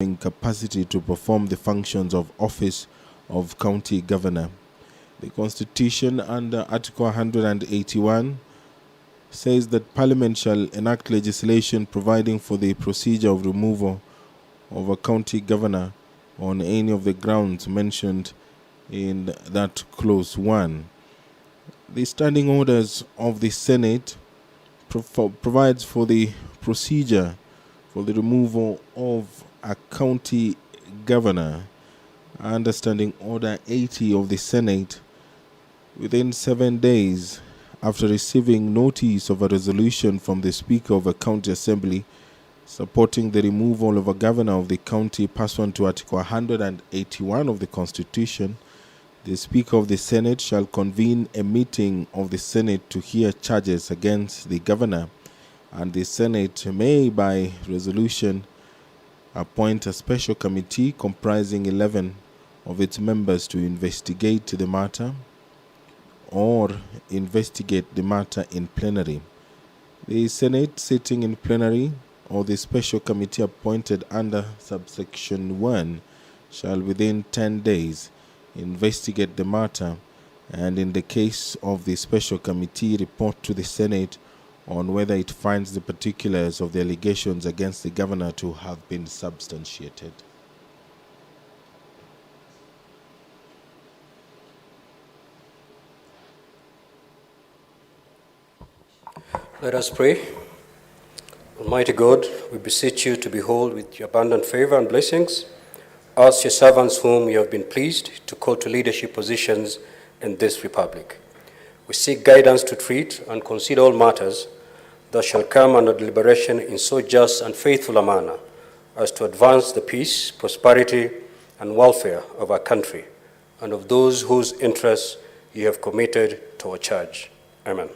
incapacity to perform the functions of office of county governor. The Constitution under Article 181 says that Parliament shall enact legislation providing for the procedure of removal of a county governor on any of the grounds mentioned in that clause 1. The standing orders of the Senate provides for the procedure for the removal of a county governor under Standing Order 80 of the Senate within 7 days after receiving notice of a resolution from the Speaker of a County Assembly supporting the removal of a governor of the county pursuant to Article 181 of the Constitution. The Speaker of the Senate shall convene a meeting of the Senate to hear charges against the governor, and the Senate may, by resolution, appoint a special committee comprising 11 of its members to investigate the matter or investigate the matter in plenary. The Senate sitting in plenary or the special committee appointed under subsection 1 shall within 10 days investigate the matter, and in the case of the special committee report to the Senate on whether it finds the particulars of the allegations against the governor to have been substantiated. Let us pray. Almighty God, we beseech you to behold with your abundant favor and blessings us, your servants whom you have been pleased to call to leadership positions in this republic. We seek guidance to treat and consider all matters that shall come under deliberation in so just and faithful a manner as to advance the peace, prosperity, and welfare of our country and of those whose interests you have committed to our charge. Amen.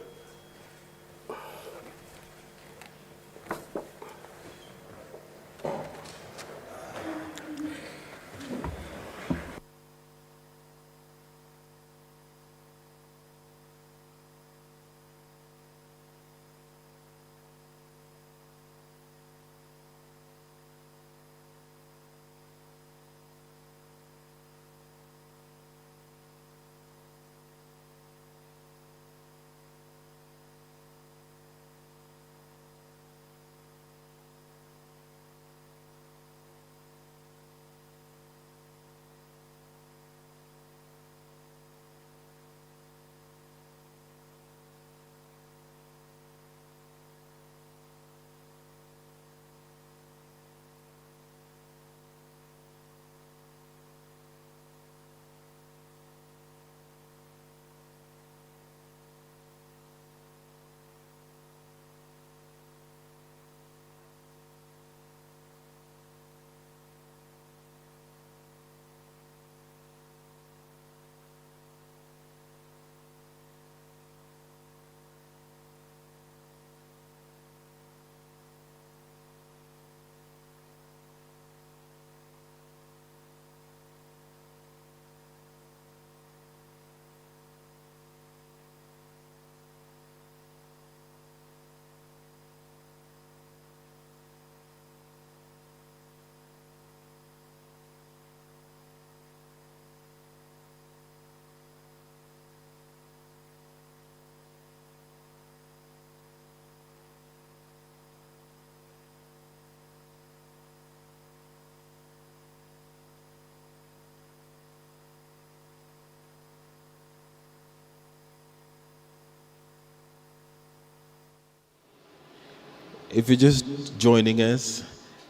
If you're just joining us,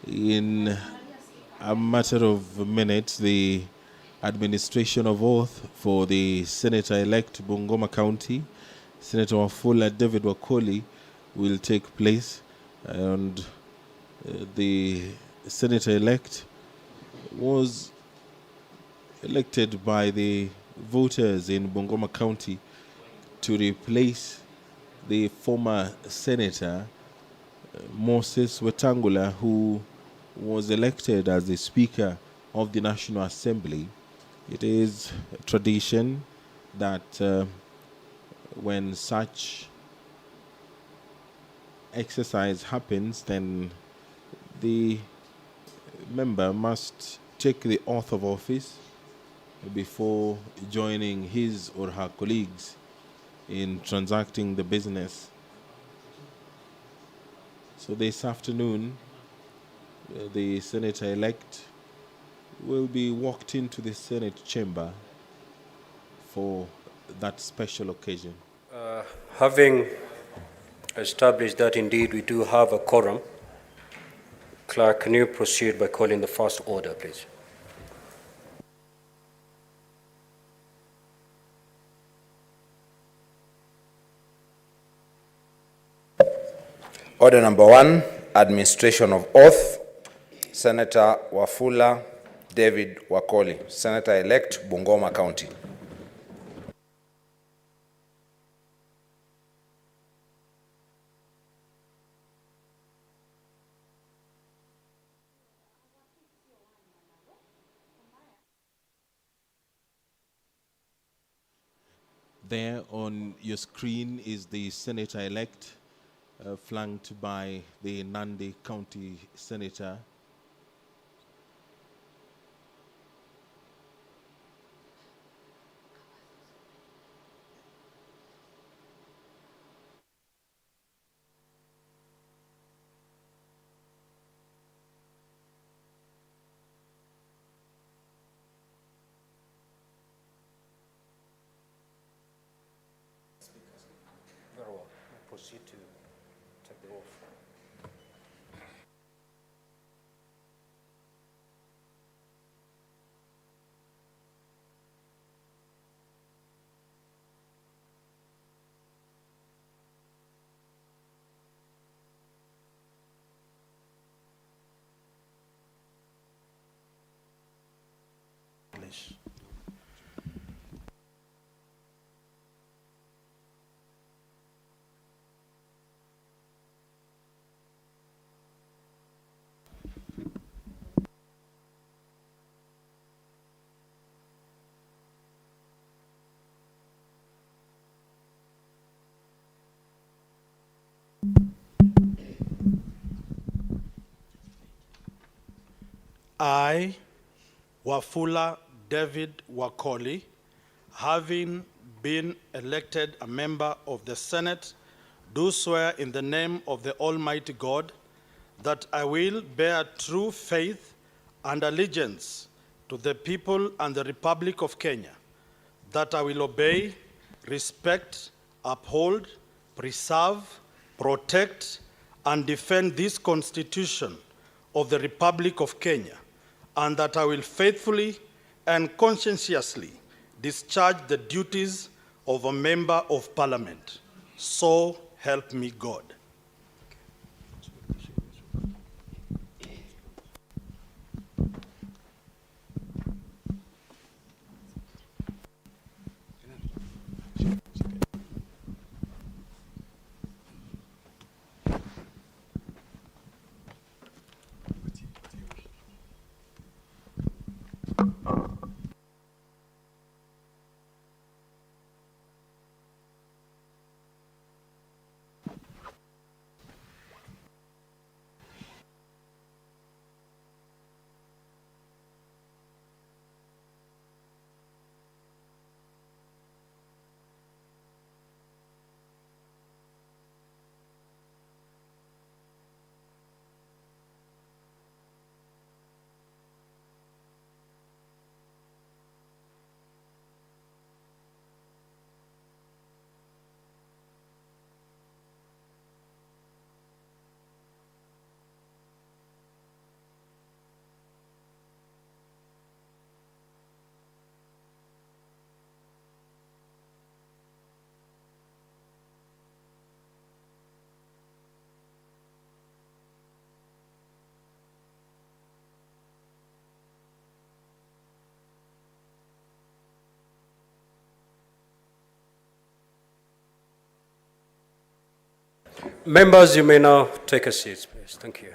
in a matter of minutes, the administration of oath for the Senator-elect Bungoma County, Senator Wafula David Wakoli, will take place, and the Senator-elect was elected by the voters in Bungoma County to replace the former Senator Moses Wetangula, who was elected as the Speaker of the National Assembly. It is a tradition that when such exercise happens, then the member must take the oath of office before joining his or her colleagues in transacting the business. So this afternoon, the senator-elect will be walked into the Senate chamber for that special occasion. Having established that indeed we do have a quorum, Clerk, can you proceed by calling the first order, please? Order number 1, administration of oath. Senator Wafula David Wakoli, Senator-elect, Bungoma County. There on your screen is the senator-elect, flanked by the Nandi County Senator. Very well. Proceed to take the oath. I, Wafula David Wakoli, having been elected a member of the Senate, do swear in the name of the Almighty God that I will bear true faith and allegiance to the people and the Republic of Kenya, that I will obey, respect, uphold, preserve, protect, and defend this Constitution of the Republic of Kenya, and that I will faithfully and conscientiously discharge the duties of a member of Parliament. So help me God. Members, you may now take a seat, please. Thank you.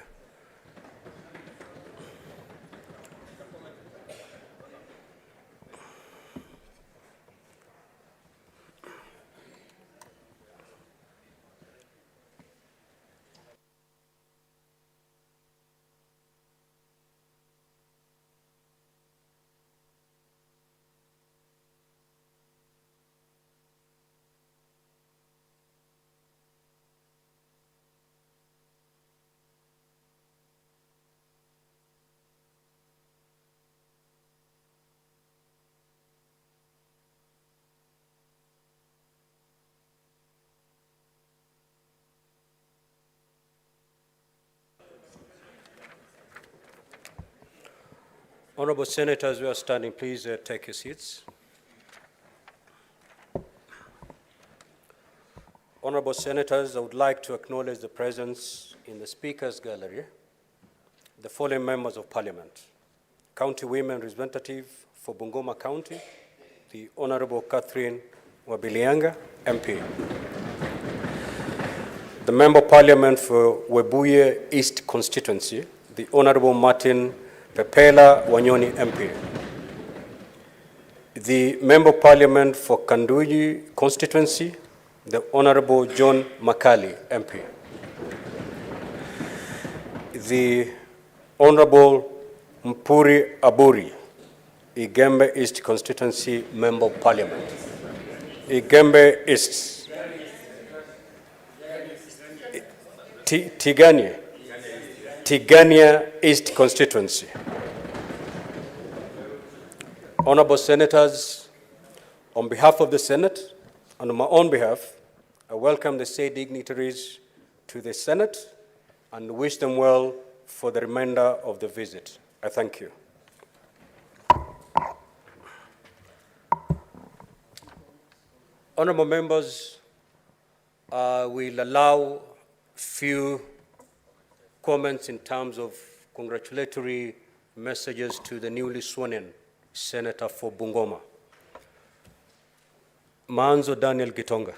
Honorable Senators who are standing, please take your seats. Honorable Senators, I would like to acknowledge the presence in the Speaker's Gallery the following members of Parliament. County Women Representative for Bungoma County, the Honorable Catherine Wabilianga, MP. The Member of Parliament for Webuye East Constituency, the Honorable Martin Pepela Wanyoni, MP. The Member of Parliament for Kanduyi Constituency, the Honorable John Makali, MP. The Honorable Mpuri Aburi, Igembe East Constituency Member of Parliament. Igembe East. Tigania East Constituency. Honorable Senators, on behalf of the Senate and on my own behalf, I welcome the said dignitaries to the Senate and wish them well for the remainder of the visit. I thank you. Honorable members, will allow few comments in terms of congratulatory messages to the newly sworn-in Senator for Bungoma. Manzo Daniel Gitonga.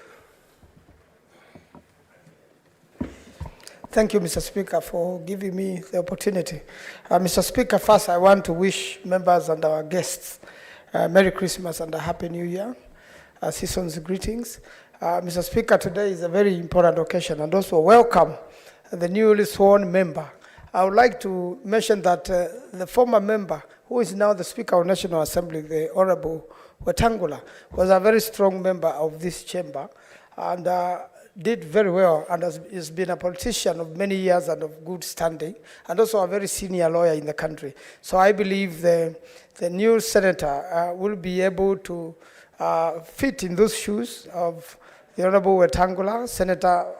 Thank you, Mr. Speaker, for giving me the opportunity. Mr. Speaker, first I want to wish members and our guests Merry Christmas and a Happy New Year. Season's greetings. Mr. Speaker, today is a very important occasion and also welcome the newly sworn member. I would like to mention that the former member, who is now the Speaker of National Assembly, the Honorable Wetangula, was a very strong member of this chamber and did very well and has been a politician of many years and of good standing and also a very senior lawyer in the country. So I believe the new senator will be able to fit in those shoes of the Honorable Wetangula, Senator,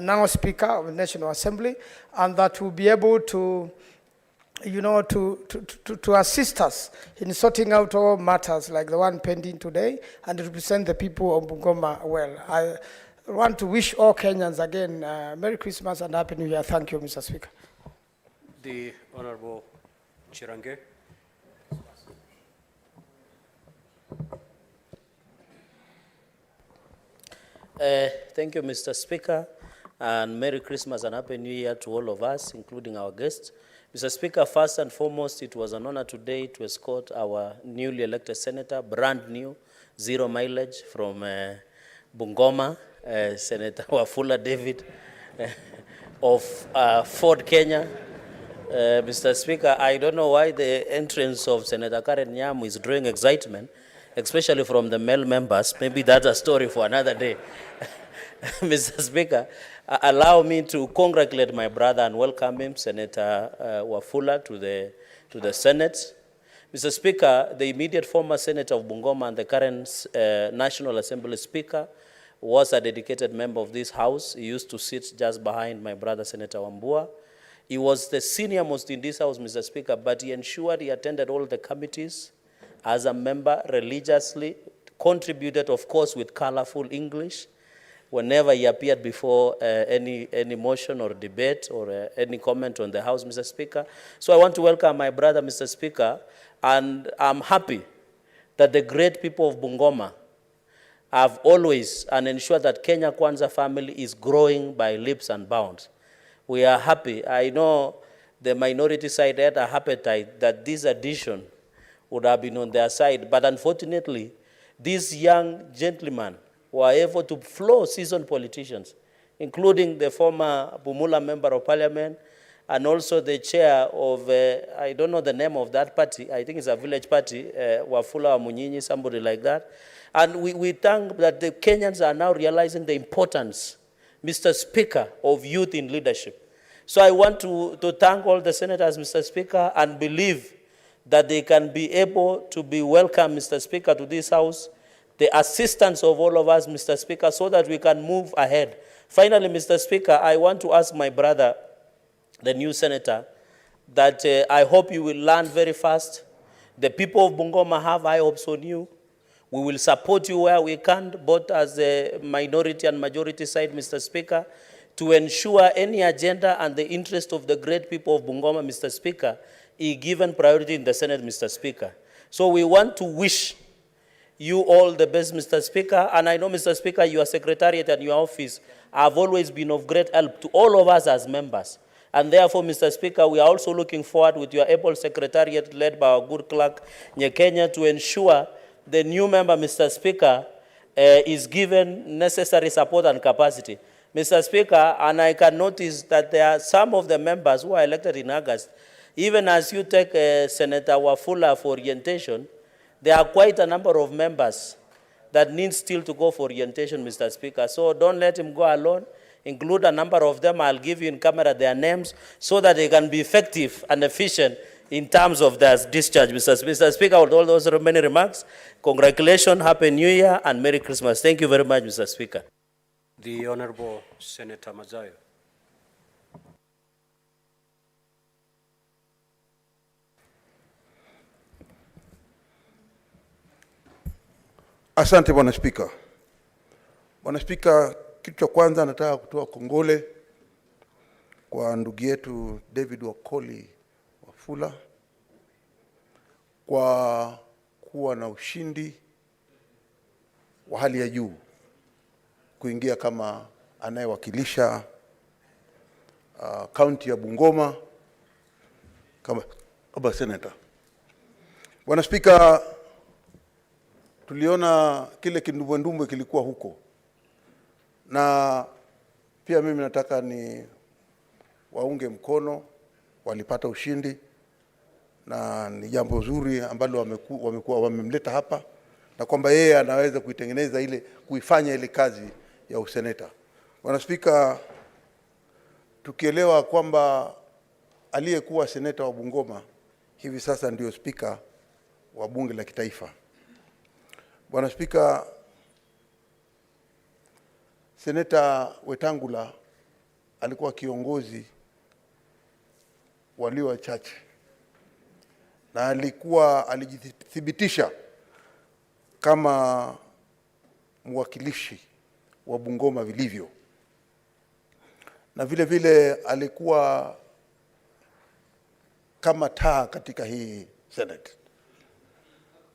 now Speaker of the National Assembly, and that will be able to, you know, to assist us in sorting out all matters like the one pending today and represent the people of Bungoma well. I want to wish all Kenyans again Merry Christmas and Happy New Year. Thank you, Mr. Speaker. The Honorable Chirange. Thank you, Mr. Speaker, and Merry Christmas and Happy New Year to all of us, including our guests. Mr. Speaker, first and foremost, it was an honor today to escort our newly elected senator, brand new, 0 mileage from Bungoma, Senator Wafula David of Ford, Kenya. Mr. Speaker, I don't know why the entrance of Senator Karen Nyamu is drawing excitement, especially from the male members. Maybe that's a story for another day. Mr. Speaker, allow me to congratulate my brother and welcome him, Senator Wafula, to the Senate. Mr. Speaker, the immediate former Senator of Bungoma and the current National Assembly Speaker was a dedicated member of this House. He used to sit just behind my brother, Senator Wambua. He was the senior most in this House, Mr. Speaker, but he ensured he attended all the committees as a member religiously, contributed, of course, with colorful English whenever he appeared before any motion or debate or any comment on the House, Mr. Speaker. So I want to welcome my brother, Mr. Speaker, and I'm happy that the great people of Bungoma have always and ensured that Kenya Kwanza family is growing by leaps and bounds. We are happy. I know the minority side had a appetite that this addition would have been on their side, but unfortunately, these young gentlemen were able to flow seasoned politicians, including the former Bumula Member of Parliament and also the chair of, I don't know the name of that party, I think it's a village party, Wafula Munyinyi, somebody like that. And we thank that the Kenyans are now realizing the importance, Mr. Speaker, of youth in leadership. So I want to thank all the senators, Mr. Speaker, and believe that they can be able to be welcome, Mr. Speaker, to this House, the assistance of all of us, Mr. Speaker, so that we can move ahead. Finally, Mr. Speaker, I want to ask my brother, the new senator, that I hope you will learn very fast The people of Bungoma have high hopes on you. We will support you where we can, both as a minority and majority side, Mr. Speaker, to ensure any agenda and the interest of the great people of Bungoma, Mr. Speaker, is given priority in the Senate, Mr. Speaker. So we want to wish you all the best, Mr. Speaker, and I know, Mr. Speaker, your secretariat and your office have always been of great help to all of us as members. And therefore, Mr. Speaker, we are also looking forward with your able secretariat led by our good clerk, Nyekenya, to ensure the new member, Mr. Speaker, is given necessary support and capacity. Mr. Speaker, and I can notice that there are some of the members who are elected in August, even as you take Senator Wafula for orientation, there are quite a number of members that need still to go for orientation, Mr. Speaker. So don't let him go alone. Include a number of them. I'll give you in camera their names so that they can be effective and efficient in terms of their discharge, Mr. Speaker. With all those many remarks, congratulations, Happy New Year, and Merry Christmas. Thank you very much, Mr. Speaker. The Honorable Senator Mazayo. Asante Bwana Spika. Bwana Spika, kitu cha kwanza nataka kutoa kongole kwa ndugu yetu David Wakoli Wafula kwa kuwa na ushindi wa hali ya juu kuingia kama anayewakilisha kaunti ya Bungoma kama senator. Bwana Spika, tuliona kile kindumbwe kilikuwa huko, na pia mimi nataka ni waunge mkono, walipata ushindi na ni jambo zuri ambalo wamemleta hapa, na kwamba yeye anaweza kuitengeneza kuifanya ile kazi ya useneta. Bwana Spika, tukielewa kwamba aliyekuwa seneta wa Bungoma hivi sasa ndio spika wa bunge la kitaifa. Bwana Spika, Seneta Wetangula alikuwa kiongozi walio wachache na alijithibitisha kama mwakilishi wa Bungoma vilivyo, na vile vile alikuwa kama taa katika hii Senate.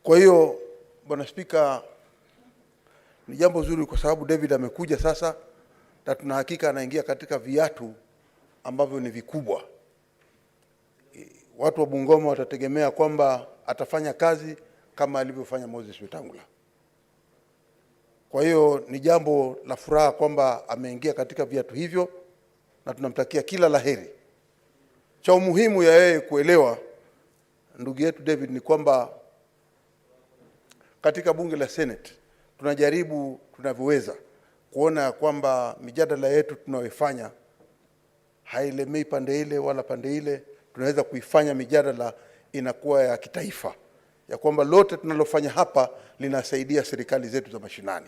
Kwa hiyo Bwana Spika, ni jambo zuri kwa sababu David amekuja sasa na tuna hakika anaingia katika viatu ambavyo ni vikubwa. Watu wa Bungoma watategemea kwamba atafanya kazi kama alivyofanya Moses Wetangula. Kwa hiyo ni jambo la furaha kwamba ameingia katika viatu hivyo na tunamtakia kila laheri. Cha umuhimu ya yeye kuelewa ndugu yetu David ni kwamba katika bunge la Senate tunajaribu tunavyoweza kuona kwamba mijadala yetu tunayoifanya hailemei pande ile wala pande ile. Tunaweza kuifanya mijadala inakuwa ya kitaifa, ya kwamba lote tunalofanya hapa linasaidia serikali zetu za mashinani.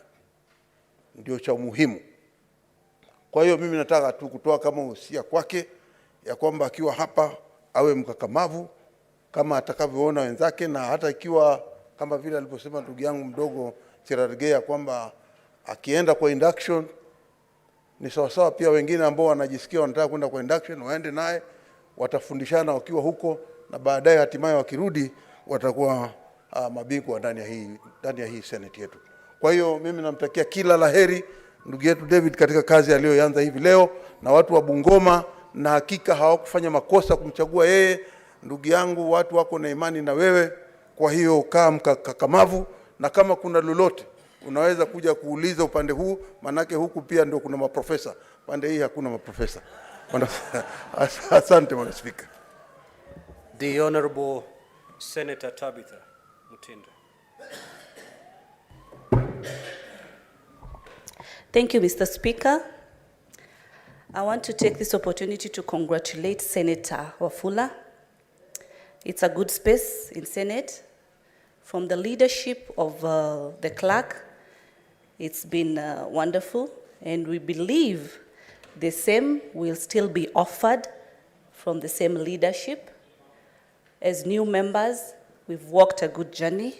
Ndio cha muhimu. Kwa hiyo mimi nataka tu kutoa kama usia kwake ya kwamba akiwa hapa awe mkakamavu kama atakavyoona wenzake, na hata ikiwa kama vile alivyosema ndugu yangu mdogo Cherargea kwamba akienda kwa induction ni sawasawa, pia wengine ambao wanajisikia wanataka kwenda kwa induction waende naye, watafundishana wakiwa huko, na baadaye hatimaye wakirudi watakuwa mabingwa ndani ya hii Senate yetu. Kwa hiyo mimi namtakia kila laheri ndugu yetu David katika kazi aliyoanza hivi leo, na watu wa Bungoma na hakika hawakufanya makosa kumchagua yeye. Ndugu yangu, watu wako na imani na wewe. Kwa hiyo kaa mkakamavu, na kama kuna lolote unaweza kuja kuuliza upande huu, manake huku pia ndio kuna maprofesa, pande hii hakuna maprofesa. Asante Bwana Speaker. The Honorable Senator Tabitha Mutinda. Thank you, Mr. Speaker. I want to take this opportunity to congratulate Senator Wafula. It's a good space in Senate. From the leadership of the clerk, it's been wonderful, and we believe the same will still be offered from the same leadership. As new members, We've walked a good journey.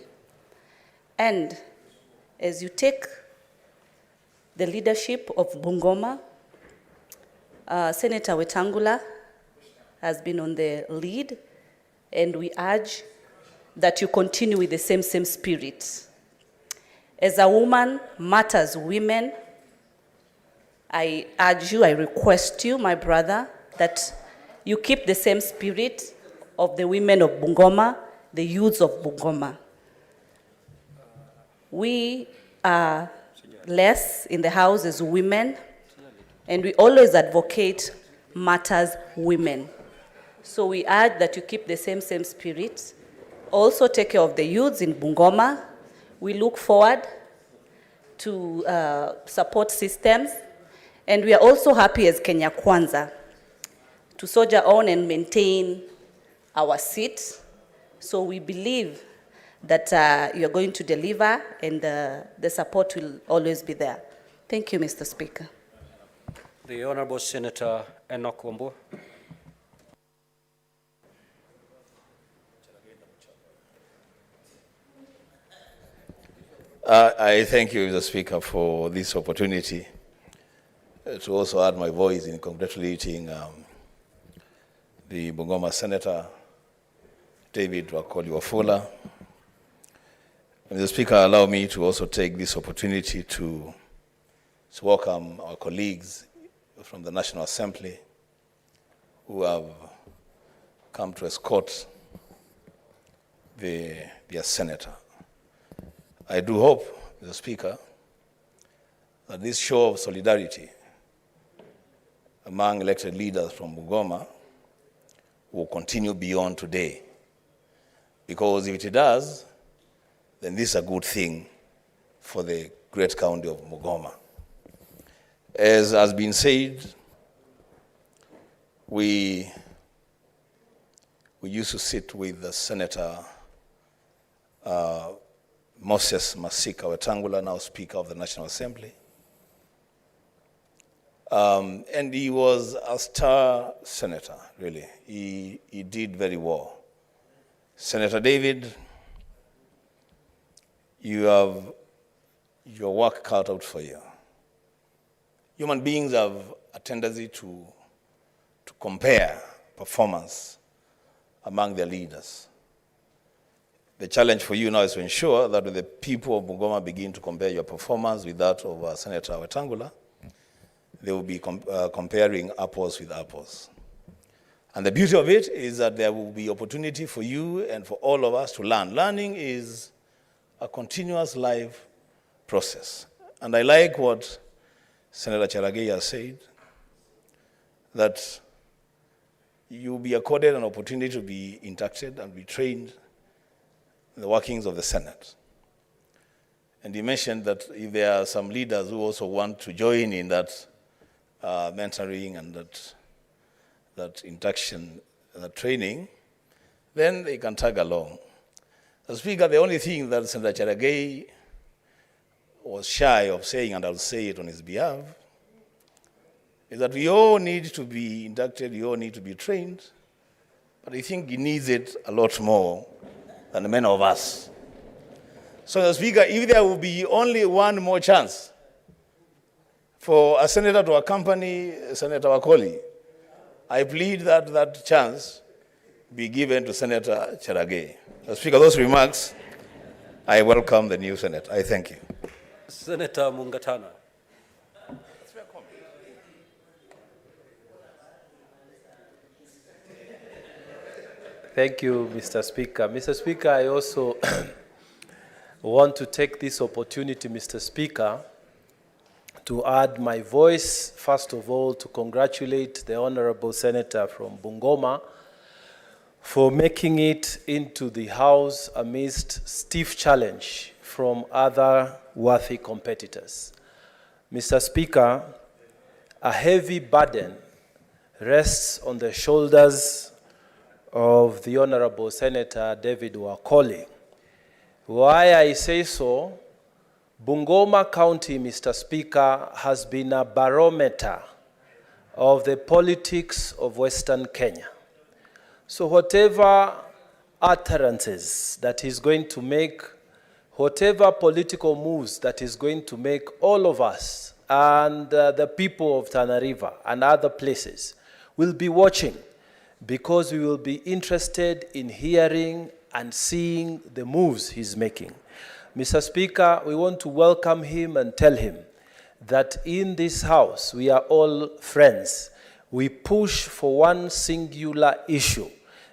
And as you take the leadership of Bungoma, Senator Wetangula has been on the lead, and we urge that you continue with the same spirit. As a woman matters women, I urge you, I request you, my brother, that you keep the same spirit of the women of Bungoma, the youths of Bungoma. We are less in the house as women, and we always advocate matters women. So we urge that you keep the same spirit. Also take care of the youths in Bungoma. We look forward to support systems, and we are also happy as Kenya Kwanza to soldier on and maintain our seat. So we believe that you're going to deliver, and the support will always be there. Thank you, Mr. Speaker. The Honorable Senator Enoch Wambo. I thank you, Mr. Speaker, for this opportunity to also add my voice in congratulating the Bungoma Senator, David Wakoli Wafula. Mr. Speaker, allow me to also take this opportunity to welcome our colleagues from the National Assembly who have come to escort their senator. I do hope, Mr. Speaker, that this show of solidarity among elected leaders from Bungoma will continue beyond today. Because if it does, then this is a good thing for the great county of Bungoma. As has been said, we used to sit with the Senator Moses Masika Wetangula, now Speaker of the National Assembly. And he was a star senator, really. He did very well. Senator David, you have your work cut out for you. Human beings have a tendency to compare performance among their leaders. The challenge for you now is to ensure that when the people of Bungoma begin to compare your performance with that of Senator Wetangula, they will be comparing apples with apples. And the beauty of it is that there will be opportunity for you and for all of us to learn. Learning is a continuous life process. And I like what Senator Cherargei has said, that you'll be accorded an opportunity to be inducted and be trained in the workings of the Senate. And he mentioned that if there are some leaders who also want to join in that mentoring and that induction, that training, then they can tag along. As Speaker, the only thing that Senator Cherargei was shy of saying, and I'll say it on his behalf, is that we all need to be inducted, we all need to be trained, but I think he needs it a lot more than the many of us. So, Mr. Speaker, if there will be only one more chance for a senator to accompany Senator Wakoli, I plead that that chance be given to Senator Cherargei. Mr. Speaker, those remarks, I welcome the new Senate. I thank you. Senator Mungatana. Thank you, Mr. Speaker. Mr. Speaker, I also want to take this opportunity, Mr. Speaker, to add my voice, first of all, to congratulate the Honorable Senator from Bungoma for making it into the House amidst stiff challenge from other worthy competitors. Mr. Speaker, a heavy burden rests on the shoulders of the Honorable Senator David Wakoli. Why I say so, Bungoma County, Mr. Speaker, has been a barometer of the politics of Western Kenya. So whatever utterances that he's going to make, whatever political moves that he's going to make, all of us and the people of Tana River and other places will be watching, because we will be interested in hearing and seeing the moves he's making. Mr. Speaker, we want to welcome him and tell him that in this house we are all friends. We push for one singular issue,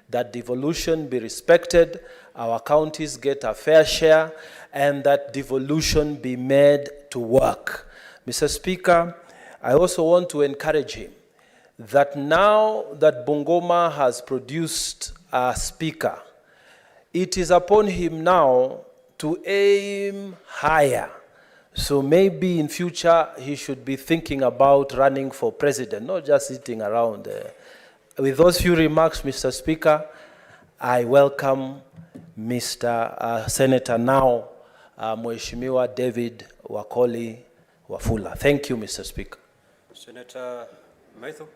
that devolution be respected, our counties get a fair share, and that devolution be made to work. Mr. Speaker, I also want to encourage him that now that Bungoma has produced a speaker, it is upon him now to aim higher. So maybe in future he should be thinking about running for president, not just sitting around. With those few remarks, Mr. Speaker, I welcome Mr. Senator now, Mheshimiwa David Wakoli Wafula. Thank you, Mr. Speaker. Senator Maitho.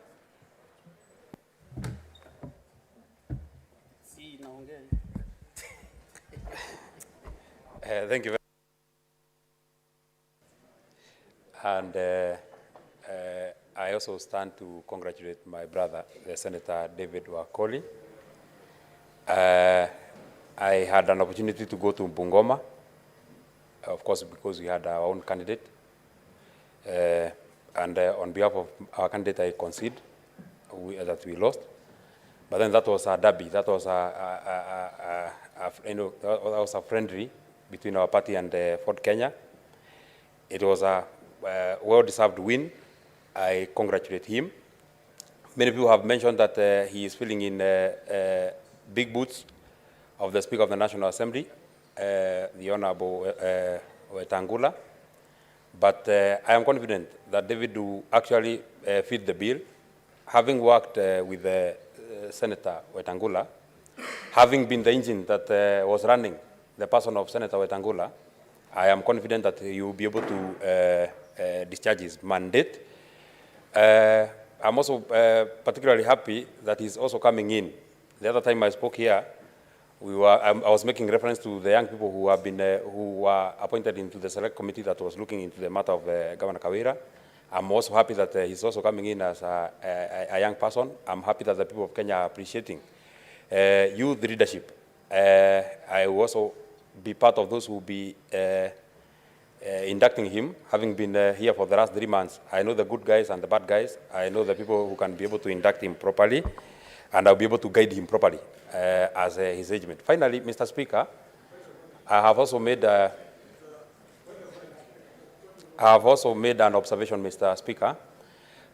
Thank you very much. And I also stand to congratulate my brother, the Senator David Wakoli. I had an opportunity to go to Bungoma, of course, because we had our own candidate. And on behalf of our candidate, I concede that we lost. But then that was a derby. That was a friendly between our party and Ford Kenya. It was a well-deserved win. I congratulate him. Many people have mentioned that he is filling in big boots of the Speaker of the National Assembly, the Honorable Wetangula. But I am confident that David will actually fit the bill. Having worked with Senator Wetangula, having been the engine that was running the person of Senator Wetangula, I am confident that he will be able to discharge his mandate. I'm also particularly happy that he's also coming in. The other time I spoke here, I was making reference to the young people who have been who were appointed into the select committee that was looking into the matter of Governor KAWIRA. I'm also happy that he's also coming in as a young person. I'm happy that the people of Kenya are appreciating youth leadership. I will also be part of those who will be inducting him, having been here for the last 3 months. I know the good guys and the bad guys. I know the people who can be able to induct him properly, and I'll be able to guide him properly as his age mate. Finally, Mr. Speaker, I have also made an observation, Mr. Speaker,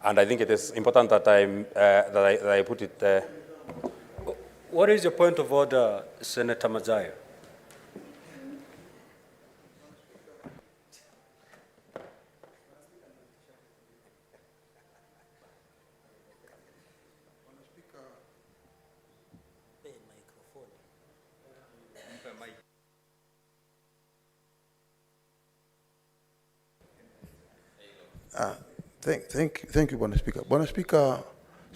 and I think it is important that I put it. What is your point of order, Senator Mazayo? Thank you, Bwana Spika. Bwana Spika,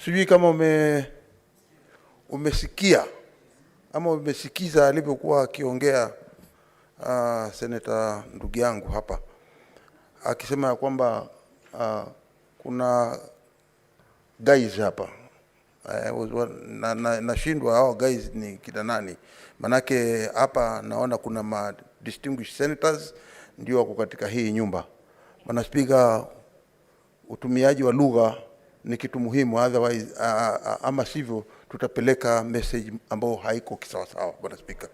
sijui kama umesikia ama umesikiza alivyokuwa akiongea Senator ndugu yangu hapa akisema kwamba kuna guys hapa nashindwa hao guys ni kina nani, manake hapa naona kuna ma distinguished senators ndio wako katika hii nyumba. Bwana Spika, utumiaji wa lugha ni kitu muhimu, otherwise ama sivyo tutapeleka message ambao haiko kisawasawa. Bwana Spika.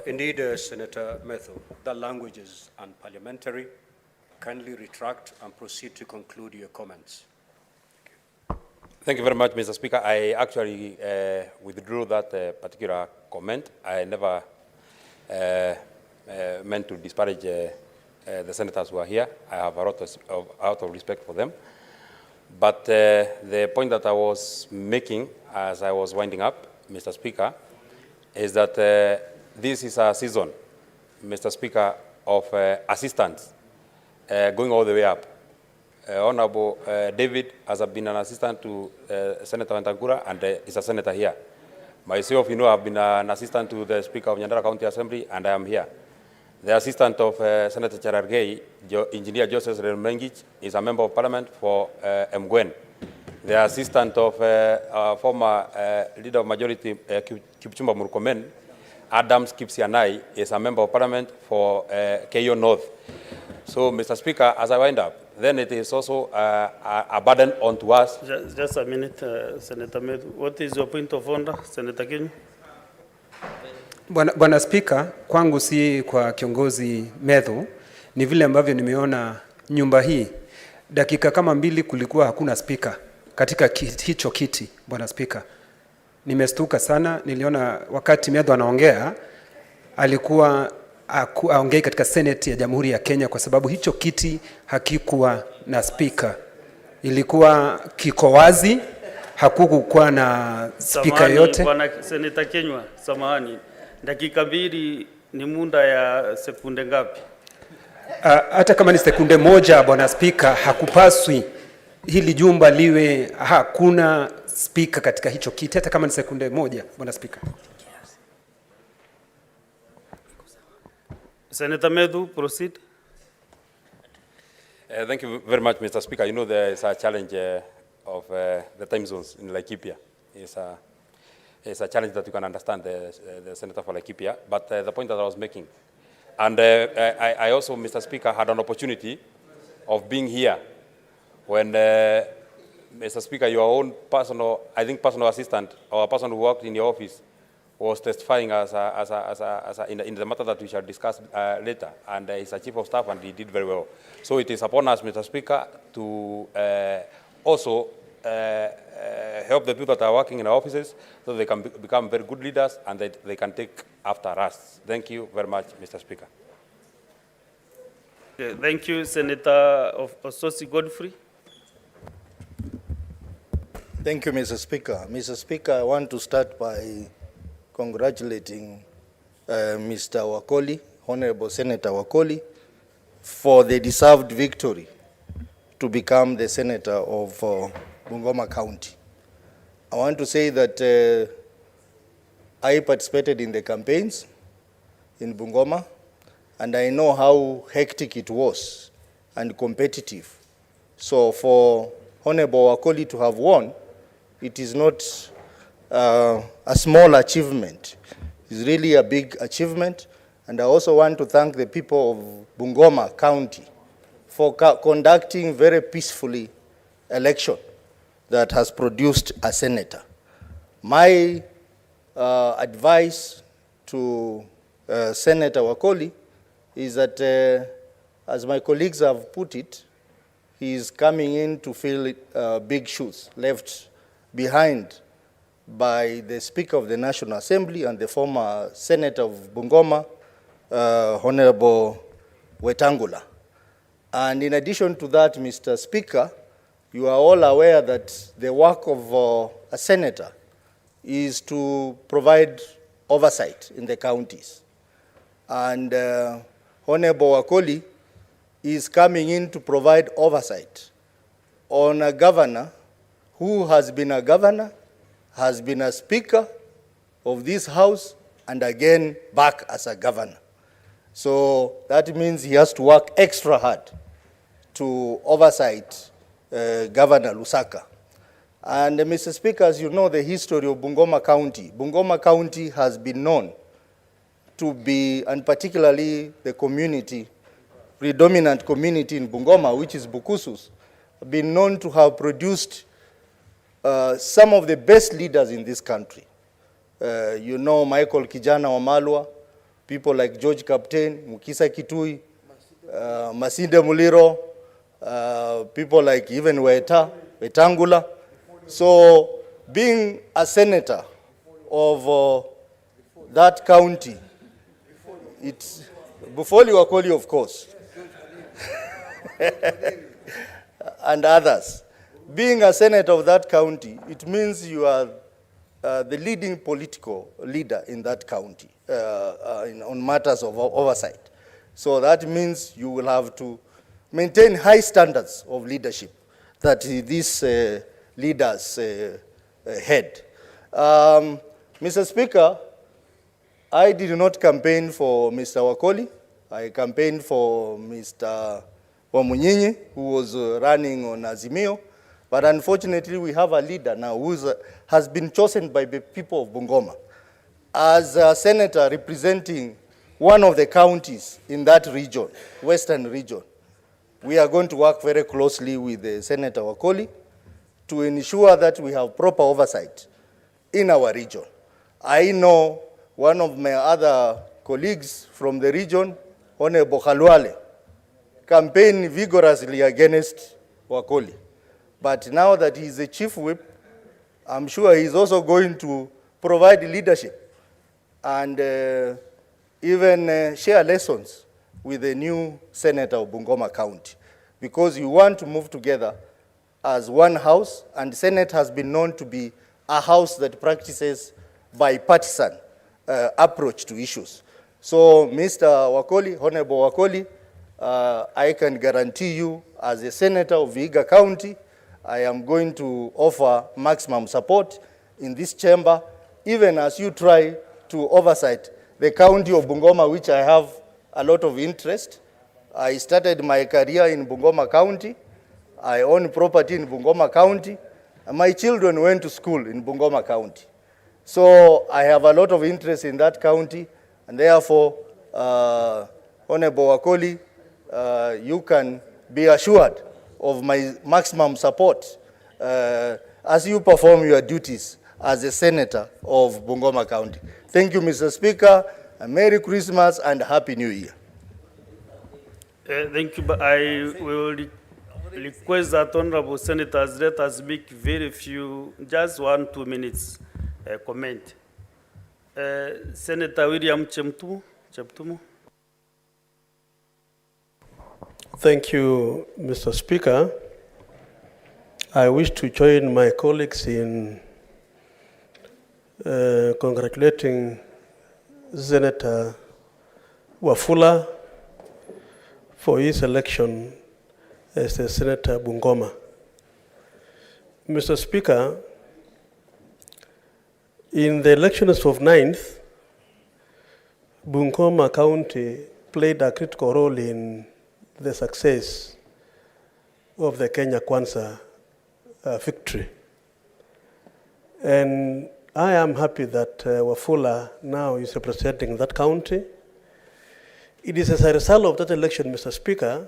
Indeed, Senator Metho, that language is unparliamentary. Kindly retract and proceed to conclude your comments. Thank you very much, Mr. Speaker. I actually withdrew that particular comment. I never meant to disparage the senators who are here. I have a lot out of respect for them. But the point that I was making as I was winding up, Mr. Speaker, is that this is a season, Mr. Speaker, of assistants going all the way up. Honorable David has been an assistant to Senator Wetangula and is a senator here. Myself, I've been an assistant to the Speaker of Nyandara County Assembly, and I am here. The assistant of Senator Cherargei, Engineer Joseph Remengich, is a member of Parliament for Mgwen. The assistant of former Leader of Majority, Kipchumba Murkomen, Adams Kipsianai, is a member of Parliament for Keio North. So, Mr. Speaker, as I wind up, then it is also a burden onto us. Just a minute, Senator Meru. What is your point of order, Senator Kinyu? Bwana Spika, kwangu si kwa kiongozi Meru, ni vile ambavyo nimeona nyumba hii. Dakika kama 2 kulikuwa hakuna spika katika hicho kiti, Bwana Spika. Nimestuka sana, niliona wakati Meru anaongea, alikuwa aongei katika Senate ya Jamhuri ya Kenya kwa sababu hicho kiti hakikuwa na spika. Ilikuwa kiko wazi, hakukuwa na spika yote. Bwana Senator Kenywa, samahani. Dakika 2 ni muda ya sekunde ngapi? Hata kama ni sekunde 1, Bwana Spika, hakupaswi hili jumba liwe hakuna spika katika hicho kiti, hata kama ni sekunde 1, Bwana Spika. Senator Meru, proceed. Thank you very much, Mr. Speaker. There is a challenge of the time zones in Laikipia. It's a challenge that you can understand, the Senator for Laikipia. But the point that I was making, and I also, Mr. Speaker, had an opportunity of being here when, Mr. Speaker, your own personal assistant or a person who worked in your office was testifying in the matter that we shall discuss later, and he's a chief of staff and he did very well. So it is upon us, Mr. Speaker, to also help the people that are working in our offices so they can become very good leaders and that they can take after us. Thank you very much, Mr. Speaker. Thank you, Senator of Ososi Godfrey. Thank you, Mr. Speaker. Mr. Speaker, I want to start by congratulating Mr. Wakoli, Honorable Senator Wakoli, for the deserved victory to become the Senator of Bungoma County. I want to say that I participated in the campaigns in Bungoma, and I know how hectic it was and competitive. So for Honorable Wakoli to have won, it is not a small achievement. It's really a big achievement. And I also want to thank the people of Bungoma County for conducting very peacefully election that has produced a senator. My advice to Senator Wakoli is that, as my colleagues have put it, he is coming in to fill big shoes left behind by the Speaker of the National Assembly and the former Senator of Bungoma, Honorable Wetangula. And in addition to that, Mr. Speaker, you are all aware that the work of a senator is to provide oversight in the counties. And Honorable Wakoli is coming in to provide oversight on a governor who has been a governor, has been a speaker of this house, and again back as a governor. So that means he has to work extra hard to oversight Governor Lusaka. And Mr. Speaker, as you know the history of Bungoma County, Bungoma County has been known to be, and particularly the community, predominant community in Bungoma, which is Bukusus, been known to have produced some of the best leaders in this country. Michael Kijana Wamalwa, people like George Captain, Mukisa Kitui, Masinde Muliro, people like even Wetangula. So being a senator of that county, it's before Wakoli, of course, and others. Being a senator of that county, it means you are the leading political leader in that county on matters of oversight. So that means you will have to maintain high standards of leadership that these leaders had. Mr. Speaker, I did not campaign for Mr. Wakoli. I campaigned for Mr. Wamunyinyi, who was running on Azimio. But unfortunately, we have a leader now who has been chosen by the people of Bungoma as a senator representing one of the counties in that region, Western region. We are going to work very closely with Senator Wakoli to ensure that we have proper oversight in our region. I know one of my other colleagues from the region, Honorable Khalwale, campaigned vigorously against Wakoli. But now that he's the chief whip, I'm sure he's also going to provide leadership and even share lessons with the new senator of Bungoma County, because you want to move together as one house, and the Senate has been known to be a house that practices bipartisan approach to issues. So, Mr. Wakoli, Honorable Wakoli, I can guarantee you, as a senator of Vihiga County, I am going to offer maximum support in this chamber, even as you try to oversight the county of Bungoma, which I have a lot of interest. I started my career in Bungoma County. I own property in Bungoma County. And my children went to school in Bungoma County. So I have a lot of interest in that county, and therefore, Honorable Wakoli, you can be assured of my maximum support as you perform your duties as a senator of Bungoma County. Thank you, Mr. Speaker, and Merry Christmas and Happy New Year. Thank you, but I will request that honorable senators let us make very few, just 1-2 minutes comment. Senator William Cheptumo. Thank you, Mr. Speaker. I wish to join my colleagues in congratulating Senator Wafula for his election as the Senator Bungoma. Mr. Speaker, in the elections of 9th, Bungoma County played a critical role in the success of the Kenya Kwanza victory. And I am happy that Wafula now is representing that county. It is as a result of that election, Mr. Speaker,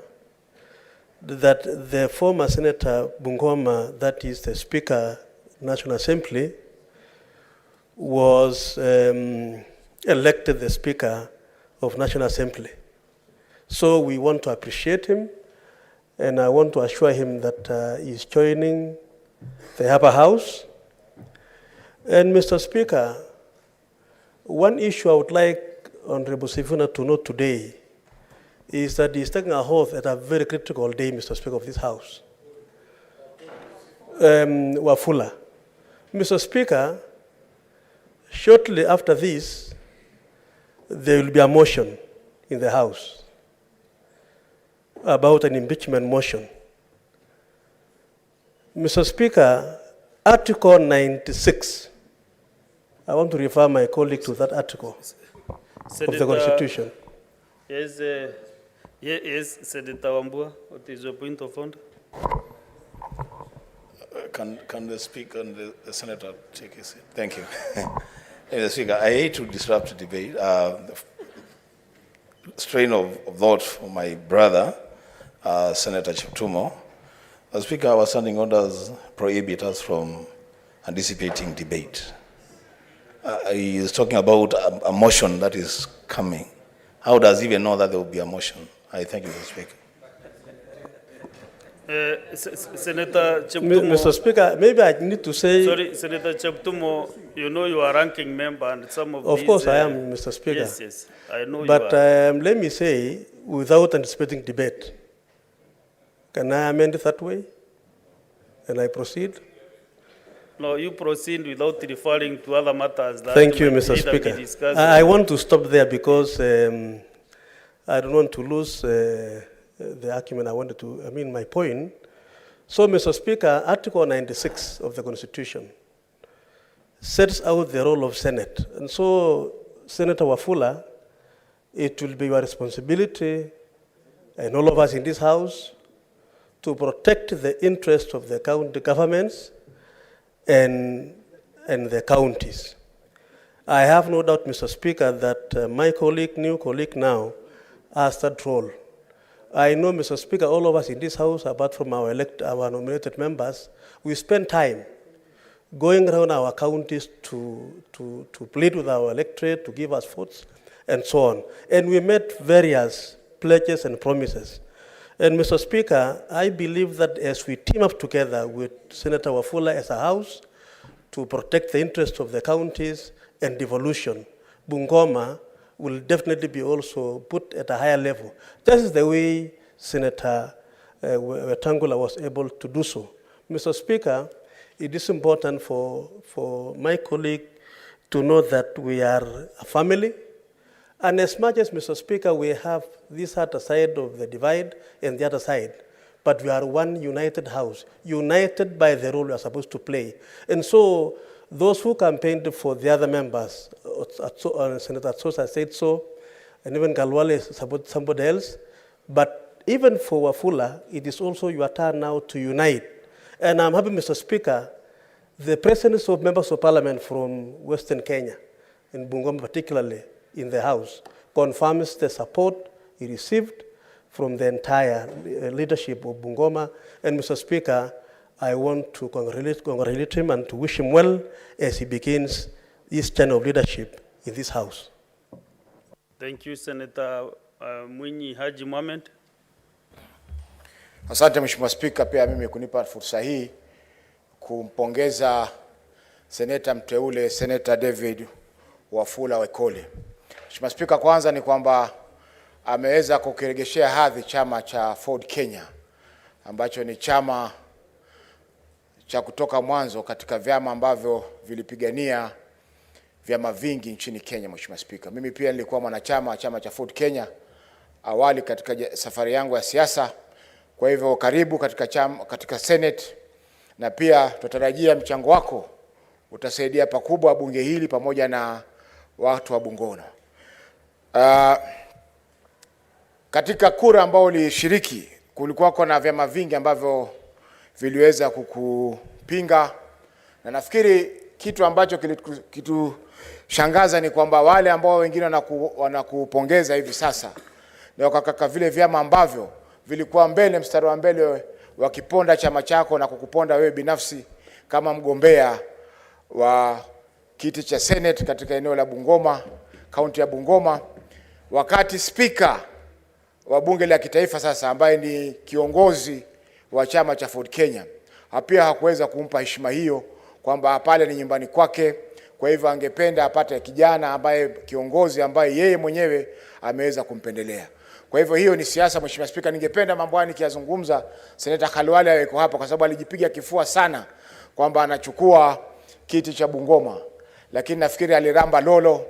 that the former Senator Bungoma, that is the Speaker National Assembly, was elected the Speaker of National Assembly. So we want to appreciate him, and I want to assure him that he's joining the upper house. And Mr. Speaker, one issue I would like Honorable Sifuna to note today is that he's taking a oath at a very critical day, Mr. Speaker, of this house. Wafula. Mr. Speaker, shortly after this, there will be a motion in the House about an impeachment motion. Mr. Speaker, Article 96, I want to refer my colleague to that article Senator, of the Constitution. Yes, yes, Senator Wambua, what is your point of order? Can the Speaker and the Senator take his seat? Thank you. Mr. Speaker, I hate to disrupt the debate. The strain of thought for my brother, Senator Cheptumo. Mr. Speaker, our standing orders prohibit us from anticipating debate. He is talking about a motion that is coming. How does he even know that there will be a motion? I thank you, Mr. Speaker. Senator Cheptumo. Mr. Speaker, maybe I need to say... Sorry, Senator Cheptumo, you know you are ranking member and some of these... Of course I am, Mr. Speaker. Yes, yes, I know but you are. Let me say, without anticipating debate, can I amend it that way? And I proceed? No, you proceed without referring to other matters. That Thank you, might Mr. either be Speaker. discussed. I want to stop there because I don't want to lose the argument I wanted to, my point. So, Mr. Speaker, Article 96 of the Constitution sets out the role of Senate. And so, Senator Wafula, it will be your responsibility, and all of us in this House, to protect the interests of the county governments and the counties. I have no doubt, Mr. Speaker, that my new colleague now, has that role. I know, Mr. Speaker, all of us in this House, apart from our nominated members, we spend time going around our counties to plead with our electorate, to give us votes, and so on. And we made various pledges and promises. And Mr. Speaker, I believe that as we team up together with Senator Wafula as a House to protect the interests of the counties and devolution, Bungoma will definitely be also put at a higher level, just as the way Senator Wetangula was able to do so. Mr. Speaker, it is important for my colleague to know that we are a family. And as much as, Mr. Speaker, we have this other side of the divide and the other side, but we are one united House, united by the role we are supposed to play. And so those who campaigned for the other members, Senator Sosa said so, and even Galwale supported somebody else, but even for Wafula, it is also your turn now to unite. And I'm happy, Mr. Speaker, the presence of members of parliament from Western Kenya, in Bungoma particularly, in the House, confirms the support he received from the entire leadership of Bungoma. And Mr. Speaker, I want to congratulate him and to wish him well as he begins this turn of leadership in this House. Thank you, Senator Mwinyi Haji Mohamed. Asante Mheshimiwa Spika, pia mimi kunipa fursa hii kumpongeza Seneta mteule Senator David Wafula Wekoli. Mheshimiwa Spika, kwanza ni kwamba ameweza kukiregeshea hadhi chama cha Ford Kenya ambacho ni chama cha kutoka mwanzo katika vyama ambavyo vilipigania vyama vingi nchini Kenya. Mheshimiwa Spika, mimi pia nilikuwa mwanachama wa chama cha Ford Kenya awali katika safari yangu ya siasa. Kwa hivyo karibu katika Senate, na pia tutarajia mchango wako utasaidia pakubwa bunge hili pamoja na watu wa Bungoma. Katika kura ambao ulishiriki kulikuwa na vyama vingi ambavyo viliweza kukupinga, na nafikiri kitu ambacho kilitushangaza ni kwamba wale ambao wengine wanakupongeza hivi sasa ni wakakaka vile vyama ambavyo vilikuwa mbele, mstari wa mbele wakiponda chama chako na kukuponda wewe binafsi kama mgombea wa kiti cha Senate katika eneo la Bungoma, kaunti ya Bungoma, wakati speaker wa bunge la kitaifa sasa ambaye ni kiongozi wa chama cha Ford Kenya pia hakuweza kumpa heshima hiyo, kwamba pale ni nyumbani kwake. Kwa hivyo angependa apate kijana ambaye kiongozi ambaye yeye mwenyewe ameweza kumpendelea. Kwa hivyo hiyo ni siasa. Mheshimiwa Spika, ningependa mambo haya nikiyazungumza Senator Khalwale aweko hapa, kwa sababu alijipiga kifua sana kwamba anachukua kiti cha Bungoma, lakini nafikiri aliramba lolo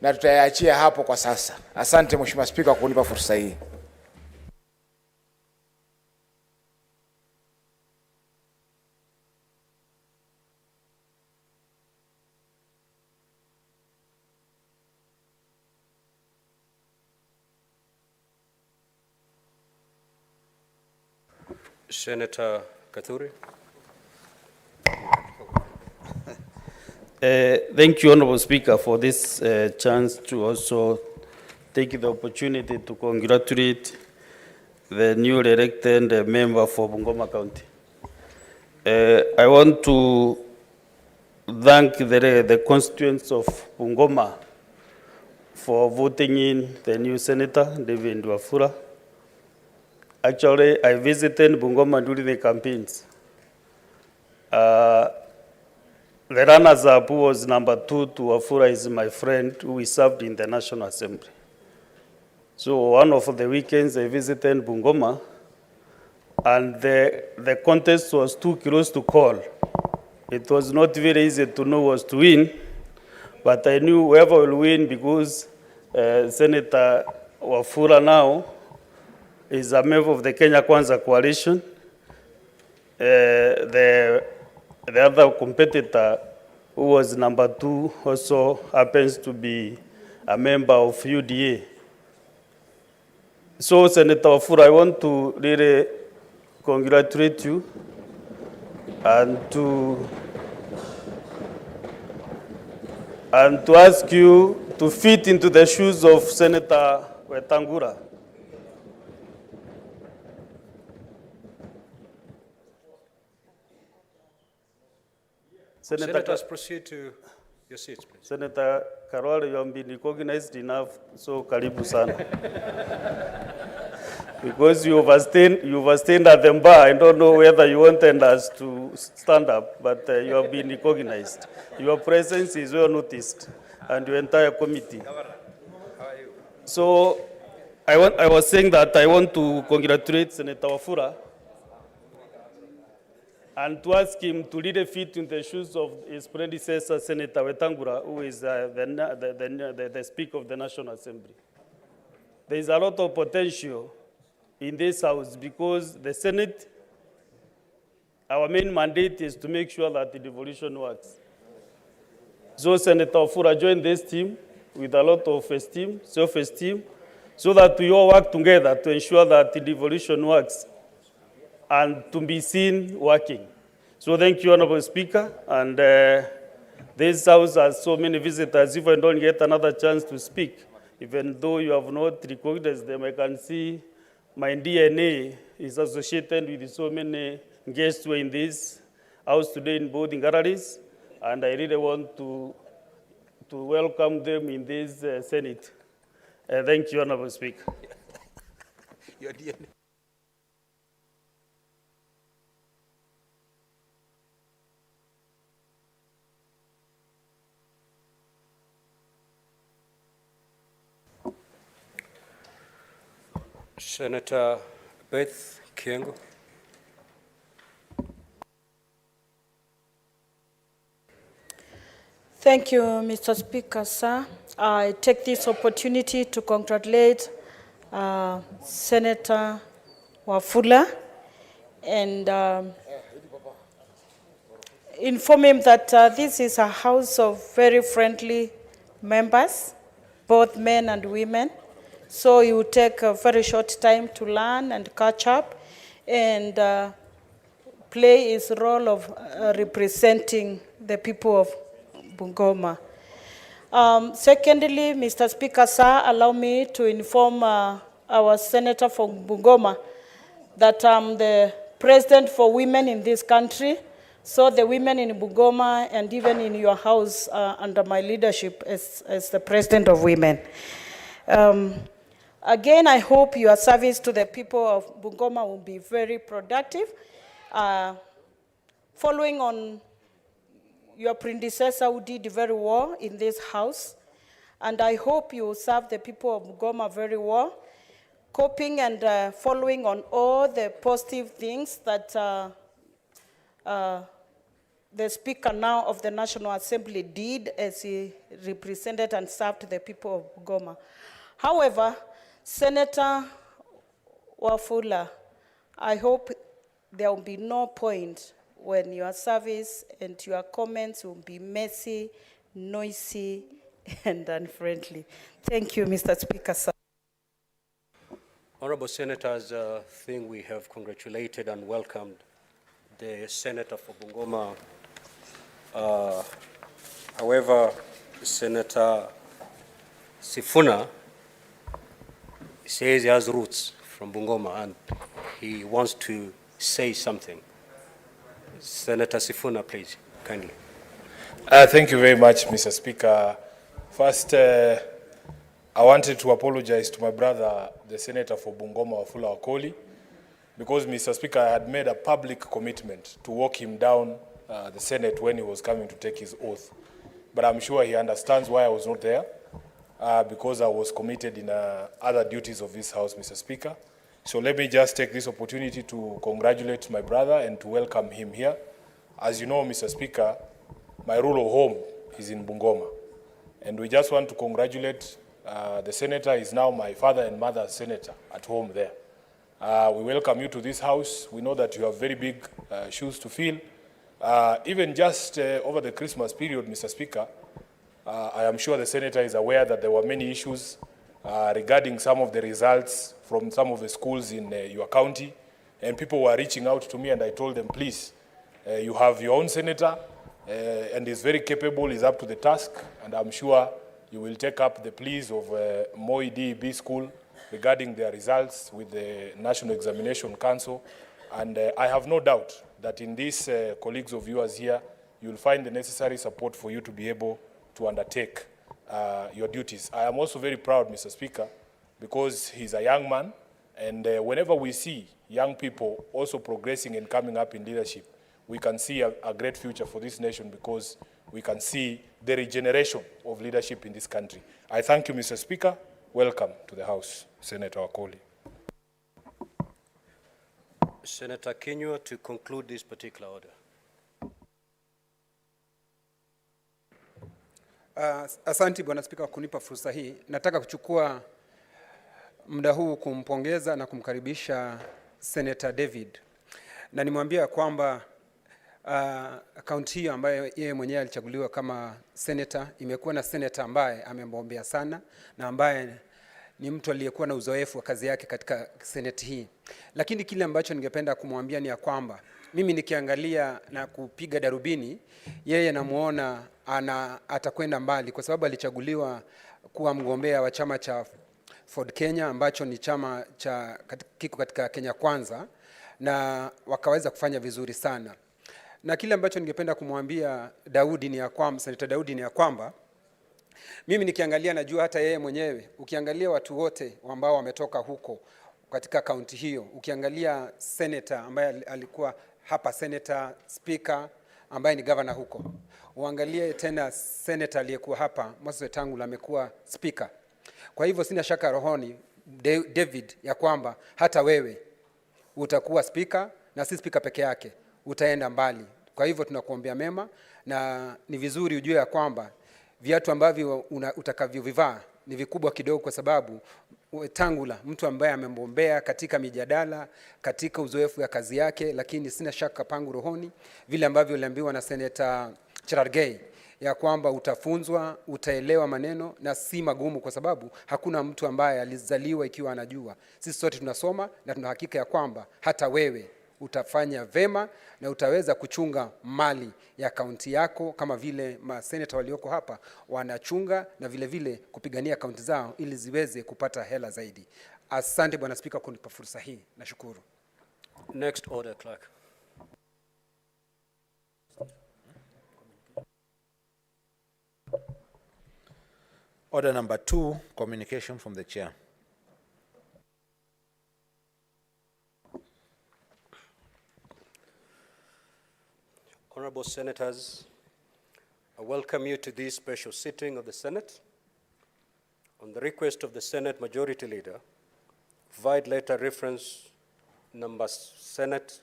na tutayaachia hapo kwa sasa. Asante Mheshimiwa Spika kwa kunipa fursa hii. Senator Kathuri. Thank you, Honorable Speaker, for this chance to also take the opportunity to congratulate the newly elected member for Bungoma County. I want to thank the constituents of Bungoma for voting in the new Senator, David Wafula. Actually, I visited Bungoma during the campaigns. The runners-up, who was number 2 to Wafula, is my friend who we served in the National Assembly. So one of the weekends I visited Bungoma, and the contest was too close to call. It was not very easy to know who was to win, but I knew whoever will win because Senator Wafula now is a member of the Kenya Kwanza coalition. The other competitor who was number 2, also happens to be a member of UDA. So, Senator Wafula, I want to really congratulate you and to ask you to fit into the shoes of Senator Wetangula. Senators, proceed to your seats, please. Senator Karwale, you have been recognized enough, so karibu sana. Because you overstayed at the bar. I don't know whether you wanted us to stand up, but you have been recognized. Your presence is well noticed, and your entire committee. So, I was saying that I want to congratulate Senator Wafula and to ask him to really fit in the shoes of his predecessor, Senator Wetangula, who is the Speaker of the National Assembly. There is a lot of potential in this House because the Senate, our main mandate is to make sure that the devolution works. So Senator Wafula joined this team with a lot of esteem, self-esteem, so that we all work together to ensure that the devolution works and to be seen working. So thank you, Honorable Speaker. And this House has so many visitors. If I don't get another chance to speak, even though you have not recognized them, I can see my DNA is associated with so many guests who are in this House today in both galleries, and I really want to welcome them in this Senate. Thank you, Honorable Speaker. Your DNA. Senator Beth Kiengo. Thank you, Mr. Speaker, sir. I take this opportunity to congratulate Senator Wafula and inform him that this is a house of very friendly members, both men and women. So he will take a very short time to learn and catch up and play his role of representing the people of Bungoma. Secondly, Mr. Speaker, sir, allow me to inform our senator from Bungoma that I'm the president for women in this country. So the women in Bungoma and even in your house are under my leadership as the president of women. Again, I hope your service to the people of Bungoma will be very productive. Following on your predecessor who did very well in this house, and I hope you will serve the people of Bungoma very well, coping and following on all the positive things that the Speaker now of the National Assembly did as he represented and served the people of Bungoma. However, Senator Wafula, I hope there will be no point when your service and your comments will be messy, noisy, and unfriendly. Thank you, Mr. Speaker, sir. Honorable Senators, I think we have congratulated and welcomed the Senator for Bungoma. However, Senator Sifuna says he has roots from Bungoma and he wants to say something. Senator Sifuna, please, kindly. Thank you very much, Mr. Speaker. First, I wanted to apologize to my brother, the Senator for Bungoma, Wafula Wakoli, because, Mr. Speaker, I had made a public commitment to walk him down the Senate when he was coming to take his oath. But I'm sure he understands why I was not there, because I was committed in other duties of this House, Mr. Speaker. So let me just take this opportunity to congratulate my brother and to welcome him here. As you know, Mr. Speaker, my rule of home is in Bungoma. And we just want to congratulate the senator. Is now my father and mother's senator at home there. We welcome you to this House. We know that you have very big shoes to fill, Even just over the Christmas period, Mr. Speaker, I am sure the Senator is aware that there were many issues regarding some of the results from some of the schools in your county, and people were reaching out to me, and I told them, please, you have your own Senator, and he's very capable, he's up to the task, and I'm sure you will take up the pleas of Moi DEB School regarding their results with the National Examination Council. And I have no doubt that in these colleagues of yours here, you'll find the necessary support for you to be able to undertake your duties. I am also very proud, Mr. Speaker, because he's a young man, and whenever we see young people also progressing and coming up in leadership, we can see a great future for this nation, because we can see the regeneration of leadership in this country. I thank you, Mr. Speaker. Welcome to the House, Senator Wakoli. Senator Kinyua to conclude this particular order. Asante Bwana Spika kwa kunipa fursa hii. Nataka kuchukua muda huu kumpongeza na kumkaribisha Senator David. Na nimwambia kwamba kaunti hiyo ambayo yeye mwenyewe alichaguliwa kama senator imekuwa na senator ambaye amemwombea sana na ambaye ni mtu aliyekuwa na uzoefu wa kazi yake katika seneti hii. Lakini kile ambacho ningependa kumwambia ni ya kwamba mimi nikiangalia na kupiga darubini, yeye namuona atakwenda mbali kwa sababu alichaguliwa kuwa mgombea wa chama cha Ford Kenya ambacho ni chama cha kiko katika Kenya Kwanza, na wakaweza kufanya vizuri sana. Na kile ambacho ningependa kumwambia Daudi ni ya kwamba Senator Daudi ni ya kwamba mimi nikiangalia najua hata yeye mwenyewe, ukiangalia watu wote ambao wametoka huko katika kaunti hiyo, ukiangalia senator ambaye alikuwa hapa, senator speaker ambaye ni governor huko, uangalie tena senator aliyekuwa hapa Moses Wetangula amekuwa speaker. Kwa hivyo sina shaka rohoni David ya kwamba hata wewe utakuwa speaker, na si speaker peke yake, utaenda mbali. Kwa hivyo tunakuombea mema, na ni vizuri ujue ya kwamba viatu ambavyo utakavyovivaa ni vikubwa kidogo, kwa sababu Wetangula mtu ambaye amembombea katika mijadala, katika uzoefu ya kazi yake. Lakini sina shaka pangu rohoni vile ambavyo uliambiwa na Senator Cherargei ya kwamba utafunzwa, utaelewa maneno na si magumu, kwa sababu hakuna mtu ambaye alizaliwa ikiwa anajua. Sisi sote tunasoma na tuna hakika ya kwamba hata wewe utafanya vema na utaweza kuchunga mali ya kaunti yako kama vile maseneta walioko hapa wanachunga, na vile vile kupigania kaunti zao ili ziweze kupata hela zaidi. Asante Bwana Spika kunipa fursa hii. Nashukuru. Next order, clerk. Order number 2, communication from the chair. Honorable Senators, I welcome you to this special sitting of the Senate. On the request of the Senate Majority Leader, provide letter reference number Senate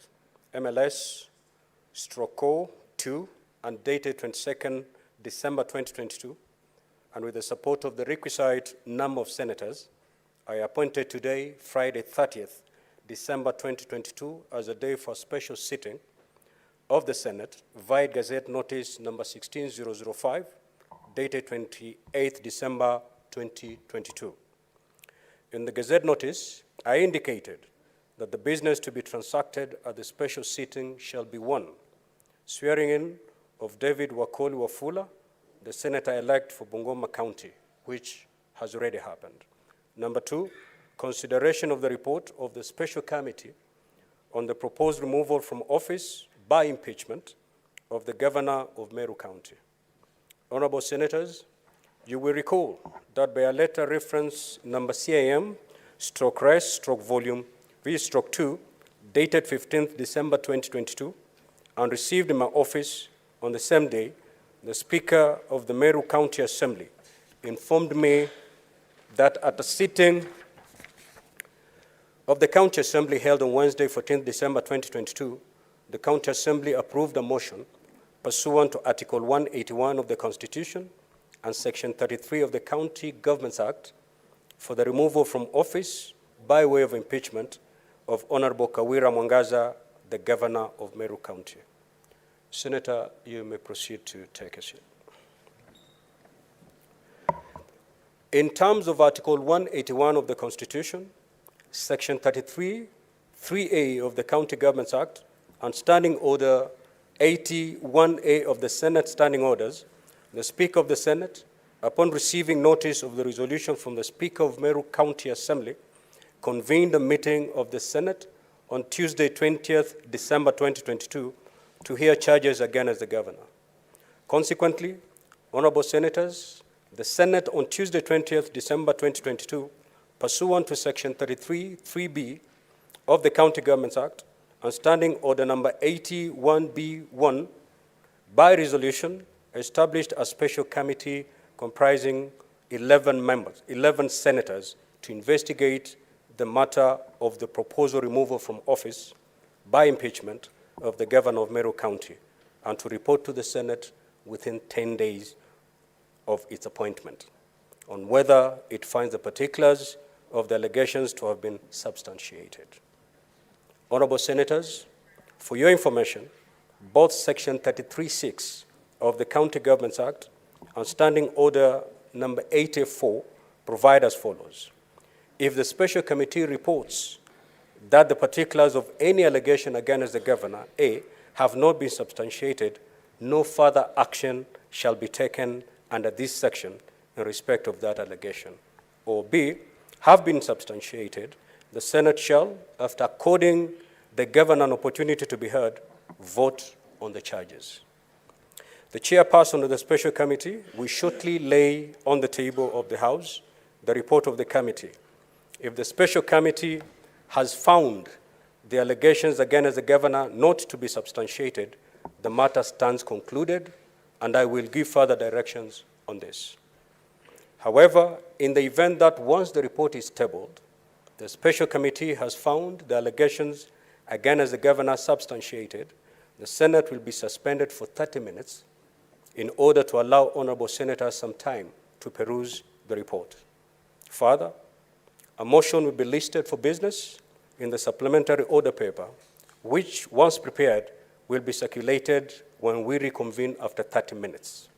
MLS/O2 and dated 22nd December 2022, and with the support of the requisite number of senators, I appointed today, Friday 30th December 2022, as a day for special sitting of the Senate, via Gazette Notice number 16005, dated 28th December 2022. In the Gazette Notice, I indicated that the business to be transacted at the special sitting shall be 1, swearing in of David Wakoli Wafula, the Senator-elect for Bungoma County, which has already happened. Number 2, consideration of the report of the special committee on the proposed removal from office by impeachment of the governor of Meru County. Honorable Senators, you will recall that by a letter reference number CIM/res/volume V/2, dated 15th December 2022, and received in my office on the same day, the Speaker of the Meru County Assembly informed me that at a sitting of the County Assembly held on Wednesday, 14th December 2022, the County Assembly approved a motion pursuant to Article 181 of the Constitution and Section 33 of the County Governments Act for the removal from office by way of impeachment of Honorable KAWIRA, the Governor of Meru County. Senator, you may proceed to take a seat. In terms of Article 181 of the Constitution, Section 33, 3A of the County Governments Act, and Standing Order 81A of the Senate Standing Orders, the Speaker of the Senate, upon receiving notice of the resolution from the Speaker of Meru County Assembly, convened a meeting of the Senate on Tuesday, 20th December 2022, to hear charges against the governor. Consequently, honorable senators, the Senate on Tuesday, 20th December 2022, pursuant to Section 33, 3B of the County Governments Act and Standing Order number 81B1, by resolution, established a special committee comprising 11 senators to investigate the matter of the proposed removal from office by impeachment of the governor of Meru County, and to report to the Senate within 10 days of its appointment on whether it finds the particulars of the allegations to have been substantiated. Honorable senators, for your information, both Section 33(6) of the County Governments Act and Standing Order number 84 provide as follows. If the special committee reports that the particulars of any allegation against the governor, A, have not been substantiated, no further action shall be taken under this section in respect of that allegation. Or B, have been substantiated, the Senate shall, after according the governor an opportunity to be heard, vote on the charges. The chairperson of the special committee will shortly lay on the table of the House the report of the committee. If the special committee has found the allegations against the governor not to be substantiated, the matter stands concluded, and I will give further directions on this. However, in the event that once the report is tabled, the special committee has found the allegations against the governor substantiated, the Senate will be suspended for 30 minutes in order to allow honorable senators some time to peruse the report. Further, a motion will be listed for business in the supplementary order paper, which, once prepared, will be circulated when we reconvene after 30 minutes.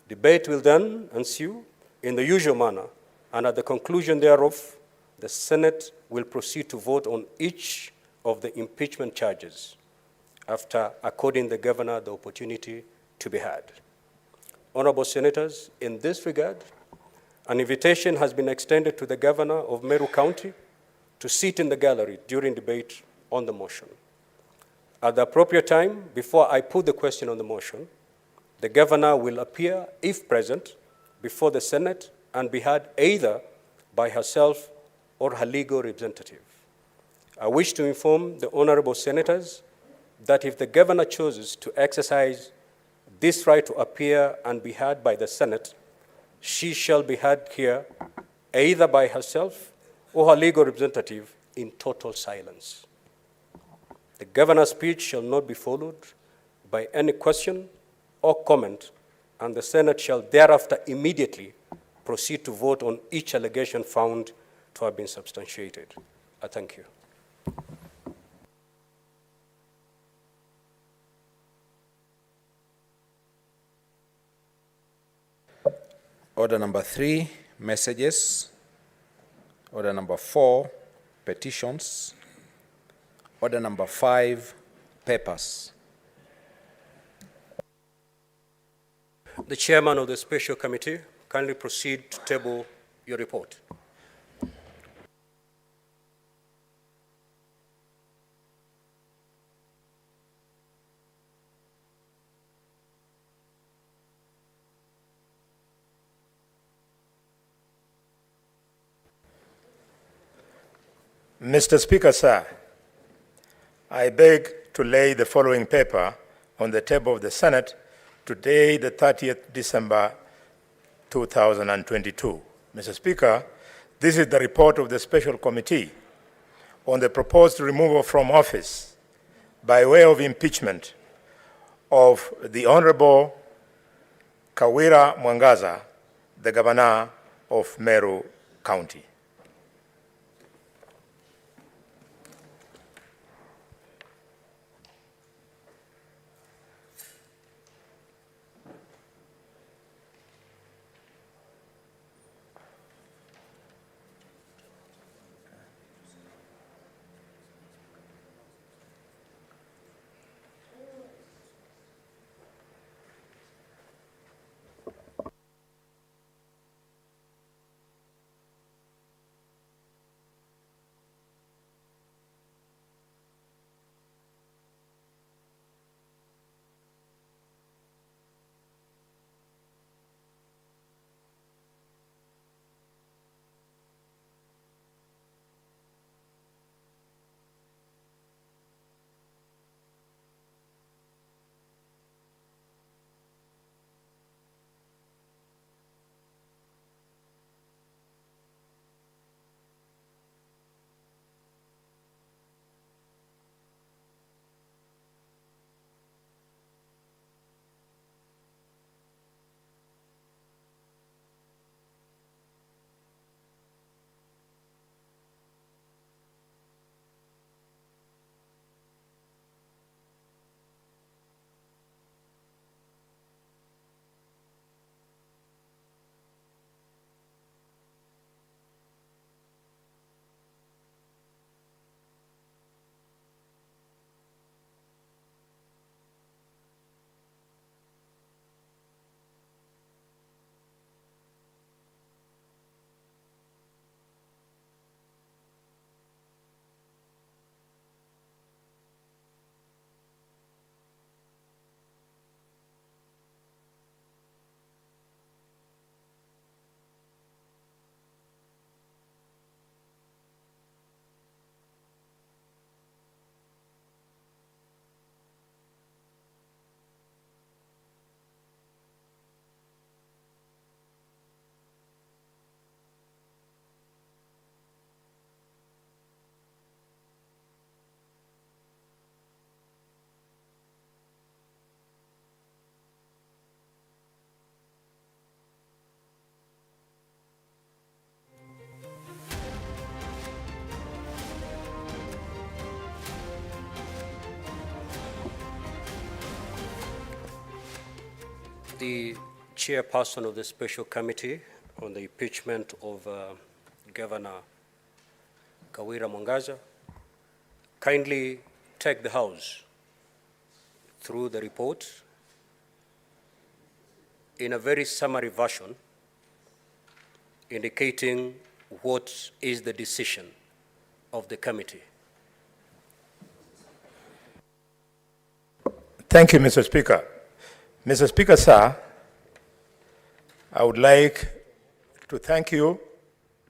Debate will then ensue in the usual manner, and at the conclusion thereof, the Senate will proceed to vote on each of the impeachment charges after according the governor the opportunity to be had. Honorable senators, in this regard, an invitation has been extended to the governor of Meru County to sit in the gallery during debate on the motion. At the appropriate time, before I put the question on the motion, the governor will appear, if present, before the Senate and be heard either by herself or her legal representative. I wish to inform the honorable senators that if the governor chooses to exercise this right to appear and be heard by the Senate, she shall be heard here either by herself or her legal representative in total silence. The governor's speech shall not be followed by any question or comment, and the Senate shall thereafter immediately proceed to vote on each allegation found to have been substantiated. I thank you. Order number 3, messages. Order number 4, petitions. Order number 5, papers. The chairman of the special committee, kindly proceed to table your report. Mr. Speaker, sir, I beg to lay the following paper on the table of the Senate today, the 30th December 2022. Mr. Speaker, this is the report of the Special Committee on the proposed removal from office by way of impeachment of the Honorable KAWIRA Mwangaza, the Governor of Meru County. the chairperson of the special committee on the impeachment of Governor KAWIRA Mwangaza kindly take the House through the report in a very summary version, indicating what is the decision of the committee. Thank you, Mr. Speaker. Mr. Speaker, sir, I would like to thank you,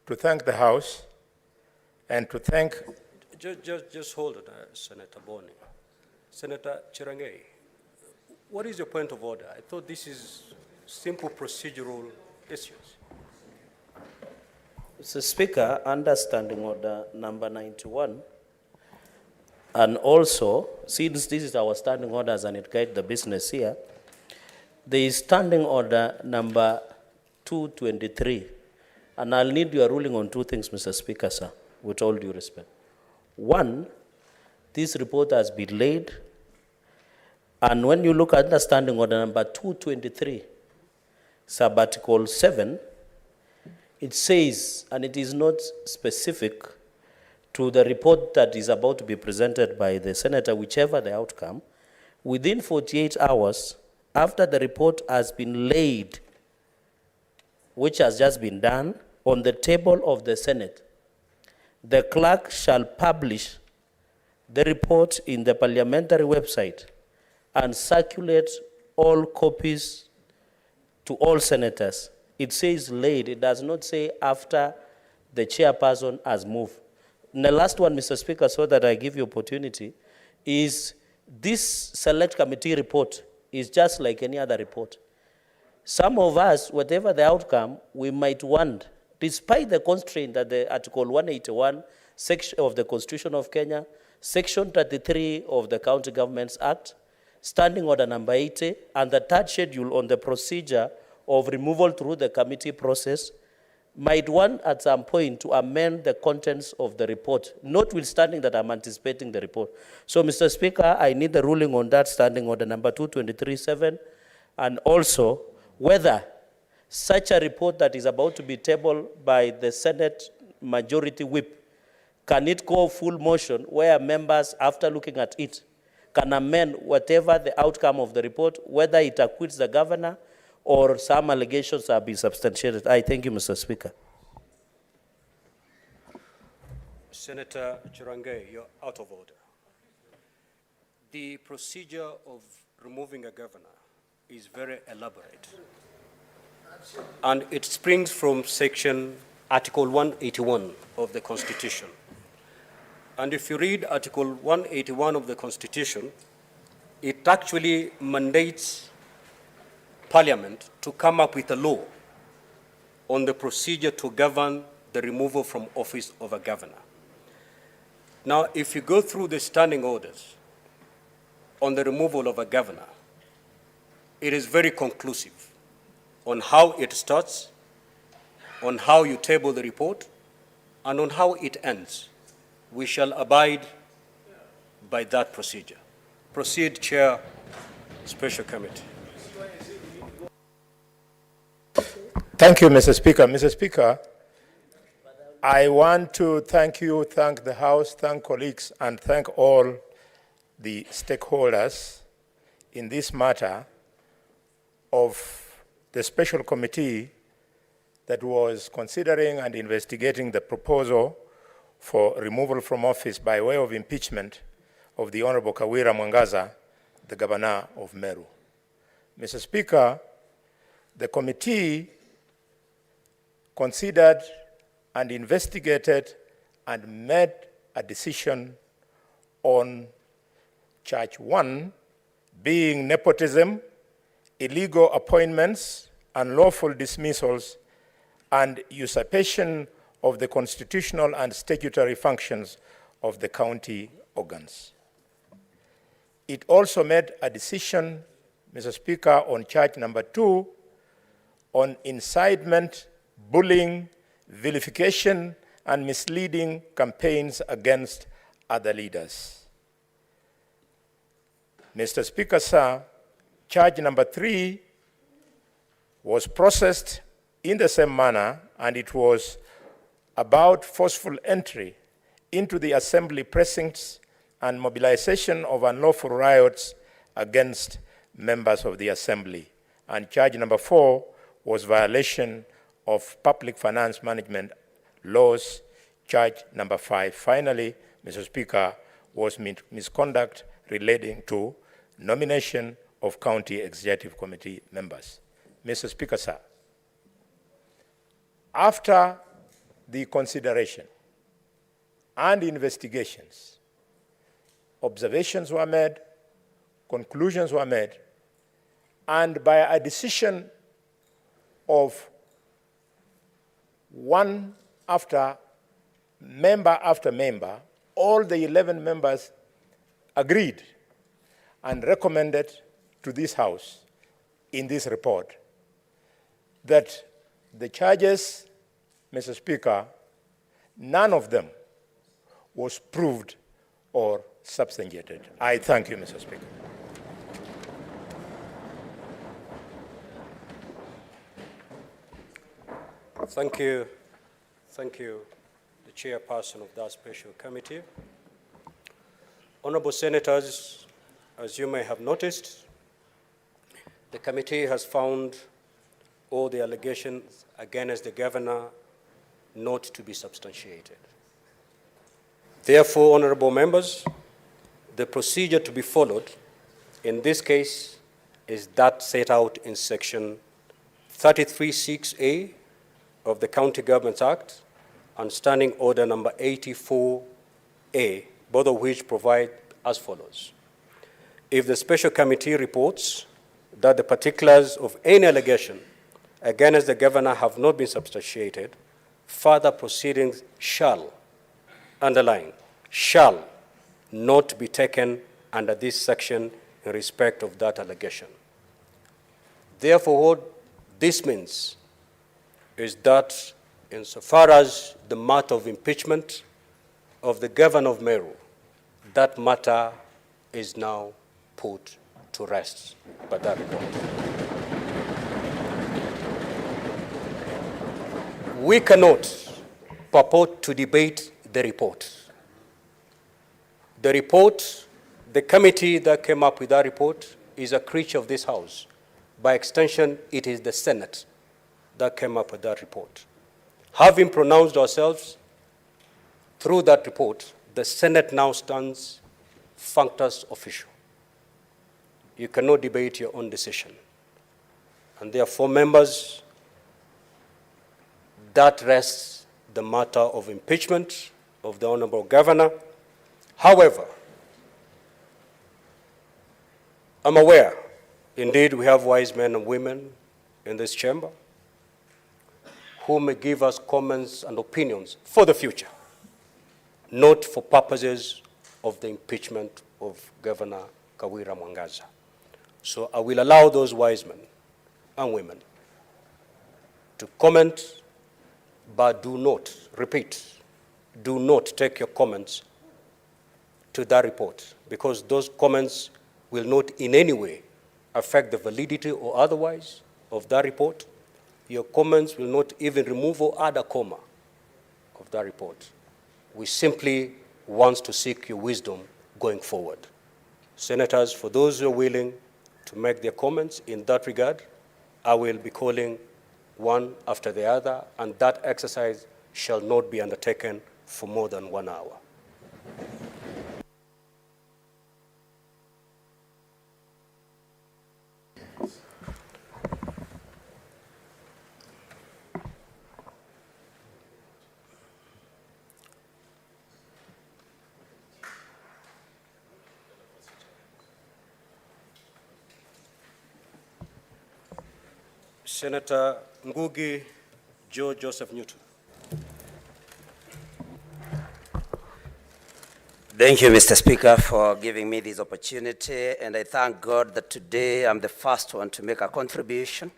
to thank the House, and to thank... Just hold it, Senator Boni. Senator Chirangei, what is your point of order? I thought this is simple procedural issues. Mr. Speaker, under Standing Order number 91, and also, since this is our standing orders and it guides the business here, there is Standing Order number 223, and I'll need your ruling on two things, Mr. Speaker, sir, with all due respect. One, this report has been laid, and when you look at the Standing Order number 223, sub-article 7, it says, and it is not specific to the report that is about to be presented by the senator, whichever the outcome, within 48 hours after the report has been laid, which has just been done, on the table of the Senate, the clerk shall publish the report in the parliamentary website and circulate all copies to all senators. It says laid, it does not say after the chairperson has moved. And the last one, Mr. Speaker, so that I give you opportunity, is this select committee report is just like any other report. Some of us, whatever the outcome, we might want, despite the constraint that the Article 181 section of the Constitution of Kenya, Section 33 of the County Governments Act, Standing Order number 80, and the third schedule on the procedure of removal through the committee process, might want at some point to amend the contents of the report, notwithstanding that I'm anticipating the report. So, Mr. Speaker, I need the ruling on that Standing Order number 223.7, and also whether such a report that is about to be tabled by the Senate Majority Whip, can it go full motion where members, after looking at it, can amend whatever the outcome of the report, whether it acquits the governor or some allegations have been substantiated? I thank you, Mr. Speaker. Senator Chirangei, you're out of order. The procedure of removing a governor is very elaborate. And it springs from Article 181 of the Constitution. And if you read Article 181 of the Constitution, it actually mandates Parliament to come up with a law on the procedure to govern the removal from office of a governor. Now, if you go through the standing orders on the removal of a governor, it is very conclusive on how it starts, on how you table the report, and on how it ends. We shall abide by that procedure. Proceed, Chair, Special Committee. Thank you, Mr. Speaker. Mr. Speaker, I want to thank you, thank the House, thank colleagues, and thank all the stakeholders in this matter of the special committee that was considering and investigating the proposal for removal from office by way of impeachment of the Honorable KAWIRA Mwangaza, the Governor of Meru. Mr. Speaker, the committee considered and investigated and made a decision on charge 1 being nepotism, illegal appointments, unlawful dismissals, and usurpation of the constitutional and statutory functions of the county organs. It also made a decision, Mr. Speaker, on charge number 2 on incitement, bullying, vilification, and misleading campaigns against other leaders. Mr. Speaker, sir, charge number 3 was processed in the same manner, and it was about forceful entry into the assembly precincts and mobilization of unlawful riots against members of the assembly. And charge number 4 was violation of public finance management laws. Charge number 5, finally, Mr. Speaker, was misconduct relating to nomination of county executive committee members. Mr. Speaker, sir, after the consideration and investigations, observations were made, conclusions were made, and by a decision of one after member, all the 11 members agreed and recommended to this House in this report that the charges, Mr. Speaker, none of them was proved or substantiated. I thank you, Mr. Speaker. Thank you. Thank you, the chairperson of that special committee. Honorable Senators, as you may have noticed, the committee has found all the allegations against the governor not to be substantiated. Therefore, honorable members, the procedure to be followed in this case is that set out in section 33(6)(a) of the County Governments Act and Standing Order number 84A, both of which provide as follows. If the special committee reports that the particulars of any allegation against the governor have not been substantiated, further proceedings shall, underline, shall not be taken under this section in respect of that allegation. Therefore, what this means is that insofar as the matter of impeachment of the governor of Meru, that matter is now put to rest by that report. We cannot purport to debate the report. The report, the committee that came up with that report is a creature of this House. By extension, it is the Senate that came up with that report. Having pronounced ourselves through that report, the Senate now stands functus official. You cannot debate your own decision. And therefore, members, that rests the matter of impeachment of the Honorable Governor. However, I'm aware, indeed, we have wise men and women in this chamber who may give us comments and opinions for the future, not for purposes of the impeachment of Governor KAWIRA Mwangaza. So I will allow those wise men and women to comment, but do not, repeat, do not take your comments to that report, because those comments will not in any way affect the validity or otherwise of that report. Your comments will not even remove or add a comma of that report. We simply want to seek your wisdom going forward. Senators, for those who are willing to make their comments in that regard, I will be calling one after the other, and that exercise shall not be undertaken for more than 1 hour. Senator Ngugi Joe Joseph Newton. Thank you, Mr. Speaker, for giving me this opportunity, and I thank God that today I'm the first one to make a contribution.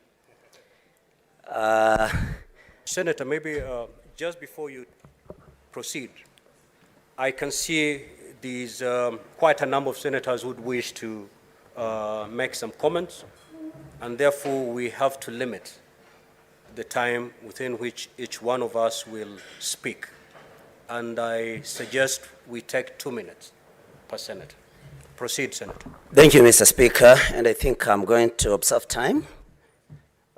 Senator, maybe just before you proceed, I can see these quite a number of senators who would wish to make some comments. and therefore we have to limit the time within which each one of us will speak. And I suggest we take 2 minutes per senator. Proceed, Senator. Thank you, Mr. Speaker, and I think I'm going to observe time.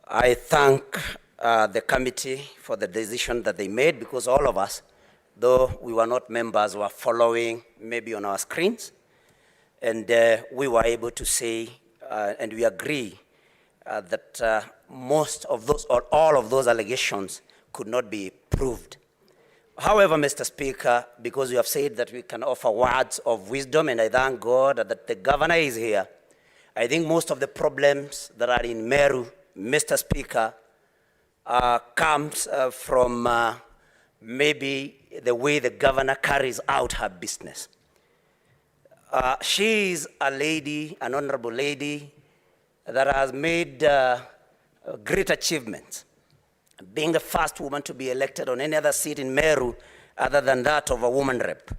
I thank the committee for the decision that they made, because all of us, though we were not members, were following maybe on our screens, and we were able to say, and we agree that most of those, or all of those allegations could not be proved. However, Mr. Speaker, because you have said that we can offer words of wisdom, and I thank God that the governor is here, I think most of the problems that are in Meru, Mr. Speaker, comes from maybe the way the governor carries out her business. She is a lady, an honorable lady, that has made great achievements, being the first woman to be elected on any other seat in Meru other than that of a woman rep,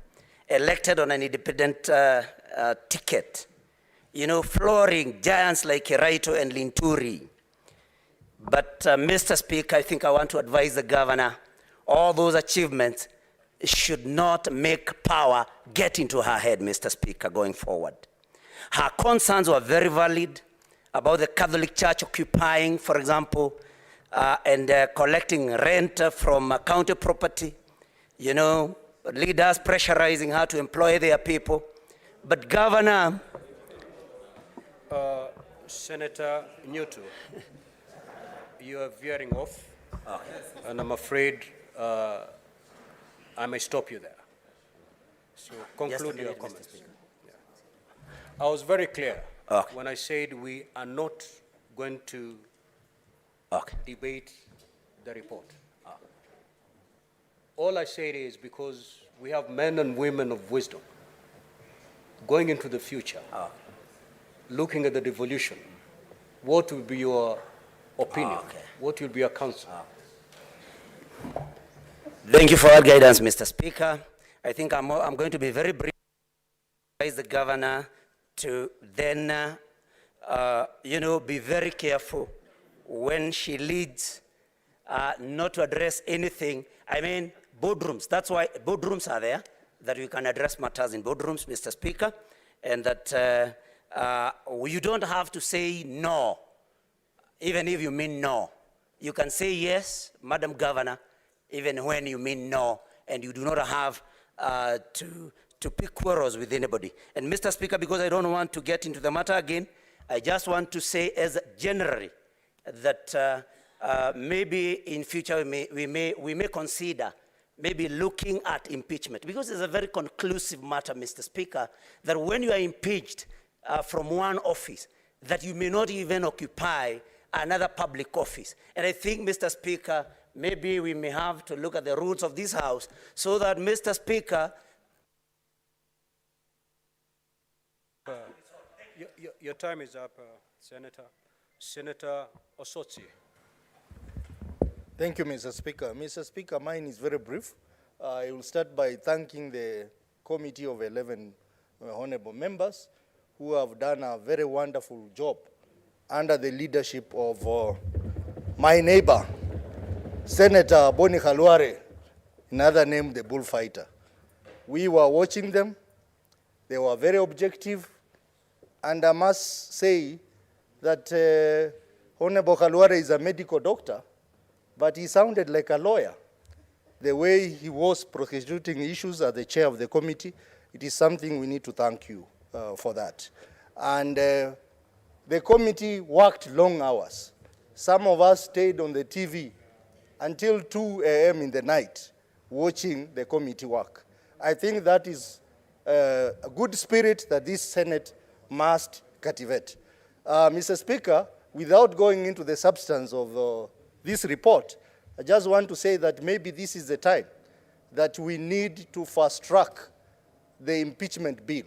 elected on an independent ticket, you know, flooring giants like Keraito and Linturi. But Mr. Speaker, I think I want to advise the governor, all those achievements should not make power get into her head, Mr. Speaker, going forward. Her concerns were very valid about the Catholic Church occupying, for example, and collecting rent from county property, you know, leaders pressurizing her to employ their people. But Governor... Senator Newton, you are veering off, and I'm afraid I may stop you there. So conclude your comments. Yeah. I was very clear when I said we are not going to debate the report. All I said is because we have men and women of wisdom going into the future, looking at the devolution. What will be your opinion? What will be your counsel? Thank you for all guidance, Mr. Speaker. I think I'm going to be very brief. Advise the governor to then, you know, be very careful when she leads, not to address anything. I mean, boardrooms. That's why boardrooms are there, that we can address matters in boardrooms, Mr. Speaker, and that you don't have to say no, even if you mean no. You can say yes, Madam Governor, even when you mean no, and you do not have to pick quarrels with anybody. And Mr. Speaker, because I don't want to get into the matter again, I just want to say as generally that maybe in future we may consider maybe looking at impeachment, because it's a very conclusive matter, Mr. Speaker, that when you are impeached from one office, that you may not even occupy another public office. And I think, Mr. Speaker, maybe we may have to look at the rules of this House so that, Mr. Speaker, your time is up, Senator. Senator Osotsi. Thank you, Mr. Speaker. Mr. Speaker, mine is very brief. I will start by thanking the committee of 11 honorable members who have done a very wonderful job under the leadership of my neighbor, Senator Boni Khalware, another name the bullfighter. We were watching them. They were very objective. And I must say that Honorable Khalware is a medical doctor, but he sounded like a lawyer. The way he was prosecuting issues as the chair of the committee, it is something we need to thank you for that. And the committee worked long hours. Some of us stayed on the TV until 2 a.m. in the night watching the committee work. I think that is a good spirit that this Senate must cultivate. Mr. Speaker, without going into the substance of this report, I just want to say that maybe this is the time that we need to fast-track the impeachment bill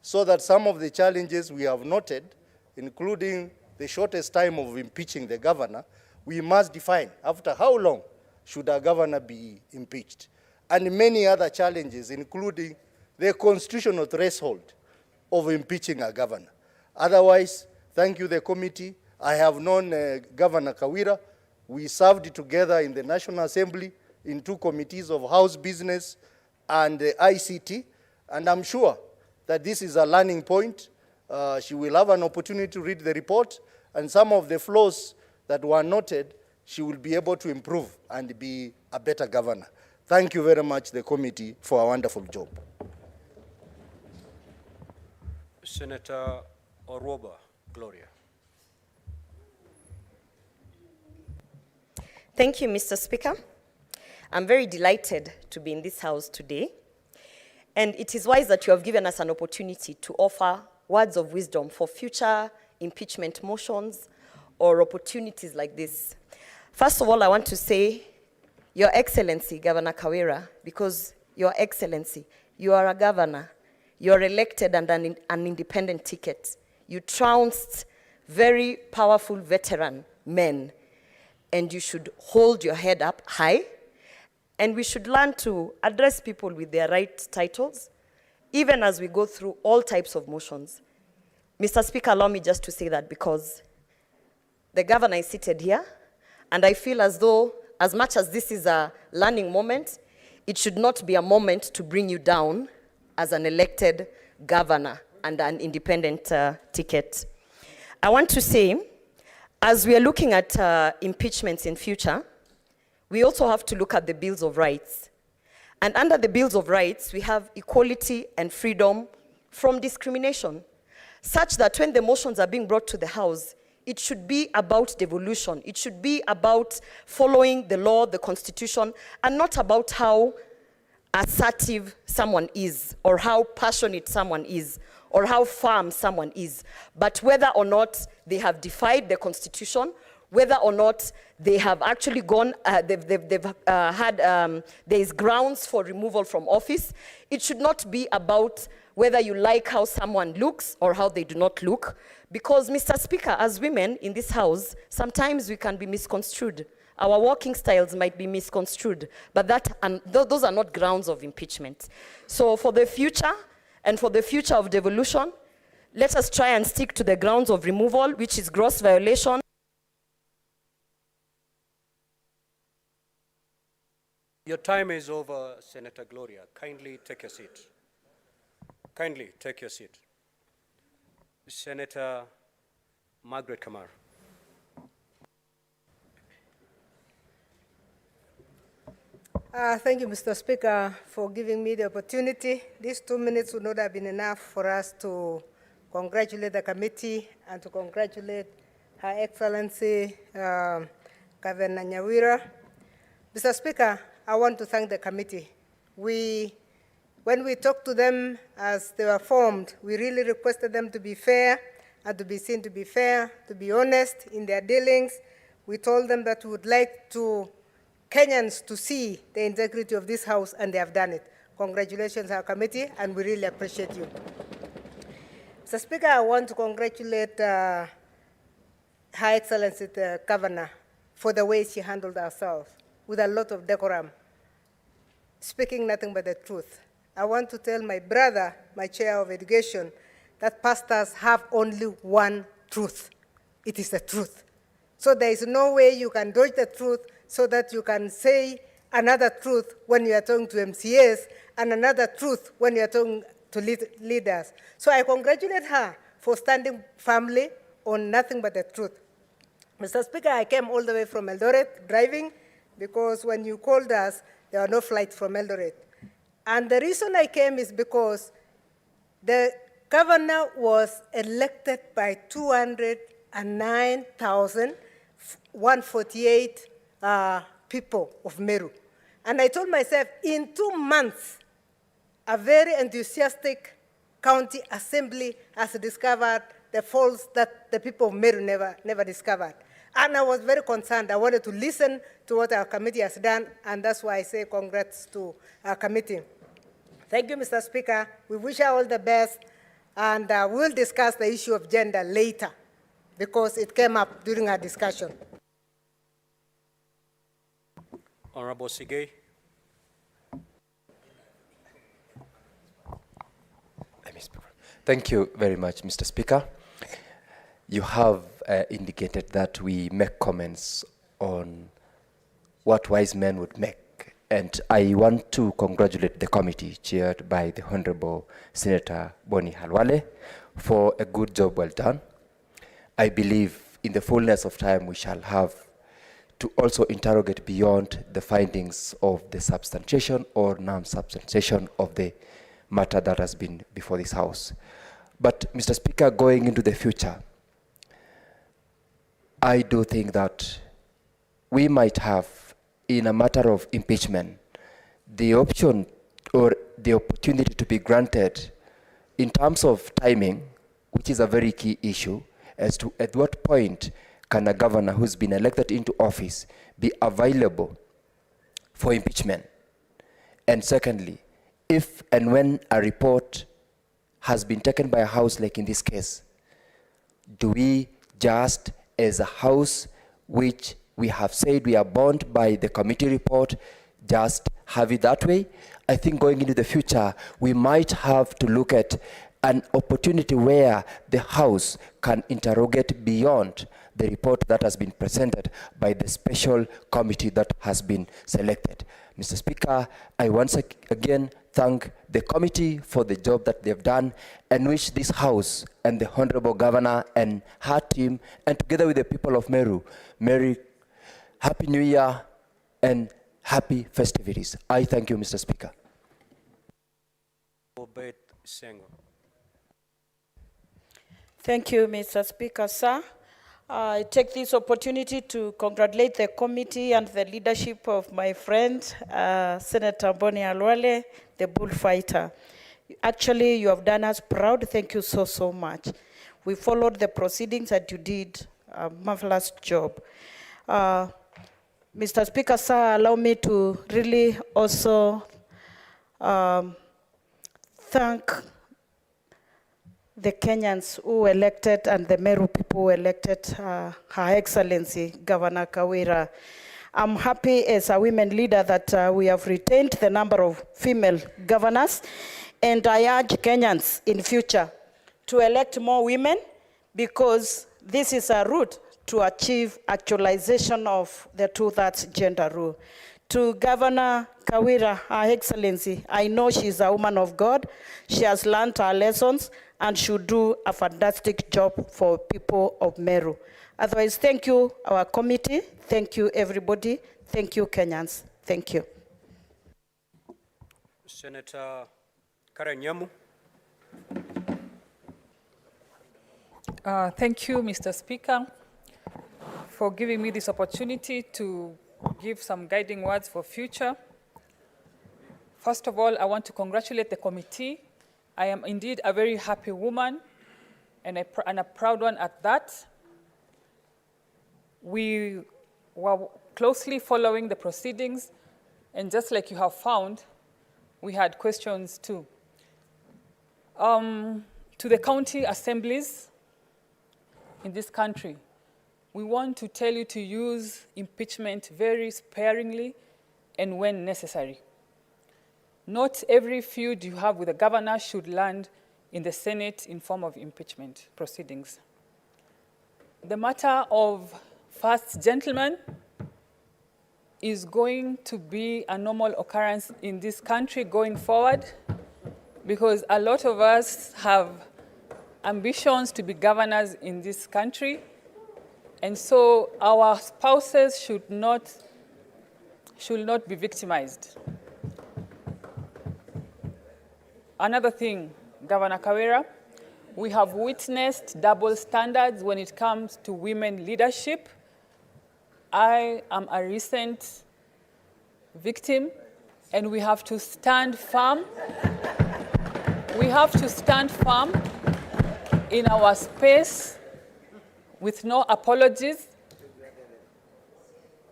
so that some of the challenges we have noted, including the shortest time of impeaching the governor, we must define after how long should a governor be impeached, and many other challenges, including the constitutional threshold of impeaching a governor. Otherwise, thank you, the committee. I have known Governor KAWIRA. We served together in the National Assembly in 2 committees of House Business and ICT, and I'm sure that this is a learning point. She will have an opportunity to read the report, and some of the flaws that were noted, she will be able to improve and be a better governor. Thank you very much, the committee, for a wonderful job. Senator Oroba Gloria. Thank you, Mr. Speaker. I'm very delighted to be in this house today. And it is wise that you have given us an opportunity to offer words of wisdom for future impeachment motions or opportunities like this. First of all, I want to say, Your Excellency, Governor KAWIRA, because Your Excellency, you are a governor. You are elected under an independent ticket. You trounced very powerful veteran men, and you should hold your head up high. And we should learn to address people with their right titles, even as we go through all types of motions. Mr. Speaker, allow me just to say that because the governor is seated here, and I feel as though, as much as this is a learning moment, it should not be a moment to bring you down as an elected governor and an independent ticket. I want to say, as we are looking at impeachments in future, we also have to look at the Bills of Rights. And under the Bills of Rights, we have equality and freedom from discrimination, such that when the motions are being brought to the House, it should be about devolution. It should be about following the law, the Constitution, and not about how assertive someone is, or how passionate someone is, or how firm someone is, but whether or not they have defied the Constitution, whether or not they have actually gone, there is grounds for removal from office. It should not be about whether you like how someone looks or how they do not look. Because, Mr. Speaker, as women in this house, sometimes we can be misconstrued. Our walking styles might be misconstrued, but those are not grounds of impeachment. So for the future, and for the future of devolution, let us try and stick to the grounds of removal, which is gross violation. Your time is over, Senator Gloria. Kindly take your seat. Kindly take your seat. Senator Margaret Kamar. Thank you, Mr. Speaker, for giving me the opportunity. These 2 minutes would not have been enough for us to congratulate the committee and to congratulate Her Excellency Governor Nyawira. Mr. Speaker, I want to thank the committee. When we talked to them as they were formed, we really requested them to be fair and to be seen to be fair, to be honest in their dealings. We told them that we would like Kenyans to see the integrity of this House, and they have done it. Congratulations, our committee, and we really appreciate you. Mr. Speaker, I want to congratulate Her Excellency the Governor for the way she handled herself with a lot of decorum, speaking nothing but the truth. I want to tell my brother, my chair of education, that pastors have only one truth. It is the truth. So there is no way you can dodge the truth so that you can say another truth when you are talking to MCAs and another truth when you are talking to leaders. So I congratulate her for standing firmly on nothing but the truth. Mr. Speaker, I came all the way from Eldoret driving because when you called us, there were no flights from Eldoret. And the reason I came is because the governor was elected by 209,148 people of Meru. And I told myself, in 2 months, a very enthusiastic county assembly has discovered the faults that the people of Meru never discovered. And I was very concerned. I wanted to listen to what our committee has done, and that's why I say congrats to our committee. Thank you, Mr. Speaker. We wish you all the best, and we'll discuss the issue of gender later because it came up during our discussion. Honorable Sigay. Thank you very much, Mr. Speaker. You have indicated that we make comments on what wise men would make. And I want to congratulate the committee chaired by the Honorable Senator Boni Halwale for a good job well done. I believe in the fullness of time we shall have to also interrogate beyond the findings of the substantiation or non-substantiation of the matter that has been before this House. But, Mr. Speaker, going into the future, I do think that we might have, in a matter of impeachment, the option or the opportunity to be granted in terms of timing, which is a very key issue, as to at what point can a governor who's been elected into office be available for impeachment? And secondly, if and when a report has been taken by a House, like in this case, do we just, as a House, which we have said we are bound by the committee report, just have it that way? I think going into the future, we might have to look at an opportunity where the House can interrogate beyond the report that has been presented by the special committee that has been selected. Mr. Speaker, I once again thank the committee for the job that they've done and wish this House and the Honorable Governor and her team, and together with the people of Meru, Merry Happy New Year and happy festivities. I thank you, Mr. Speaker. Thank you, Mr. Speaker, sir. I take this opportunity to congratulate the committee and the leadership of my friend, Senator Boni Halwale, the bullfighter. Actually, you have done us proud. Thank you so, so much. We followed the proceedings and you did a marvelous job. Mr. Speaker, sir, allow me to really also thank the Kenyans who elected and the Meru people who elected Her Excellency Governor KAWIRA. I'm happy as a women leader that we have retained the number of female governors, and I urge Kenyans in future to elect more women, because this is a route to achieve actualization of the 2/3 gender rule. To Governor KAWIRA, Her Excellency, I know she's a woman of God. She has learned her lessons and should do a fantastic job for people of Meru. Otherwise, thank you, our committee. Thank you, everybody. Thank you, Kenyans. Thank you. Senator Karen Nyamu. Thank you, Mr. Speaker, for giving me this opportunity to give some guiding words for future. First of all, I want to congratulate the committee. I am indeed a very happy woman, and a proud one at that. We were closely following the proceedings, and just like you have found, we had questions too. To the county assemblies in this country, we want to tell you to use impeachment very sparingly and when necessary. Not every feud you have with the governor should land in the Senate in form of impeachment proceedings. The matter of first gentleman is going to be a normal occurrence in this country going forward, because a lot of us have ambitions to be governors in this country, and so our spouses should not be victimized. Another thing, Governor KAWIRA, we have witnessed double standards when it comes to women leadership. I am a recent victim, and we have to stand firm. We have to stand firm in our space with no apologies,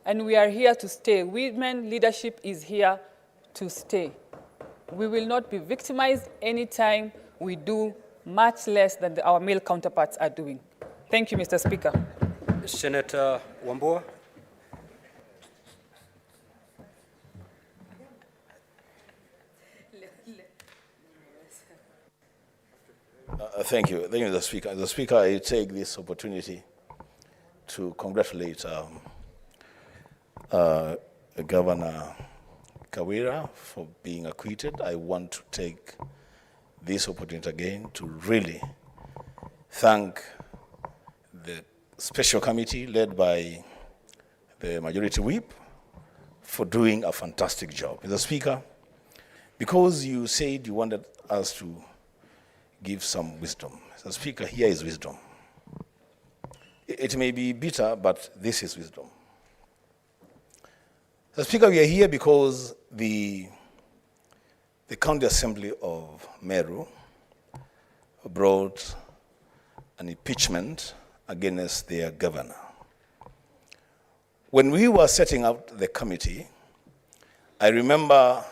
and we are here to stay. Women leadership is here to stay. We will not be victimized anytime we do much less than our male counterparts are doing. Thank you, Mr. Speaker. Senator Wambua. Thank you, Mr. Speaker. Mr. Speaker, I take this opportunity to congratulate Governor KAWIRA for being acquitted. I want to take this opportunity again to really thank the special committee led by the Majority Whip for doing a fantastic job. Mr. Speaker, because you said you wanted us to give some wisdom, Mr. Speaker, here is wisdom. It may be bitter, but this is wisdom. Mr. Speaker, we are here because the County Assembly of Meru brought an impeachment against their governor. When we were setting up the committee, I remember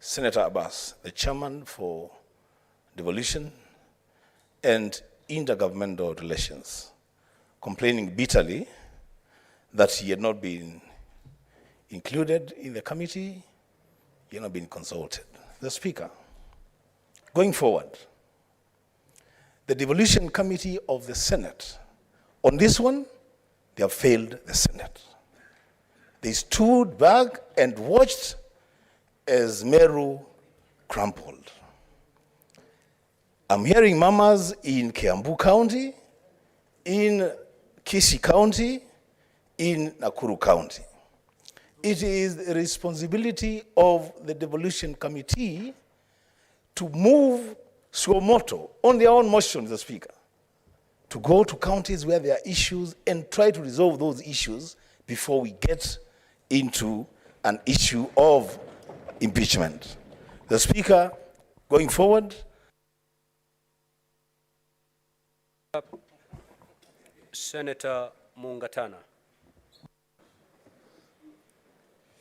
Senator Abbas, the chairman for devolution and intergovernmental relations, complaining bitterly that he had not been included in the committee, he had not been consulted. The Speaker, going forward, the devolution committee of the Senate, on this one, they have failed the Senate. They stood back and watched as Meru crumpled. I'm hearing mamas in Kiambu County, in Kisii County, in Nakuru County. It is the responsibility of the devolution committee to move suo moto on their own motion, Mr. Speaker, to go to counties where there are issues and try to resolve those issues before we get into an issue of impeachment. The Speaker, going forward. Senator Mungatana.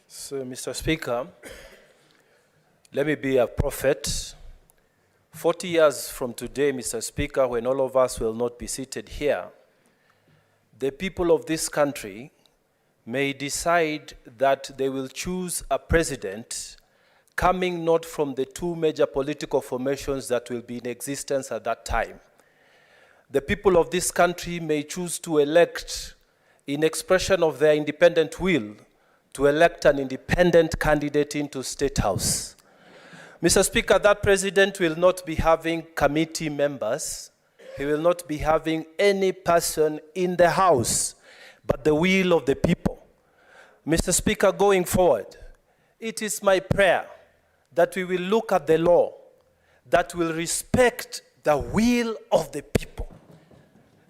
So, Mr. Speaker, let me be a prophet. 40 years from today, Mr. Speaker, when all of us will not be seated here, the people of this country may decide that they will choose a president coming not from the two major political formations that will be in existence at that time. The people of this country may choose to elect, in expression of their independent will, to elect an independent candidate into State House. Mr. Speaker, that president will not be having committee members. He will not be having any person in the House, but the will of the people. Mr. Speaker, going forward, it is my prayer that we will look at the law that will respect the will of the people.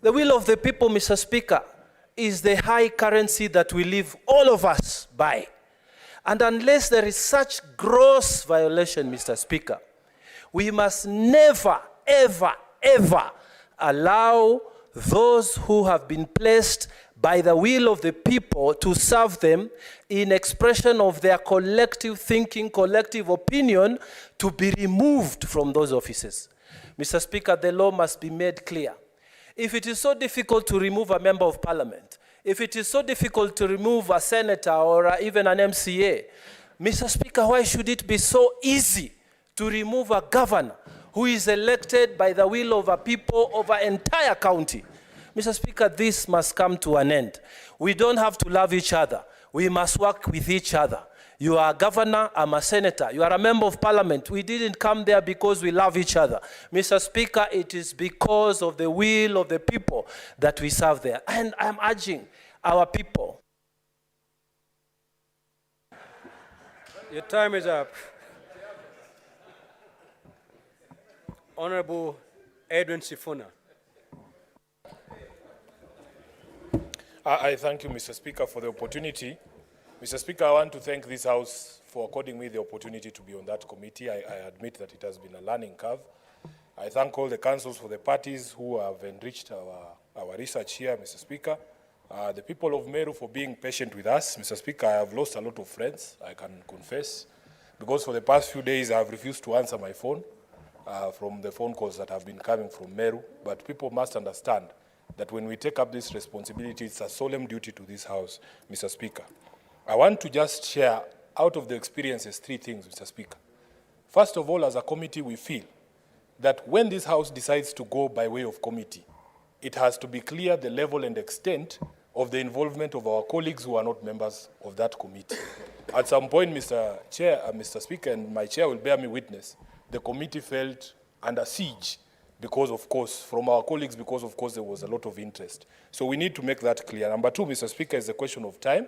The will of the people, Mr. Speaker, is the high currency that we live all of us by. And unless there is such gross violation, Mr. Speaker, we must never, ever, ever allow those who have been placed by the will of the people to serve them in expression of their collective thinking, collective opinion, to be removed from those offices. Mr. Speaker, the law must be made clear. If it is so difficult to remove a member of parliament, if it is so difficult to remove a senator or even an MCA, Mr. Speaker, why should it be so easy to remove a governor who is elected by the will of a people of an entire county? Mr. Speaker, this must come to an end. We don't have to love each other. We must work with each other. You are a governor, I'm a senator. You are a member of parliament. We didn't come there because we love each other. Mr. Speaker, it is because of the will of the people that we serve there. And I'm urging our people. Your time is up. Honorable Edwin Sifuna. I thank you, Mr. Speaker, for the opportunity. Mr. Speaker, I want to thank this House for according me the opportunity to be on that committee. I admit that it has been a learning curve. I thank all the councils for the parties who have enriched our research here, Mr. Speaker. The people of Meru for being patient with us. Mr. Speaker, I have lost a lot of friends, I can confess, because for the past few days I have refused to answer my phone from the phone calls that have been coming from Meru. But people must understand that when we take up this responsibility, it's a solemn duty to this House, Mr. Speaker. I want to just share out of the experiences 3 things, Mr. Speaker. First of all, as a committee, we feel that when this House decides to go by way of committee, it has to be clear the level and extent of the involvement of our colleagues who are not members of that committee. At some point, Mr. Chair, Mr. Speaker, and my chair will bear me witness, the committee felt under siege because, of course, from our colleagues, because, of course, there was a lot of interest. So we need to make that clear. Number two, Mr. Speaker, is the question of time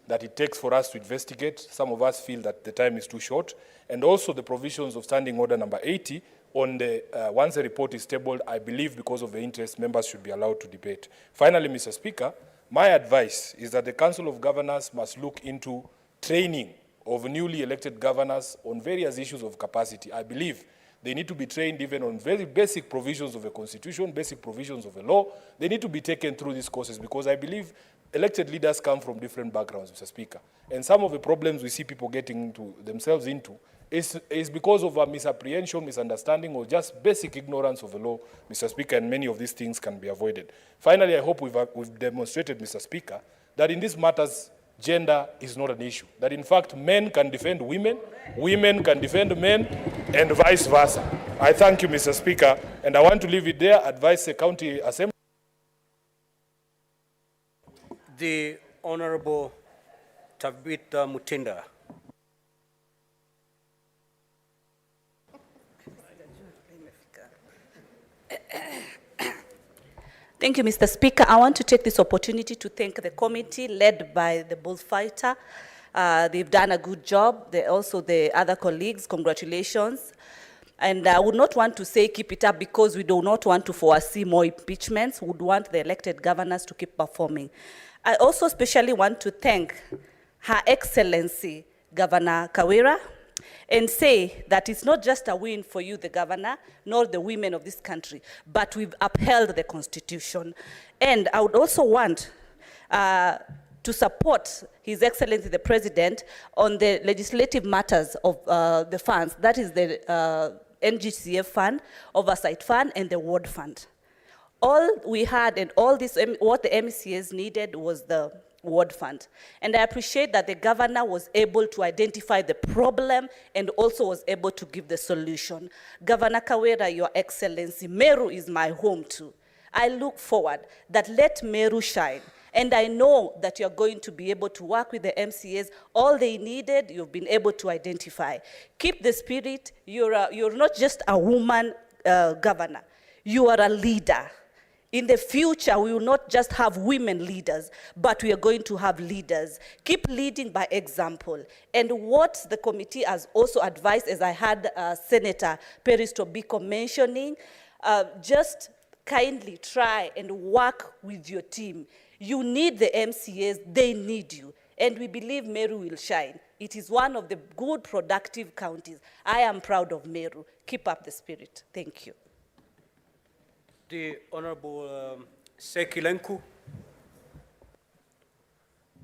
that it takes for us to investigate. Some of us feel that the time is too short. And also the provisions of Standing Order number 80 on the, once the report is tabled, I believe because of the interest, members should be allowed to debate. Finally, Mr. Speaker, my advice is that the Council of Governors must look into training of newly elected governors on various issues of capacity. I believe they need to be trained even on very basic provisions of a constitution, basic provisions of a law. They need to be taken through these courses because I believe elected leaders come from different backgrounds, Mr. Speaker. And some of the problems we see people getting into themselves into is because of a misapprehension, misunderstanding, or just basic ignorance of the law, Mr. Speaker, and many of these things can be avoided. Finally, I hope we've demonstrated, Mr. Speaker, that in these matters, gender is not an issue. That in fact, men can defend women, women can defend men, and vice versa. I thank you, Mr. Speaker, and I want to leave it there, advise the County Assembly. The Honorable Tabitha Mutinda. Thank you, Mr. Speaker. I want to take this opportunity to thank the committee led by the bullfighter. They've done a good job. Also the other colleagues, congratulations. And I would not want to say keep it up because we do not want to foresee more impeachments. We would want the elected governors to keep performing. I also especially want to thank Her Excellency Governor KAWIRA and say that it's not just a win for you, the governor, nor the women of this country, but we've upheld the Constitution. And I would also want to support His Excellency the President on the legislative matters of the funds, that is the NGCF fund, Oversight Fund, and the Ward Fund. All we had and all this, what the MCAs needed was the Ward Fund. And I appreciate that the governor was able to identify the problem and also was able to give the solution. Governor KAWIRA, Your Excellency, Meru is my home too. I look forward that let Meru shine. And I know that you're going to be able to work with the MCAs. All they needed, you've been able to identify. Keep the spirit. You're not just a woman governor. You are a leader. In the future, we will not just have women leaders, but we are going to have leaders. Keep leading by example. And what the committee has also advised, as I had Senator Peris Tobiko mentioning, just kindly try and work with your team. You need the MCAs, they need you. And we believe Meru will shine. It is one of the good, productive counties. I am proud of Meru. Keep up the spirit. Thank you. The Honorable Sekilenku.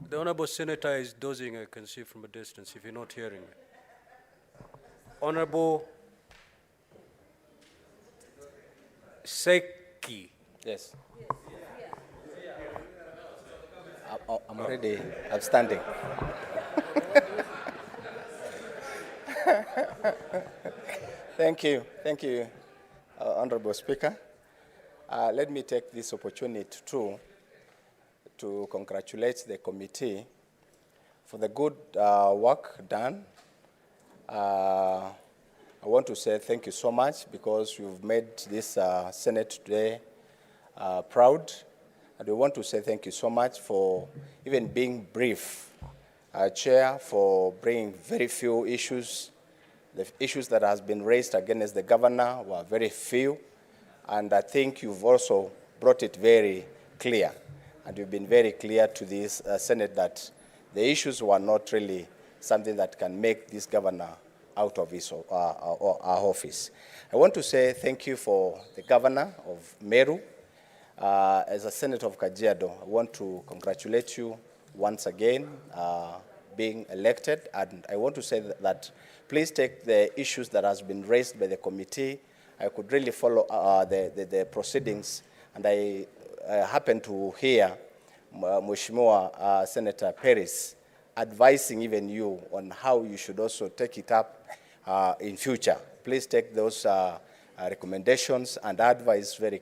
The Honorable Senator is dozing, I can see from a distance, if you're not hearing me. Honorable Seki. Yes. I'm already upstanding. Thank you, Honorable Speaker. Let me take this opportunity to congratulate the committee for the good work done. I want to say thank you so much because you've made this Senate today proud. And we want to say thank you so much for even being brief. Chair, for bringing very few issues. The issues that has been raised against the governor were very few. And I think you've also brought it very clear. And you've been very clear to this Senate that the issues were not really something that can make this governor out of his our office. I want to say thank you for the governor of Meru. As a senator of Kajiado, I want to congratulate you once again being elected. And I want to say that please take the issues that has been raised by the committee. I could really follow the proceedings, and I happened to hear Mheshimiwa Senator Peris advising even you on how you should also take it up in future. Please take those recommendations and advice very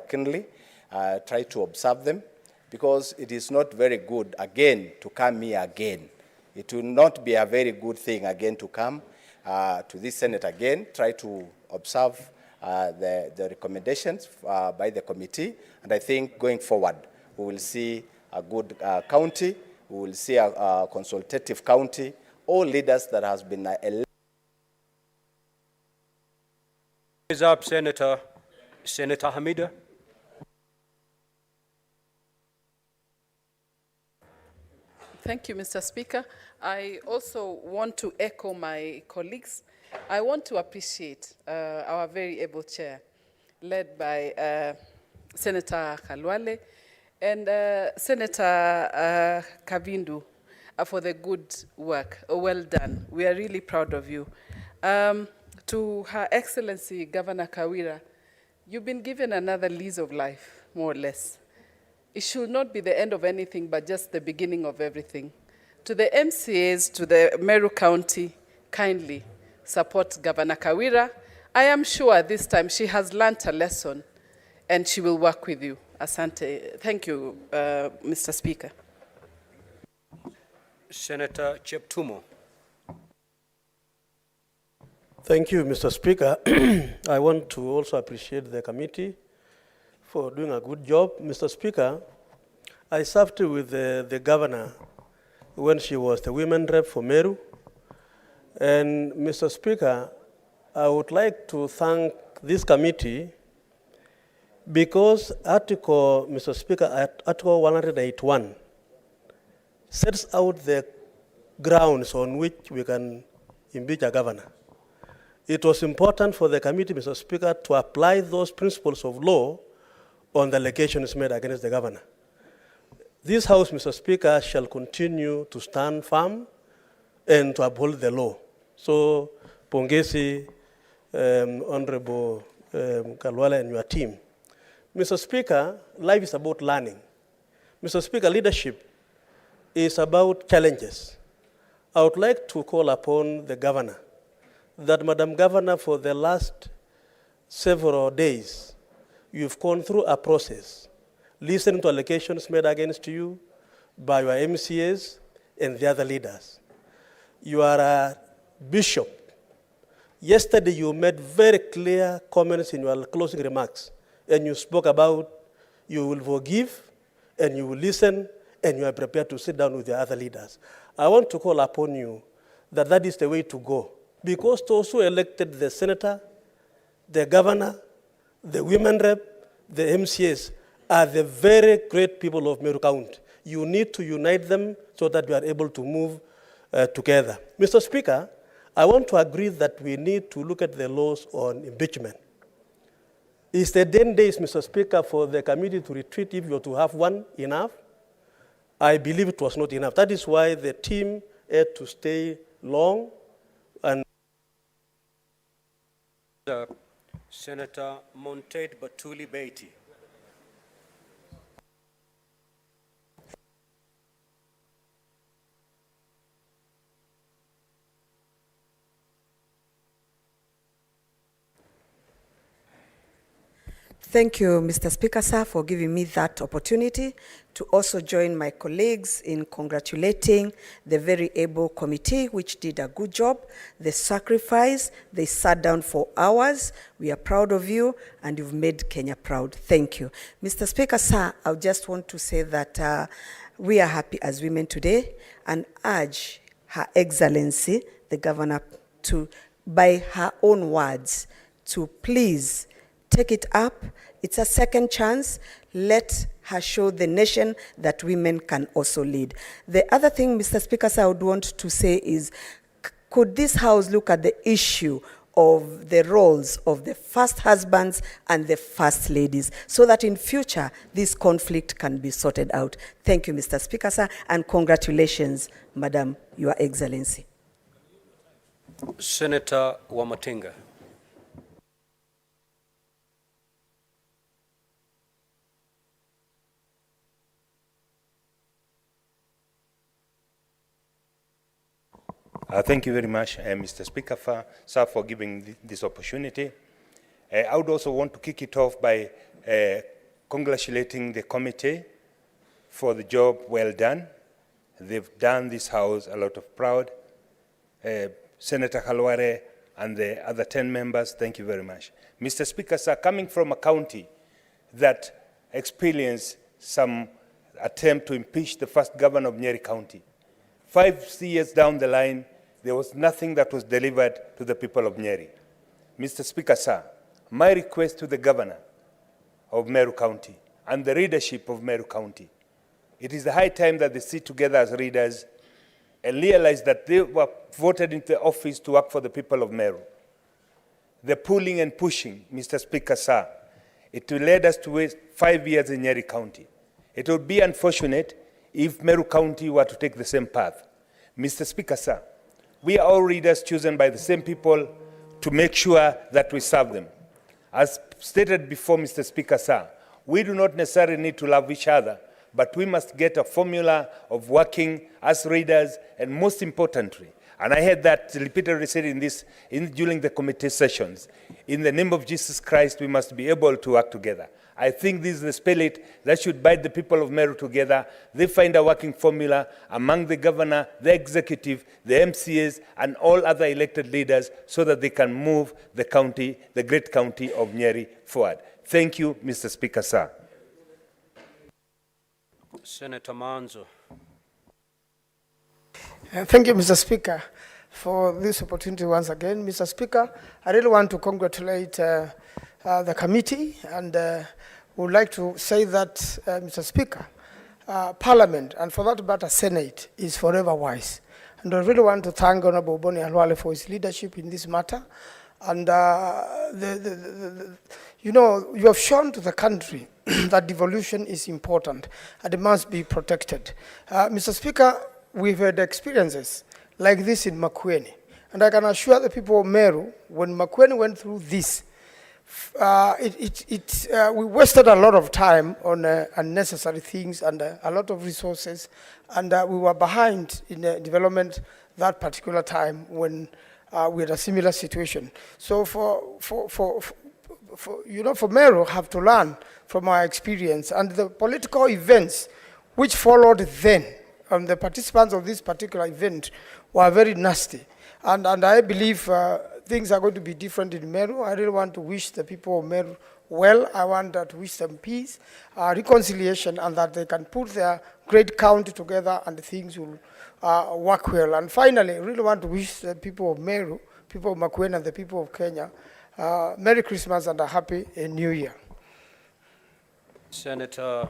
keenly. try to observe them, because it is not very good, again, to come here again. It will not be a very good thing again to come to this Senate again, try to observe the recommendations by the committee, and I think going forward, we will see a good county, we will see a consultative county, all leaders that has been elected. Is up, Senator Hamida. Thank you, Mr. Speaker. I also want to echo my colleagues. I want to appreciate our very able chair, led by Senator Khalwale and Senator Kavindu, for the good work. Well done. We are really proud of you. To Her Excellency Governor KAWIRA, you've been given another lease of life, more or less. It should not be the end of anything, but just the beginning of everything. To the MCAs, to the Meru County, kindly support Governor KAWIRA. I am sure this time she has learnt a lesson and she will work with you. Asante. Thank you, Mr. Speaker. Senator Cheptumo. Thank you, Mr. Speaker. I want to also appreciate the committee for doing a good job. Mr. Speaker, I served with the governor when she was the women rep for Meru. And Mr. Speaker, I would like to thank this committee because Mr. Speaker, Article 181 sets out the grounds on which we can impeach a governor. It was important for the committee, Mr. Speaker, to apply those principles of law on the allegations made against the governor. This House, Mr. Speaker, shall continue to stand firm and to uphold the law. So, pongezi, Honorable Khalwale and your team. Mr. Speaker, life is about learning. Mr. Speaker, leadership is about challenges. I would like to call upon the governor that, Madam Governor, for the last several days, you've gone through a process, listening to allegations made against you by your MCAs and the other leaders. You are a bishop. Yesterday, you made very clear comments in your closing remarks, and you spoke about you will forgive, and you will listen, and you are prepared to sit down with the other leaders. I want to call upon you that that is the way to go, because those who elected the senator, the governor, the women rep, the MCAs are the very great people of Meru County. You need to unite them so that we are able to move together. Mr. Speaker, I want to agree that we need to look at the laws on impeachment. Is the 10 days, Mr. Speaker, for the committee to retreat, if you are to have one, enough? I believe it was not enough. That is why the team had to stay long. And Senator Monteith Batuli Beatty. Thank you, Mr. Speaker, sir, for giving me that opportunity to also join my colleagues in congratulating the very able committee, which did a good job. The sacrifice, they sat down for hours. We are proud of you, and you've made Kenya proud. Thank you. Mr. Speaker, sir, I just want to say that we are happy as women today and urge Her Excellency, the Governor, to, by her own words, to please take it up. It's a second chance. Let her show the nation that women can also lead. The other thing, Mr. Speaker, I would want to say is, could this House look at the issue of the roles of the first husbands and the first ladies, so that in future this conflict can be sorted out? Thank you, Mr. Speaker, sir, and congratulations, Madam, Your Excellency. Senator Wamatinga. Thank you very much, Mr. Speaker, sir, for giving this opportunity. I would also want to kick it off by congratulating the committee for the job well done. They've done this House a lot of proud. Senator Khalware and the other 10 members, thank you very much. Mr. Speaker, sir, coming from a county that experienced some attempt to impeach the first governor of Nyeri County, 5 years down the line, there was nothing that was delivered to the people of Nyeri. Mr. Speaker, sir, my request to the governor of Meru County and the leadership of Meru County, it is the high time that they sit together as leaders and realize that they were voted into the office to work for the people of Meru. The pulling and pushing, Mr. Speaker, sir, it will lead us to waste 5 years in Nyeri County. It would be unfortunate if Meru County were to take the same path. Mr. Speaker, sir, we are all leaders chosen by the same people to make sure that we serve them. As stated before, Mr. Speaker, sir, we do not necessarily need to love each other, but we must get a formula of working as leaders, and most importantly, and I heard that repeatedly said during the committee sessions, in the name of Jesus Christ, we must be able to work together. I think this is the spirit that should bind the people of Meru together. They find a working formula among the governor, the executive, the MCAs, and all other elected leaders so that they can move the county, the great county of Nyeri, forward. Thank you, Mr. Speaker, sir. Senator Manzo. Thank you, Mr. Speaker, for this opportunity once again. Mr. Speaker, I really want to congratulate the committee and would like to say that, Mr. Speaker, Parliament, and for that matter, Senate, is forever wise. And I really want to thank Honorable Boni Halwale for his leadership in this matter. And, you know, you have shown to the country that devolution is important and it must be protected. Mr. Speaker, we've had experiences like this in Makueni. And I can assure the people of Meru, when Makueni went through this, we wasted a lot of time on unnecessary things and a lot of resources, and we were behind in development that particular time when we had a similar situation. So for Meru have to learn from our experience and the political events which followed then. The participants of this particular event were very nasty, and I believe things are going to be different in Meru. I really want to wish the people of Meru well. I want to wish them peace, reconciliation, and that they can put their great county together and things will work well. And finally, I really want to wish the people of Meru, people of Makueni, and the people of Kenya, Merry Christmas and a Happy New Year. Senator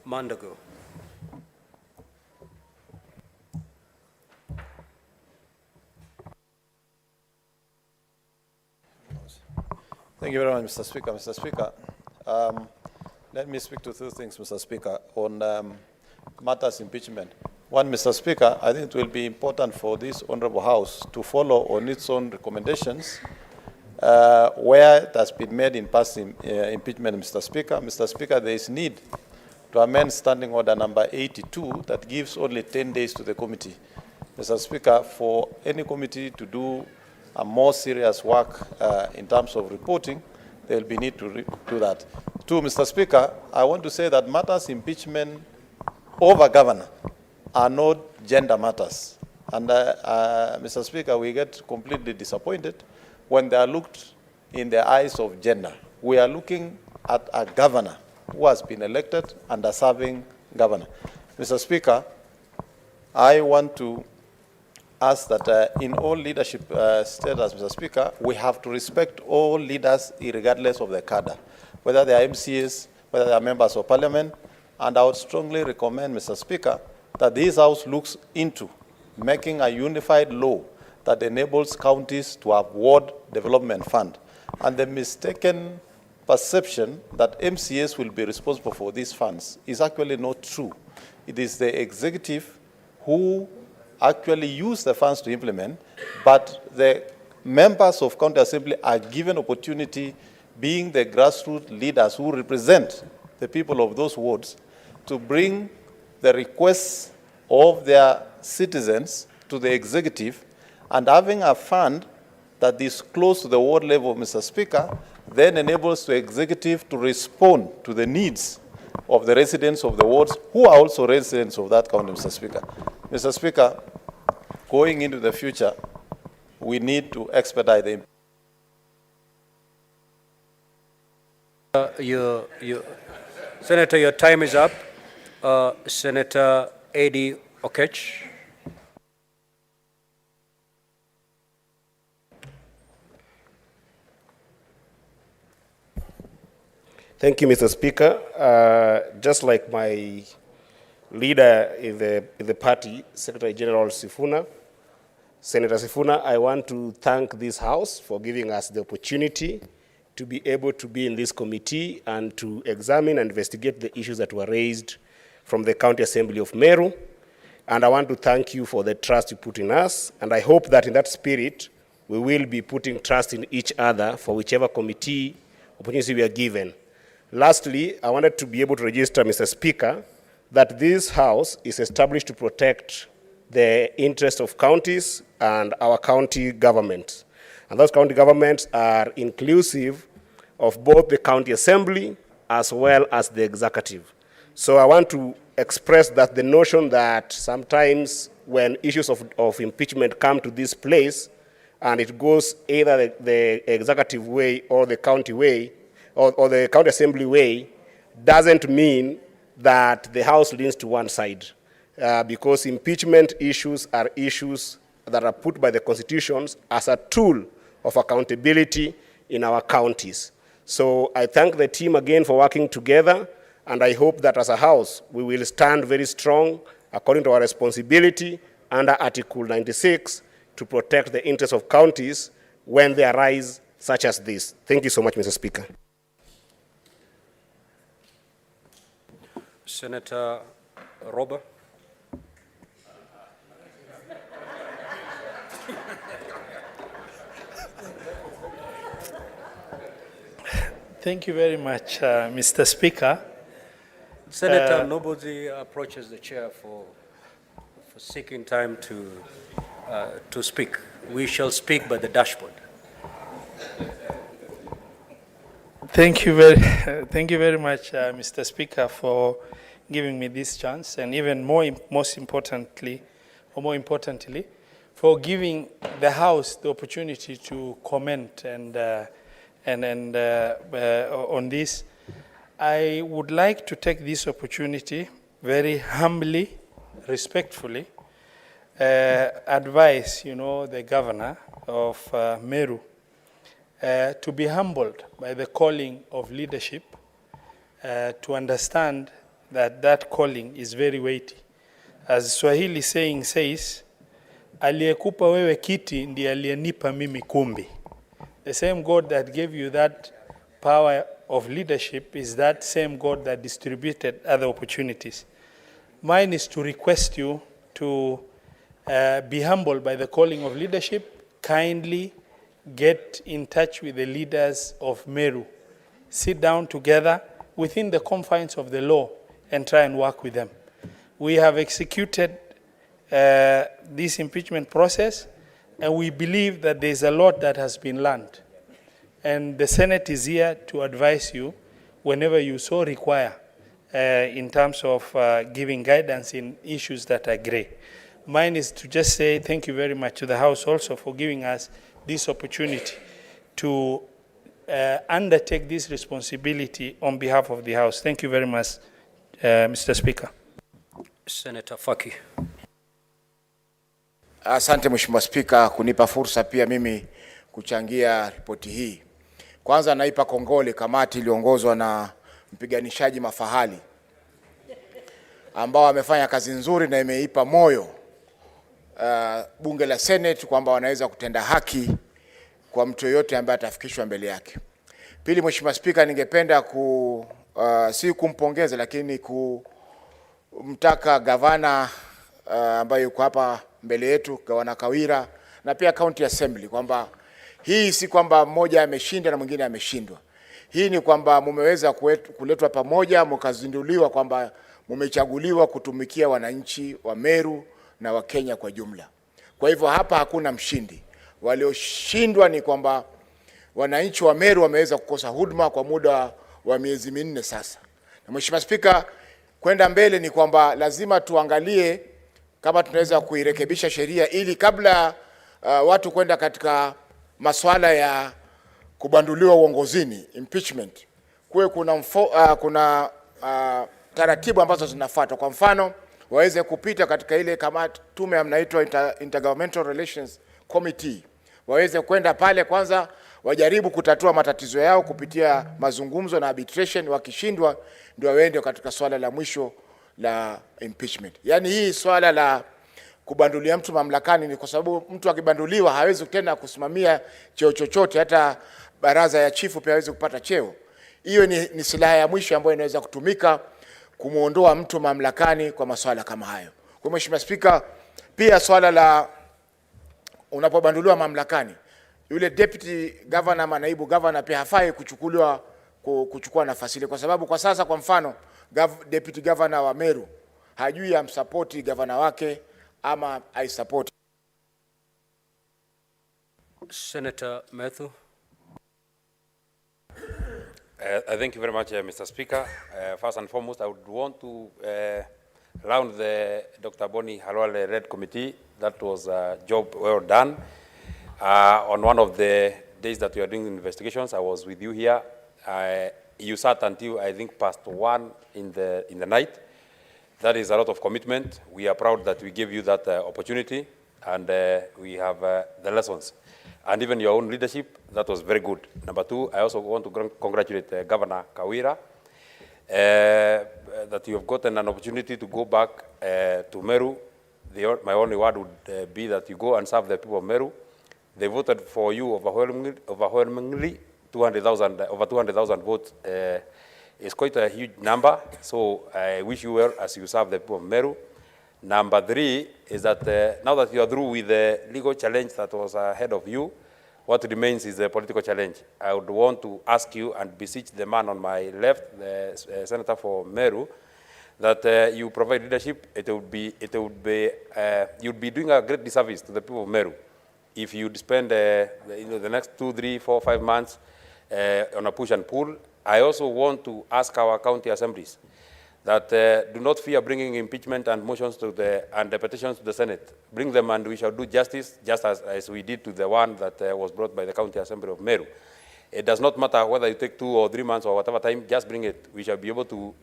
Mandago. Thank you very much, Mr. Speaker. Mr. Speaker, let me speak to two things, Mr. Speaker, on matters impeachment. One, Mr. Speaker, I think it will be important for this Honorable House to follow on its own recommendations where it has been made in past impeachment, Mr. Speaker. Mr. Speaker, there is need to amend Standing Order number 82 that gives only 10 days to the committee. Mr. Speaker, for any committee to do a more serious work in terms of reporting, there will be need to do that. Two, Mr. Speaker, I want to say that matters impeachment over governor are not gender matters. And Mr. Speaker, we get completely disappointed when they are looked in the eyes of gender. We are looking at a governor who has been elected and a serving governor. Mr. Speaker, I want to ask that in all leadership status, Mr. Speaker, we have to respect all leaders regardless of their cadre, whether they are MCAs, whether they are members of parliament, and I would strongly recommend, Mr. Speaker, that this House looks into making a unified law that enables counties to have ward development fund. And the mistaken perception that MCAs will be responsible for these funds is actually not true. It is the executive who actually use the funds to implement, but the members of county assembly are given opportunity, being the grassroots leaders who represent the people of those wards, to bring the requests of their citizens to the executive, and having a fund that is close to the ward level, Mr. Speaker, then enables the executive to respond to the needs of the residents of the wards who are also residents of that county, Mr. Speaker. Mr. Speaker, going into the future, we need to expedite the Senator, your time is up. Senator Eddie Okech. Thank you, Mr. Speaker. Just like my leader in the party, Secretary General Sifuna, Senator Sifuna, I want to thank this House for giving us the opportunity to be able to be in this committee and to examine and investigate the issues that were raised from the County Assembly of Meru. And I want to thank you for the trust you put in us. And I hope that in that spirit, we will be putting trust in each other for whichever committee opportunity we are given. Lastly, I wanted to be able to register, Mr. Speaker, that this House is established to protect the interests of counties and our county government. And those county governments are inclusive of both the county assembly as well as the executive. So I want to express that the notion that sometimes when issues of impeachment come to this place and it goes either the executive way or the county way or the county assembly way, doesn't mean that the House leans to one side. Because impeachment issues are issues that are put by the constitutions as a tool of accountability in our counties. So I thank the team again for working together, and I hope that as a House, we will stand very strong according to our responsibility under Article 96 to protect the interests of counties when they arise such as this. Thank you so much, Mr. Speaker. Senator Robert. Thank you very much, Mr. Speaker. Senator, nobody approaches the chair for seeking time to speak. We shall speak by the dashboard. Thank you very much, Mr. Speaker, for giving me this chance, and even more importantly, for giving the House the opportunity to comment on this. I would like to take this opportunity very humbly, respectfully, advise, the governor of Meru to be humbled by the calling of leadership, to understand that that calling is very weighty. As Swahili saying says, aliyekupa wewe kiti ndiye aliyenipa mimi kumbi. The same God that gave you that power of leadership is that same God that distributed other opportunities. Mine is to request you to be humbled by the calling of leadership. Kindly get in touch with the leaders of Meru. Sit down together within the confines of the law and try and work with them. We have executed this impeachment process, and we believe that there's a lot that has been learned. And the Senate is here to advise you whenever you so require in terms of giving guidance in issues that are gray. Mine is to just say thank you very much to the House also for giving us this opportunity to undertake this responsibility on behalf of the House. Thank you very much, Mr. Speaker. Senator Faki. Asante Mheshimiwa Spika kunipa fursa pia mimi kuchangia ripoti hii. Kwanza naipa kongole kamati iliongozwa na mpiganishaji mafahali ambao wamefanya kazi nzuri na imeipa moyo bunge la Senate kwamba wanaweza kutenda haki kwa mtu yoyote ambaye atafikishwa mbele yake. Pili, Mheshimiwa Spika, ningependa si kumpongeza lakini kumtaka gavana ambaye yuko hapa mbele yetu, Gavana KAWIRA, na pia County Assembly kwamba hii si kwamba mmoja ameshinda na mwingine ameshindwa. Hii ni kwamba mumeweza kuletwa pamoja, mkazinduliwa kwamba mumechaguliwa kutumikia wananchi wa Meru na wa Kenya kwa jumla. Kwa hivyo hapa hakuna mshindi. Walioshindwa ni kwamba wananchi wa Meru wameweza kukosa huduma kwa muda wa miezi 4 sasa. Na Mheshimiwa Spika, kwenda mbele ni kwamba lazima tuangalie kama tunaweza kuirekebisha sheria ili kabla watu kwenda katika masuala ya kubanduliwa uongozini, impeachment, kuwe kuna taratibu ambazo zinafuatwa. Kwa mfano, waweze kupita katika ile kama tume mnaitwa Intergovernmental Relations Committee. Waweze kwenda pale kwanza, wajaribu kutatua matatizo yao kupitia mazungumzo na arbitration. Wakishindwa ndio waende katika swala la mwisho la impeachment. Yaani hii swala la kubandulia mtu mamlakani ni kwa sababu mtu akibanduliwa hawezi tena kusimamia cheo chochote, hata baraza ya chifu pia hawezi kupata cheo. Hiyo ni silaha ya mwisho ambayo inaweza kutumika kumuondoa mtu mamlakani kwa masuala kama hayo. Kwa Mheshimiwa Spika, pia swala la unapobanduliwa mamlakani, yule deputy governor ama naibu governor pia hafai kuchukua nafasi ile, kwa sababu kwa sasa, kwa mfano, deputy governor wa Meru hajui amsupport governor wake ama aisupport. Senator Methu. Thank you very much, Mr. Speaker. First and foremost, I would want to round the Dr. Boni Halwale Red Committee. That was a job well done. On one of the days that we are doing investigations, I was with you here. You sat until, I think, past 1 in the night. That is a lot of commitment. We are proud that we gave you that opportunity, and we have the lessons. And even your own leadership, that was very good. Number 2, I also want to congratulate Governor KAWIRA that you have gotten an opportunity to go back to Meru. My only word would be that you go and serve the people of Meru. They voted for you overwhelmingly. Over 200,000 votes is quite a huge number. So I wish you well as you serve the people of Meru. Number 3 is that now that you are through with the legal challenge that was ahead of you, what remains is the political challenge. I would want to ask you and beseech the man on my left, the Senator for Meru, that you provide leadership. You'd be doing a great disservice to the people of Meru if you'd spend the next 2, 3, 4, 5 months on a push and pull. I also want to ask our county assemblies that do not fear bringing impeachment and motions and the petitions to the Senate. Bring them and we shall do justice, just as we did to the one that was brought by the County Assembly of Meru. It does not matter whether you take 2 or 3 months or whatever time, just bring it. We shall be able to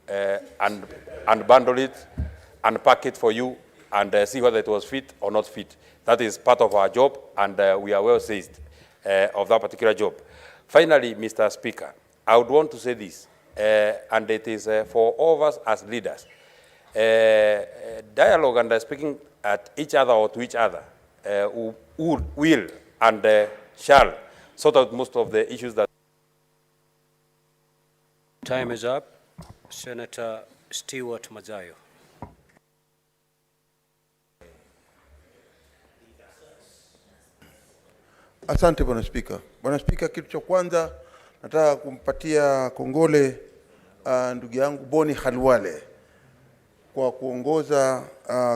unbundle it, unpack it for you, and see whether it was fit or not fit. That is part of our job, and we are well seized of that particular job. Finally, Mr. Speaker, I would want to say this, and it is for all of us as leaders. Dialogue and speaking at each other or to each other will and shall sort out most of the issues that... Time is up. Senator Stewart Mazayo. Asante Bwana Spika. Bwana Spika, kitu cha kwanza nataka kumpatia kongole ndugu yangu Boni Halwale kwa kuongoza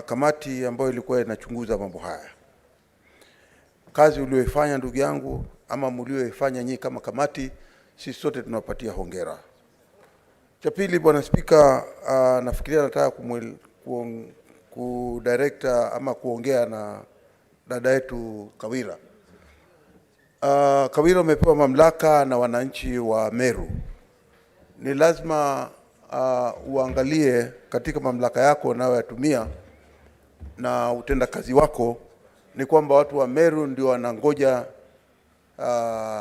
kamati ambayo ilikuwa inachunguza mambo haya. Kazi uliyoifanya ndugu yangu, ama mlioifanya nyinyi kama kamati, sisi sote tunawapatia hongera. Cha pili Bwana Spika, nafikiria nataka kudirector ama kuongea na dada yetu KAWIRA. KAWIRA umepewa mamlaka na wananchi wa Meru. Ni lazima uangalie katika mamlaka yako unayoyatumia na utenda kazi wako, ni kwamba watu wa Meru ndio wanangoja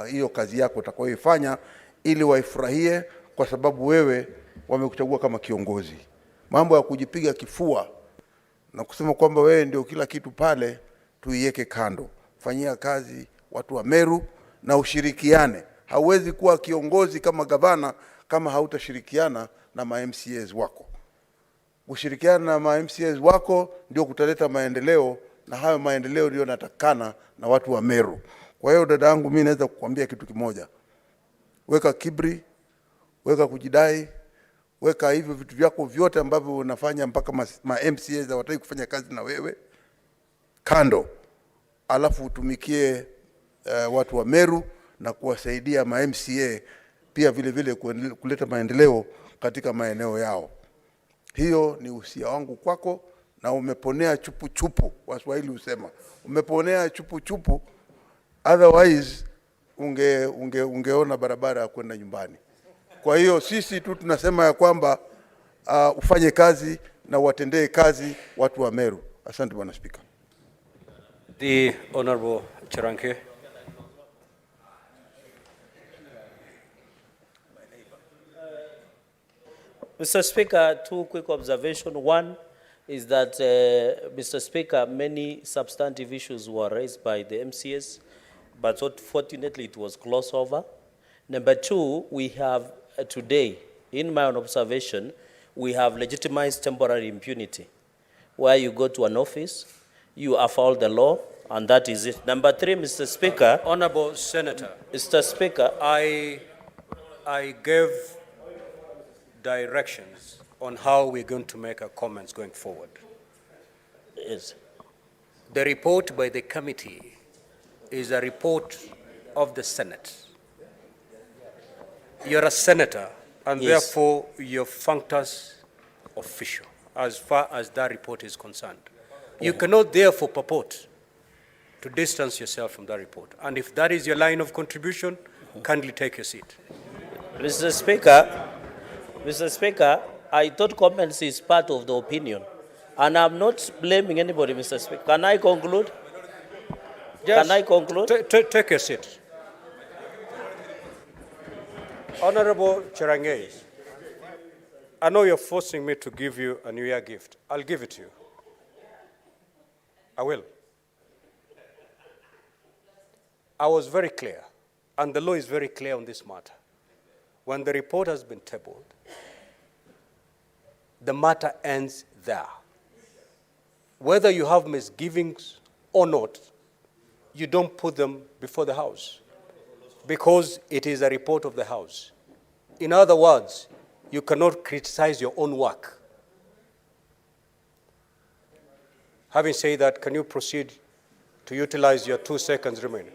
hiyo kazi yako utakayoifanya ili waifurahie, kwa sababu wewe wamekuchagua kama kiongozi. Mambo ya kujipiga kifua na kusema kwamba wewe ndio kila kitu pale, tuiweke kando. Fanyia kazi watu wa Meru na ushirikiane. Hauwezi kuwa kiongozi kama gavana kama hautashirikiana na ma-MCAs wako. Ushirikiana na ma-MCAs wako ndio kutaleta maendeleo, na hayo maendeleo ndio natakana na watu wa Meru. Kwa hiyo dada yangu, mimi naweza kukuambia kitu kimoja. Weka kibri, weka kujidai, weka hivyo vitu vyako vyote ambavyo unafanya mpaka ma-MCAs hawataki kufanya kazi na wewe kando. Alafu utumikie watu wa Meru na kuwasaidia ma MCA pia vile vile kuleta maendeleo katika maeneo yao. Hiyo ni usia wangu kwako, na umeponea chupu chupu, Waswahili husema. Umeponea chupu chupu, otherwise ungeona barabara ya kwenda nyumbani. Kwa hiyo sisi tu tunasema ya kwamba ufanye kazi na watendee kazi watu wa Meru. Asante Bwana Speaker. The Honorable Chiranke. Mr. Speaker, two quick observations. One is that, Mr. Speaker, many substantive issues were raised by the MCS, but fortunately it was closed over. Number two, we have today, in my own observation, we have legitimized temporary impunity, where you go to an office, you uphold the law, and that is it. Number three, Mr. Speaker. Honorable Senator. Mr. Speaker. I gave directions on how we're going to make our comments going forward. Yes. The report by the committee is a report of the Senate. You're a senator, and Yes. therefore your functus official, as far as that report is concerned. You cannot therefore purport to distance yourself from that report. And if that is your line of contribution, kindly take your seat. Mr. Speaker, I thought comments is part of the opinion. And I'm not blaming anybody, Mr. Speaker. Can I conclude? Yes. Can I conclude? Take your seat. Honorable Chirange, I know you're forcing me to give you a New Year gift. I'll give it to you. I will. I was very clear, and the law is very clear on this matter. When the report has been tabled, the matter ends there. Whether you have misgivings or not, you don't put them before the House, because it is a report of the House. In other words, you cannot criticize your own work. Having said that, can you proceed to utilize your 2 seconds remaining?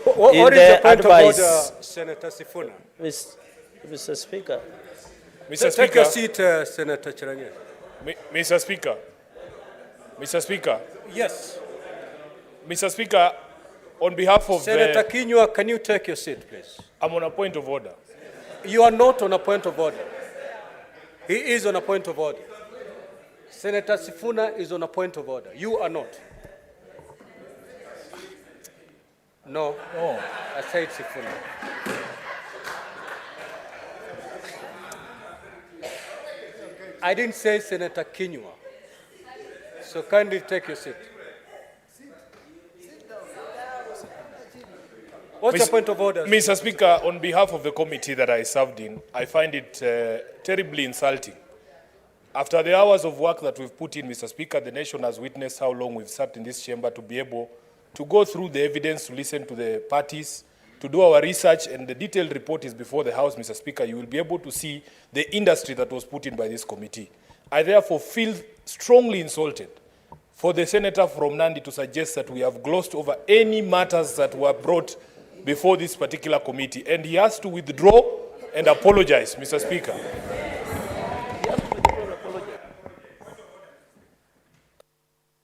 What is the point of order, Senator Sifuna? Mr. Speaker. Mr. Take your Speaker. seat, Senator Chirange. Mr. Speaker. Mr. Speaker. Yes. Mr. Speaker, on behalf of Senator Kinyua, can you take your seat, please? I'm on a point of order. You are not on a point of order. He is on a point of order. Senator Sifuna is on a point of order. You are not. No. Oh. I said Sifuna. I didn't say Senator Kinyua. So kindly take your seat. What's the point of order? Mr. Speaker, on behalf of the committee that I served in, I find it terribly insulting. After the hours of work that we've put in, Mr. Speaker, the nation has witnessed how long we've sat in this chamber to be able to go through the evidence, to listen to the parties, to do our research, and the detailed report is before the House, Mr. Speaker. You will be able to see the industry that was put in by this committee. I therefore feel strongly insulted for the senator from Nandi to suggest that we have glossed over any matters that were brought before this particular committee, and he has to withdraw and apologize, Mr. Speaker.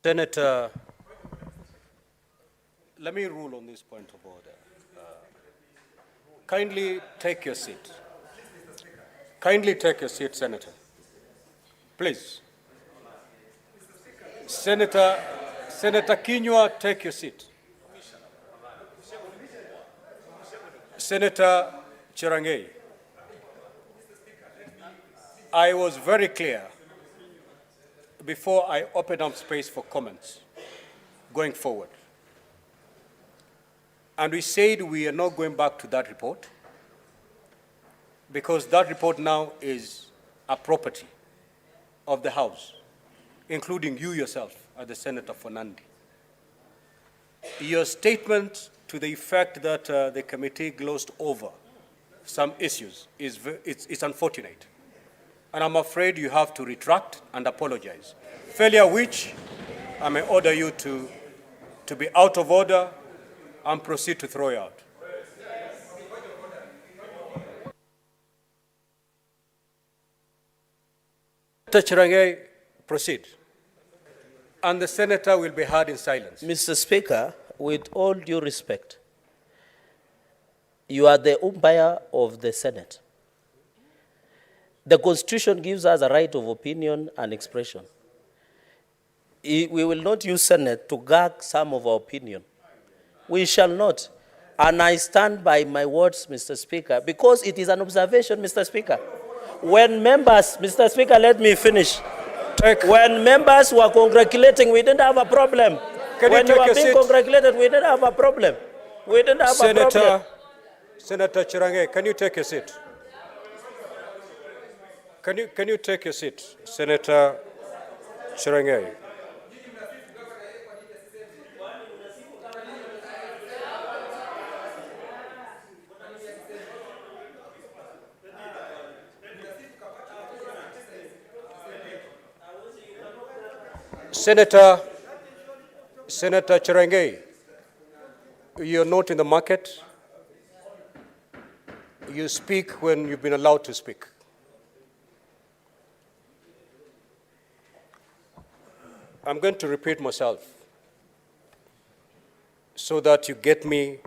Senator, let me rule on this point of order. Kindly take your seat. Kindly take your seat, Senator. Please. Senator Kinyua, take your seat. Senator Chirange, I was very clear before I opened up space for comments going forward. And we said we are not going back to that report because that report now is a property of the House, including you yourself as the Senator for Nandi. Your statement to the effect that the committee glossed over some issues is unfortunate. And I'm afraid you have to retract and apologize. Failure which I may order you to be out of order and proceed to throw you out. Senator Chirange, proceed. And the senator will be heard in silence. Mr. Speaker, with all due respect, you are the umpire of the Senate. The Constitution gives us a right of opinion and expression. We will not use Senate to gag some of our opinion. We shall not. And I stand by my words, Mr. Speaker, because it is an observation, Mr. Speaker. When members, Mr. Speaker, let me finish. When members were congratulating, we didn't have a problem. When you are being congratulated, we didn't have a problem. We didn't have a problem. Senator Chirange, can you take a seat? Can you take a seat, Senator Chirange? Senator Chirange, you're not in the market. You speak when you've been allowed to speak. I'm going to repeat myself so that you get me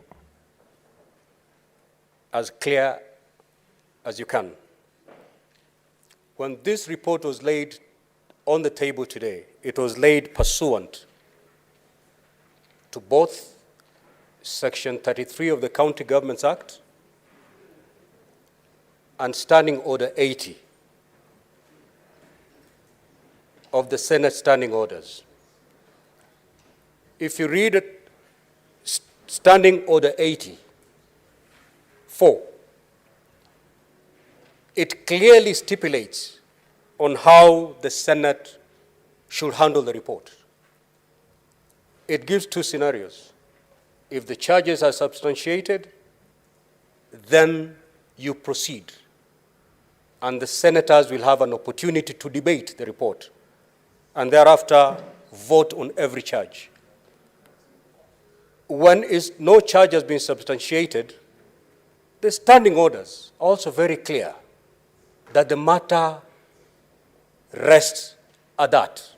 as clear as you can. When this report was laid on the table today, it was laid pursuant to both Section 33 of the County Governments Act and Standing Order 80 of the Senate Standing Orders. If you read it, Standing Order 80(4), it clearly stipulates on how the Senate should handle the report. It gives two scenarios. If the charges are substantiated, then you proceed, and the senators will have an opportunity to debate the report, and thereafter vote on every charge. When no charge has been substantiated, the standing orders are also very clear that the matter rests at that,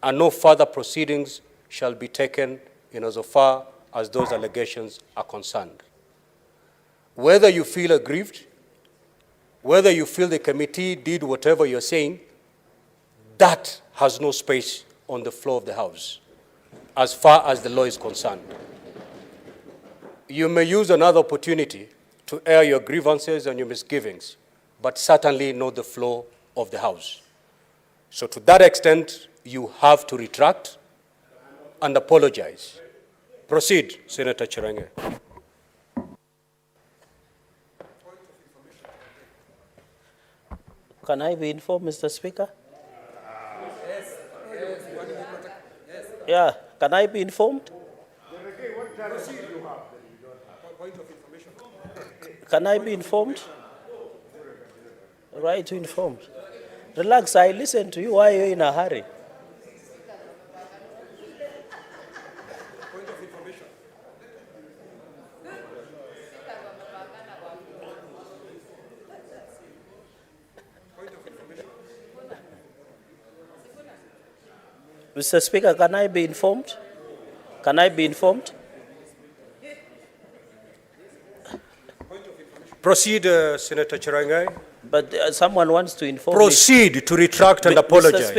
and no further proceedings shall be taken insofar as those allegations are concerned. Whether you feel aggrieved, whether you feel the committee did whatever you're saying, that has no space on the floor of the House, as far as the law is concerned. You may use another opportunity to air your grievances and your misgivings, but certainly not the floor of the House. So to that extent, you have to retract and apologize. Proceed, Senator Chirange. Can I be informed, Mr. Speaker? Yes. Yeah, can I be informed? Can I be informed? Right to informed. Relax, I listen to you. Why are you in a hurry? Mr. Speaker, can I be informed? Can I be informed? Proceed, Senator Chirange. But someone wants to inform Proceed me. To retract and apologize.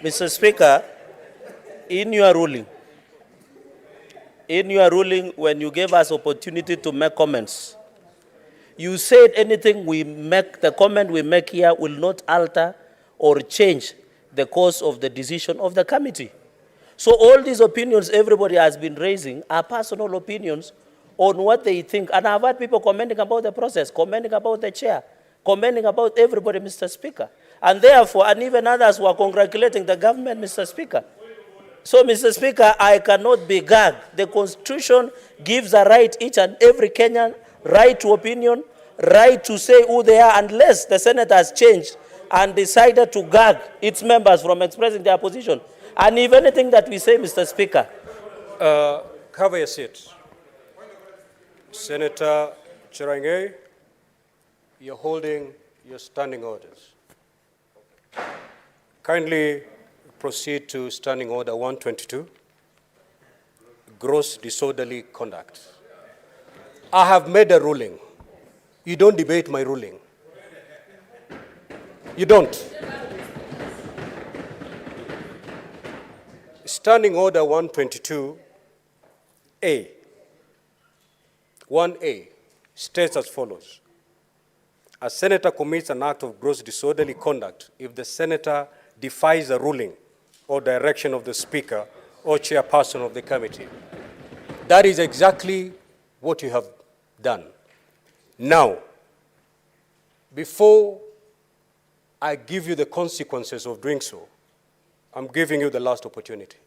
Mr. Speaker, in your ruling, when you gave us opportunity to make comments, you said anything we make, the comment we make here will not alter or change the course of the decision of the committee. So all these opinions everybody has been raising are personal opinions on what they think. And I've had people commenting about the process, commenting about the chair, commenting about everybody, Mr. Speaker. And therefore, and even others were congratulating the government, Mr. Speaker. So, Mr. Speaker, I cannot be gagged. The Constitution gives a right, each and every Kenyan, right to opinion, right to say who they are, unless the Senate has changed and decided to gag its members from expressing their position. And if anything that we say, Mr. Speaker. Have a seat. Senator Cherang'ei, you're holding your standing orders. Kindly proceed to Standing Order 122, gross disorderly conduct. I have made a ruling. You don't debate my ruling. You don't. Standing Order 122A, 1A, states as follows. A senator commits an act of gross disorderly conduct if the senator defies a ruling or direction of the Speaker or chairperson of the committee. That is exactly what you have done. Now, before I give you the consequences of doing so, I'm giving you the last opportunity.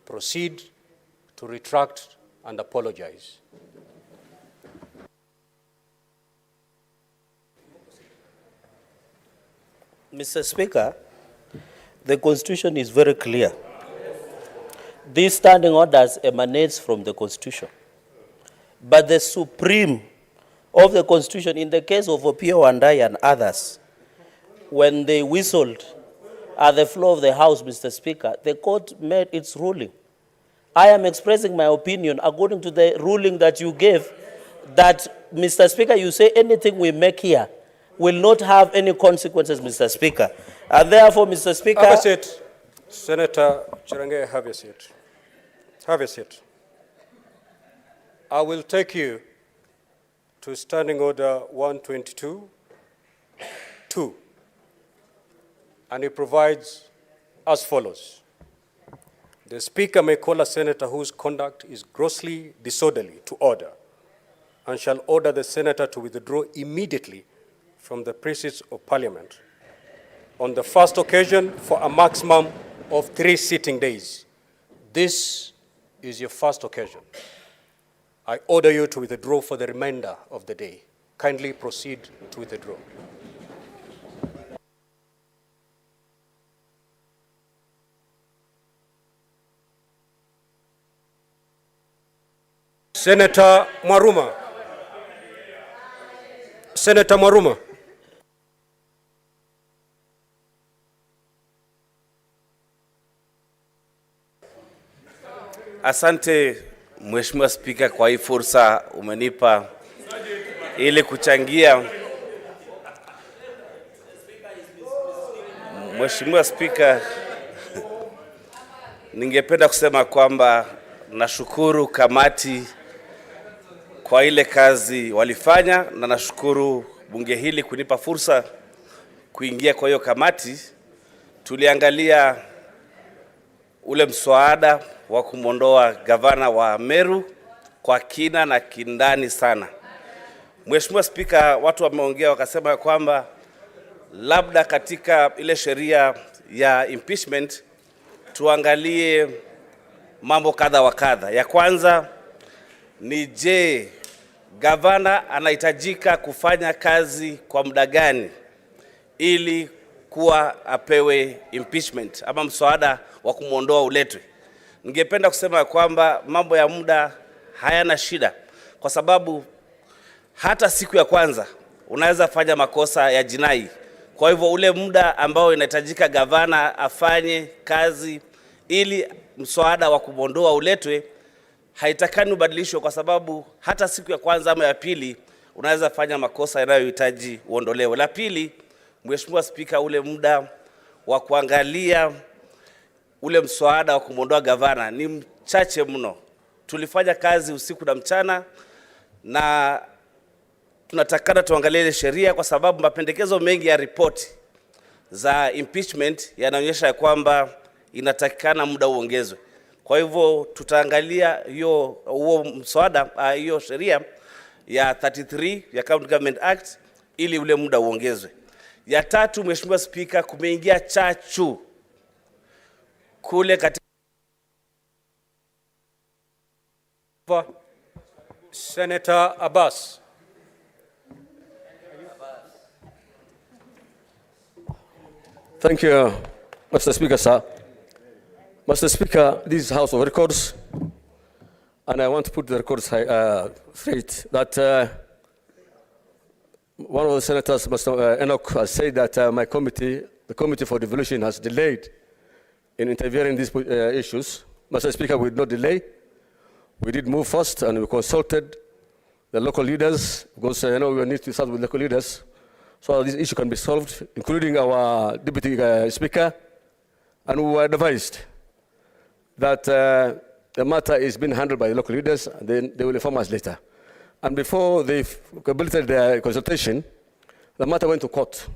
Proceed to retract and apologize. Mr. Speaker, the Constitution is very clear. These standing orders emanates from the Constitution. But the supreme of the Constitution, in the case of Opiyo Wandayi and others, when they whistled at the floor of the House, Mr. Speaker, the court made its ruling. I am expressing my opinion according to the ruling that you gave, that, Mr. Speaker, you say anything we make here will not have any consequences, Mr. Speaker. And therefore, Mr. Speaker... Have a seat. Senator Cherang'ei, have a seat. Have a seat. I will take you to Standing Order 122, 2. And it provides as follows. The Speaker may call a senator whose conduct is grossly disorderly to order and shall order the senator to withdraw immediately from the precincts of Parliament on the first occasion for a maximum of 3 sitting days. This is your first occasion. I order you to withdraw for the remainder of the day. Kindly proceed to withdraw. Senator Mwaruma. Senator Mwaruma. Asante Mheshimiwa Spika kwa hii fursa umenipa ili kuchangia. Mheshimiwa Spika, ningependa kusema kwamba nashukuru kamati kwa ile kazi walifanya na nashukuru bunge hili kunipa fursa kuingia kwa hiyo kamati. Tuliangalia ule mswada wa kumondoa gavana wa Meru kwa kina na kindani sana. Mheshimiwa Spika, watu wameongea wakasema kwamba labda katika ile sheria ya impeachment tuangalie mambo kadha wa kadha. Ya kwanza ni je, gavana anahitajika kufanya kazi kwa muda gani ili kuwa apewe impeachment ama mswada wa kumuondoa uletwe. Ningependa kusema kwamba mambo ya muda hayana shida kwa sababu hata siku ya kwanza unaweza fanya makosa ya jinai. Kwa hivyo ule muda ambao inahitajika gavana afanye kazi ili mswada wa kumuondoa uletwe haitakani ubadilishwe kwa sababu hata siku ya kwanza ama ya pili unaweza fanya makosa yanayohitaji uondolewe. La pili, Mheshimiwa Spika, ule muda wa kuangalia ule mswada wa kumuondoa gavana ni mchache mno. Tulifanya kazi usiku na mchana na tunatakana tuangalie ile sheria kwa sababu mapendekezo mengi ya ripoti za impeachment yanaonyesha kwamba inatakikana muda uongezwe. Kwa hivyo tutaangalia huo mswada, hiyo sheria ya 33 ya County Government Act ili ule muda uongezwe. Ya tatu, Mheshimiwa Spika, kumeingia chachu kule katika Senator Abbas. Thank you, Mr. Speaker, sir. Mr. Speaker, this is House of Records, and I want to put the records straight that one of the senators, Mr. Enoch, has said that my committee, the Committee for Devolution, has delayed in interfering in these issues. Mr. Speaker, we did not delay. We did move first, and we consulted the local leaders, because we need to start with local leaders, so this issue can be solved, including our Deputy Speaker, and we were advised that the matter is being handled by the local leaders, and then they will inform us later. And before they completed their consultation, the matter went to court.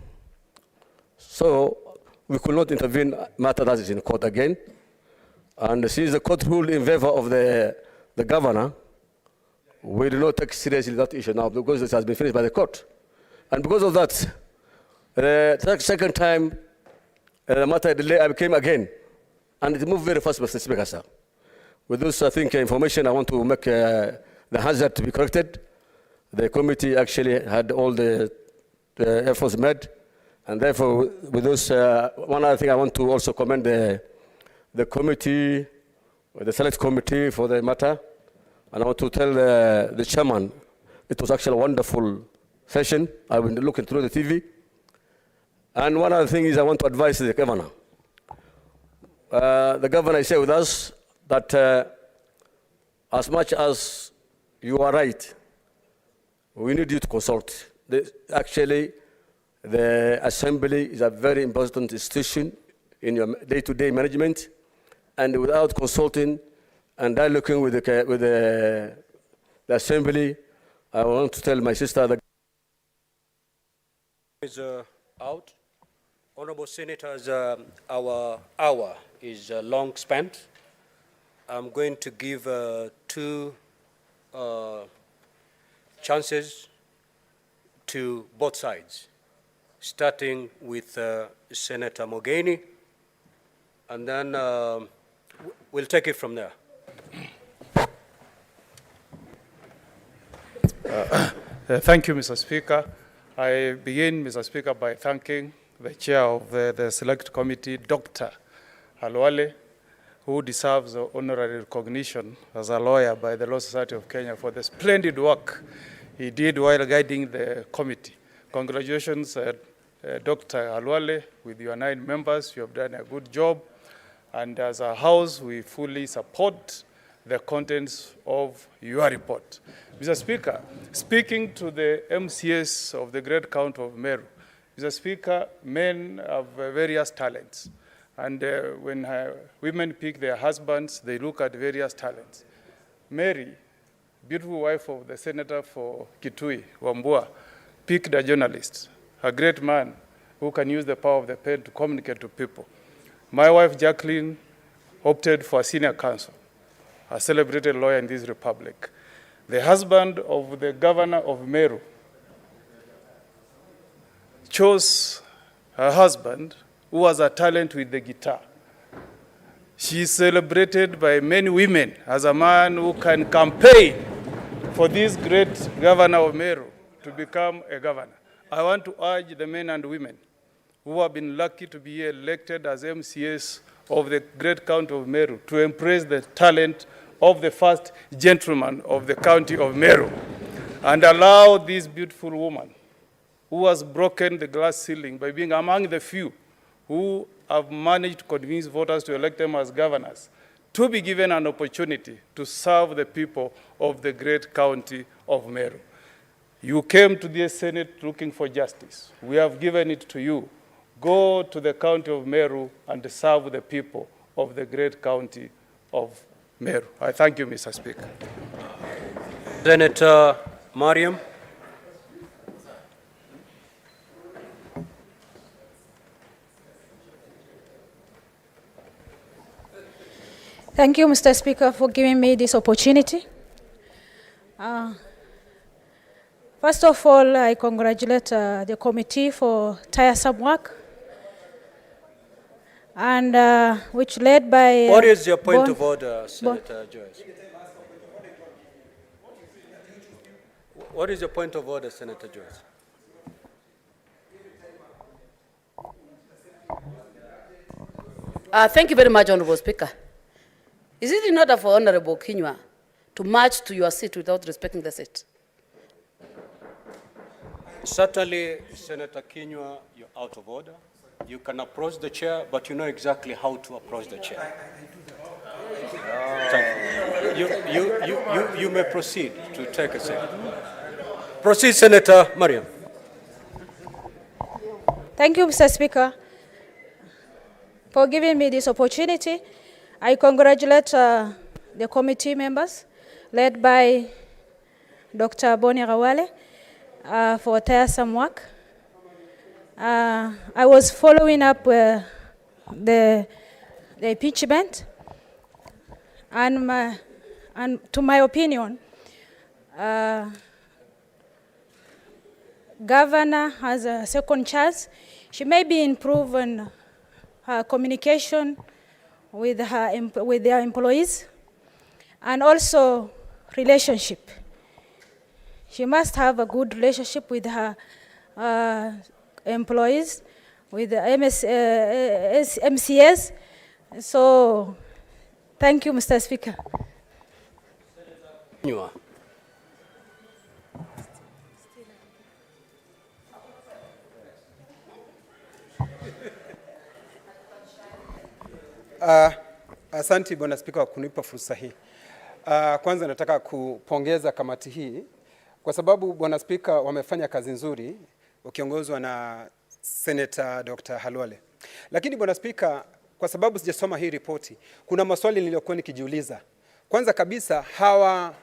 So we could not intervene matter that is in court again. And since the court ruled in favor of the governor, we do not take seriously that issue now because it has been finished by the court. And because of that, the second time the matter delay came again, and it moved very fast, Mr. Speaker, sir. With this, I think, information, I want to make the hazard to be corrected. The committee actually had all the efforts made, and therefore, with this, one other thing, I want to also commend the committee, the select committee for the matter, and I want to tell the chairman, it was actually a wonderful session. I've been looking through the TV. And one other thing is I want to advise the governor. The governor is here with us that as much as you are right, we need you to consult. Actually, the assembly is a very important institution in your day-to-day management, and without consulting and dialoguing with the assembly, I want to tell my sister that is out. Honorable Senators, our hour is long spent. I'm going to give two chances to both sides, starting with Senator Mogeni, and then we'll take it from there. Thank you, Mr. Speaker. I begin, Mr. Speaker, by thanking the chair of the Select Committee, Dr. Halwale, who deserves honorary recognition as a lawyer by the Law Society of Kenya for the splendid work he did while guiding the committee. Congratulations, Dr. Halwale, with your 9 members. You have done a good job. And as a House, we fully support the contents of your report. Mr. Speaker, speaking to the MCS of the Great County of Meru, Mr. Speaker, men have various talents. And when women pick their husbands, they look at various talents. Mary, beautiful wife of the senator for Kitui, Wambua, picked a journalist, a great man who can use the power of the pen to communicate to people. My wife, Jacqueline, opted for a senior counsel, a celebrated lawyer in this republic. The husband of the governor of Meru chose her husband, who has a talent with the guitar. She is celebrated by many women as a man who can campaign for this great governor of Meru to become a governor. I want to urge the men and women who have been lucky to be elected as MCAs of the great county of Meru to embrace the talent of the first gentleman of the county of Meru and allow this beautiful woman who has broken the glass ceiling by being among the few who have managed to convince voters to elect them as governors to be given an opportunity to serve the people of the great county of Meru. You came to the Senate looking for justice. We have given it to you. Go to the county of Meru and serve the people of the great county of Meru. I thank you, Mr. Speaker. Senator Mariam. Thank you, Mr. Speaker, for giving me this opportunity. First of all, I congratulate the committee for tiresome work, and which led by... What is your point of order, Senator Joyce? What is your point of order, Senator Joyce? Thank you very much, Honorable Speaker. Is it in order for Honorable Kinyua to march to your seat without respecting the seat? Certainly, Senator Kinyua, you're out of order. You can approach the chair, but you know exactly how to approach the chair. Thank you. You may proceed to take a seat. Proceed, Senator Mariam. Thank you, Mr. Speaker, for giving me this opportunity. I congratulate the committee members led by Dr. Boni Rawale for tiresome work. I was following up the impeachment, and to my opinion, Governor has a second chance. She may be improving her communication with their employees, and also relationship. She must have a good relationship with her employees, with the MCS. So, thank you, Mr. Speaker. Asante Bwana Spika kwa kunipa fursa hii. Kwanza nataka kupongeza kamati hii kwa sababu Bwana Spika wamefanya kazi nzuri ukiongozwa na Senator Dr. Halwale. Lakini Bwana Spika, kwa sababu sijasoma hii ripoti, kuna maswali niliyokuwa nikijiuliza. Kwanza kabisa, hawa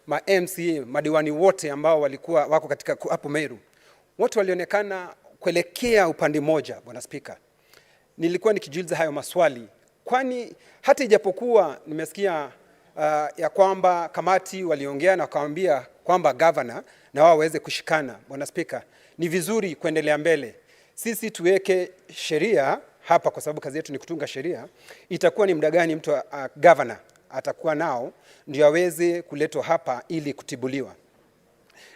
ma MCA, madiwani wote ambao walikuwa wako katika hapo Meru, wote walionekana kuelekea upande moja, Bwana Spika. Nilikuwa nikijiuliza hayo maswali, kwani hata ijapokuwa nimesikia ya kwamba kamati waliongea na wakaambia kwamba governor na wao waweze kushikana, Bwana Spika, ni vizuri kuendelea mbele. Sisi tuweke sheria hapa kwa sababu kazi yetu ni kutunga sheria. Itakuwa ni muda gani mtu governor atakuwa nao ndio aweze kuletwa hapa ili kutibuliwa.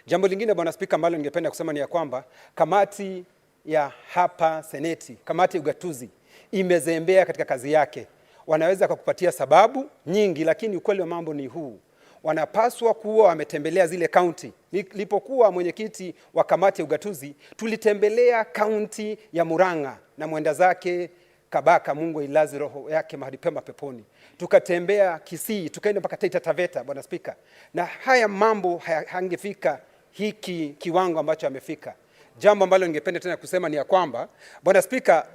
Jambo lingine Bwana Spika ambalo ningependa kusema ni ya kwamba kamati ya hapa Seneti, kamati ya ugatuzi imezembea katika kazi yake. Wanaweza kukupatia sababu nyingi, lakini ukweli wa mambo ni huu. Wanapaswa kuwa wametembelea zile county. Nilipokuwa mwenyekiti wa kamati ya ugatuzi, tulitembelea county ya Murang'a na mwenda zake Kabaka, Mungu ailaze roho yake mahali pema peponi. Tukatembea Kisii, tukaenda mpaka Taita Taveta, Bwana Spika. Na haya mambo hangefika hiki kiwango ambacho amefika. Jambo ambalo ningependa tena kusema ni ya kwamba, Bwana Spika,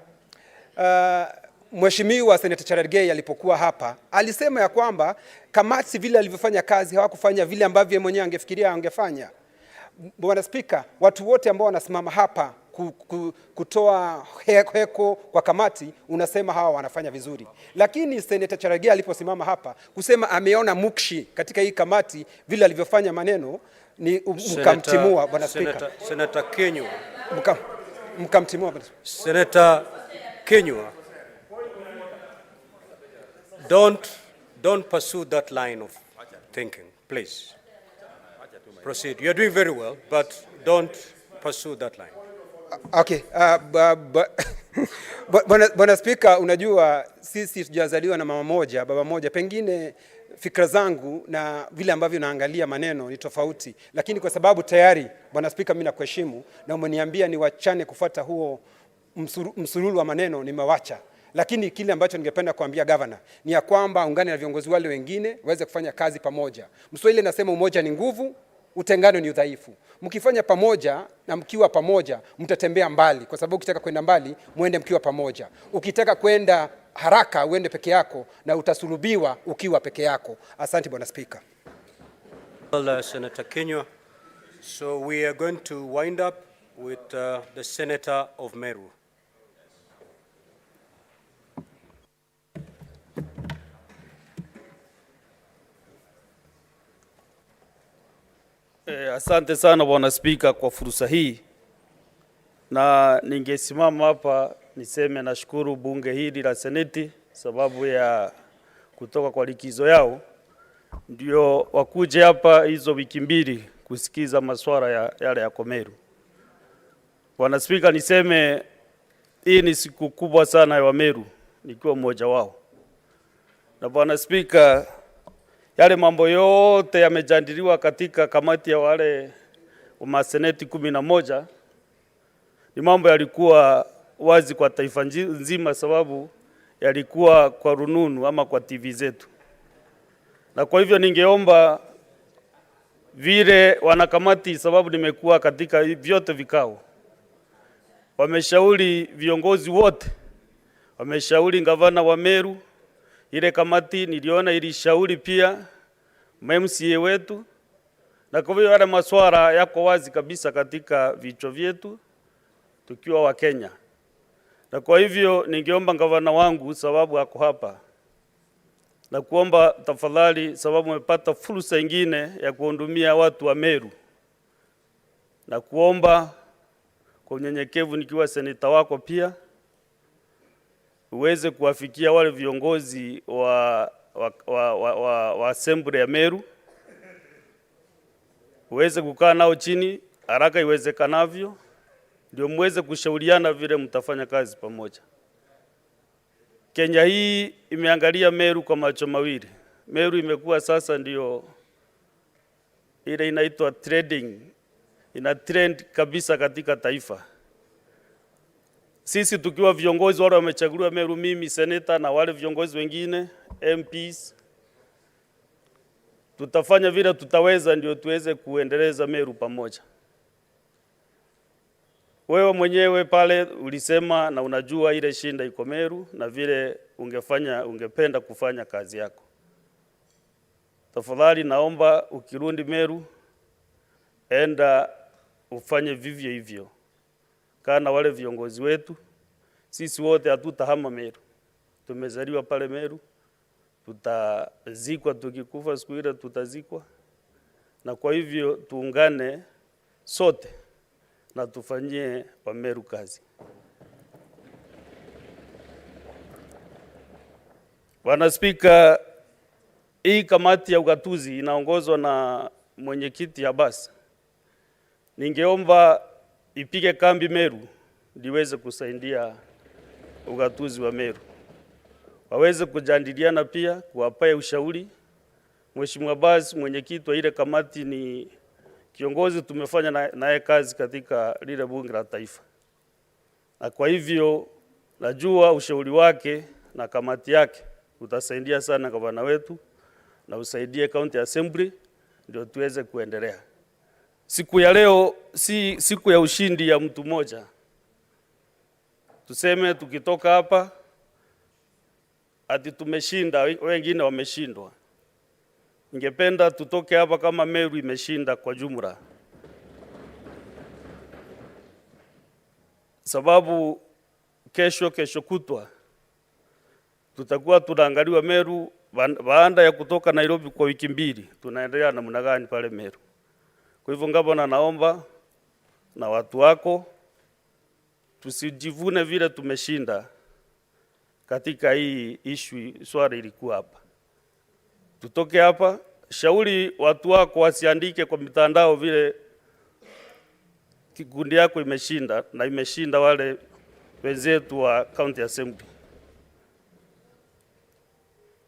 Mheshimiwa Senator Cherargei alipokuwa hapa, alisema ya kwamba kamati vile alivyofanya kazi hawakufanya vile ambavyo yeye mwenyewe angefikiria angefanya. Bwana Spika, watu wote ambao wanasimama hapa kutoa heko kwa kamati, unasema hawa wanafanya vizuri. Lakini Senator Cherargei aliposimama hapa kusema ameona mukshi katika hii kamati vile alivyofanya maneno, ni mkamtimua Bwana Spika. Senator Kinyua. Mkamtimua Bwana Spika. Senator Kinyua. Don't pursue that line of thinking, please. Proceed. You're doing very well, but don't pursue that line. Okay. Bwana Spika, unajua sisi tujazaliwa na mama moja, baba moja. Pengine fikra zangu na vile ambavyo naangalia maneno ni tofauti, lakini kwa sababu tayari Bwana Spika mimi nakuheshimu na umeniambia niwachane kufuata huo msururu wa maneno, nimewacha. Lakini kile ambacho ningependa kuambia governor ni ya kwamba ungane na viongozi wale wengine waweze kufanya kazi pamoja. Mswahili nasema umoja ni nguvu, utengano ni udhaifu. Mkifanya pamoja na mkiwa pamoja mtatembea mbali, kwa sababu ukitaka kwenda mbali muende mkiwa pamoja. Ukitaka kwenda haraka uende peke yako na utasulubiwa ukiwa peke yako. Asante Bwana Speaker. Well, Senator Kinyua. So we are going to wind up with the Senator of Meru. Asante sana Bwana Spika kwa fursa hii, na ningesimama hapa niseme nashukuru bunge hili la Seneti sababu ya kutoka kwa likizo yao ndio wakuje hapa hizo wiki mbili kusikiza masuala ya yale ya Meru. Bwana Spika, niseme hii ni siku kubwa sana ya Meru, nikiwa mmoja wao. Na Bwana Spika, yale mambo yote yamejadiliwa katika kamati ya wale maseneti 11. Ni mambo yalikuwa wazi kwa taifa nzima, sababu yalikuwa kwa rununu ama kwa TV zetu. Na kwa hivyo ningeomba vile wanakamati, sababu nimekuwa katika vyote vikao, wameshauri viongozi wote, wameshauri gavana wa Meru, ile kamati niliona ilishauri pia MCA wetu, na kwa hivyo yale maswala yako wazi kabisa katika vichwa vyetu tukiwa wa Kenya. Na kwa hivyo ningeomba gavana wangu, sababu ako hapa, na kuomba tafadhali, sababu umepata fursa nyingine ya kuhudumia watu wa Meru, na kuomba kwa unyenyekevu nikiwa seneta wako pia uweze kuwafikia wale viongozi wa assembly ya Meru, uweze kukaa nao chini haraka iwezekanavyo, ndio muweze kushauriana vile mtafanya kazi pamoja. Kenya hii imeangalia Meru kwa macho mawili. Meru imekuwa sasa ndio ile inaitwa trading, ina trend kabisa katika taifa. Sisi tukiwa viongozi wale wamechaguliwa Meru, mimi seneta na wale viongozi wengine MPs, tutafanya vile tutaweza ndio tuweze kuendeleza Meru pamoja. Wewe mwenyewe pale ulisema na unajua ile shinda iko Meru na vile ungependa kufanya kazi yako. Tafadhali naomba ukirudi Meru, enda ufanye vivyo hivyo. Kana wale viongozi wetu, sisi wote hatutahama Meru. Tumezaliwa pale Meru, tutazikwa tukikufa siku ile tutazikwa. Na kwa hivyo tuungane sote na tufanyie wa Meru kazi. Bwana Spika, hii kamati ya ugatuzi inaongozwa na mwenyekiti Abbas. Ningeomba ipige kambi Meru ndiweze kusaidia ugatuzi wa Meru. Waweze kujadiliana pia, kuwapa ushauri. Mheshimiwa Abbas, mwenyekiti wa ile kamati, ni kiongozi tumefanya naye kazi katika lile bunge la taifa. Na kwa hivyo najua ushauri wake na kamati yake utasaidia sana gavana wetu na usaidie county assembly ndio tuweze kuendelea. Siku ya leo si siku ya ushindi ya mtu mmoja. Tuseme tukitoka hapa ati tumeshinda, wengine wameshindwa. Ningependa tutoke hapa kama Meru imeshinda kwa jumla. Sababu kesho kutwa tutakuwa tunaangaliwa Meru baada ya kutoka Nairobi kwa wiki 2, tunaendelea namna gani pale Meru. Kwa hivyo Ngabana, naomba na watu wako tusijivune vile tumeshinda katika hii issue swali ilikuwa hapa. Tutoke hapa, shauri watu wako wasiandike kwa mitandao vile kikundi yako imeshinda na imeshinda wale wenzetu wa county assembly.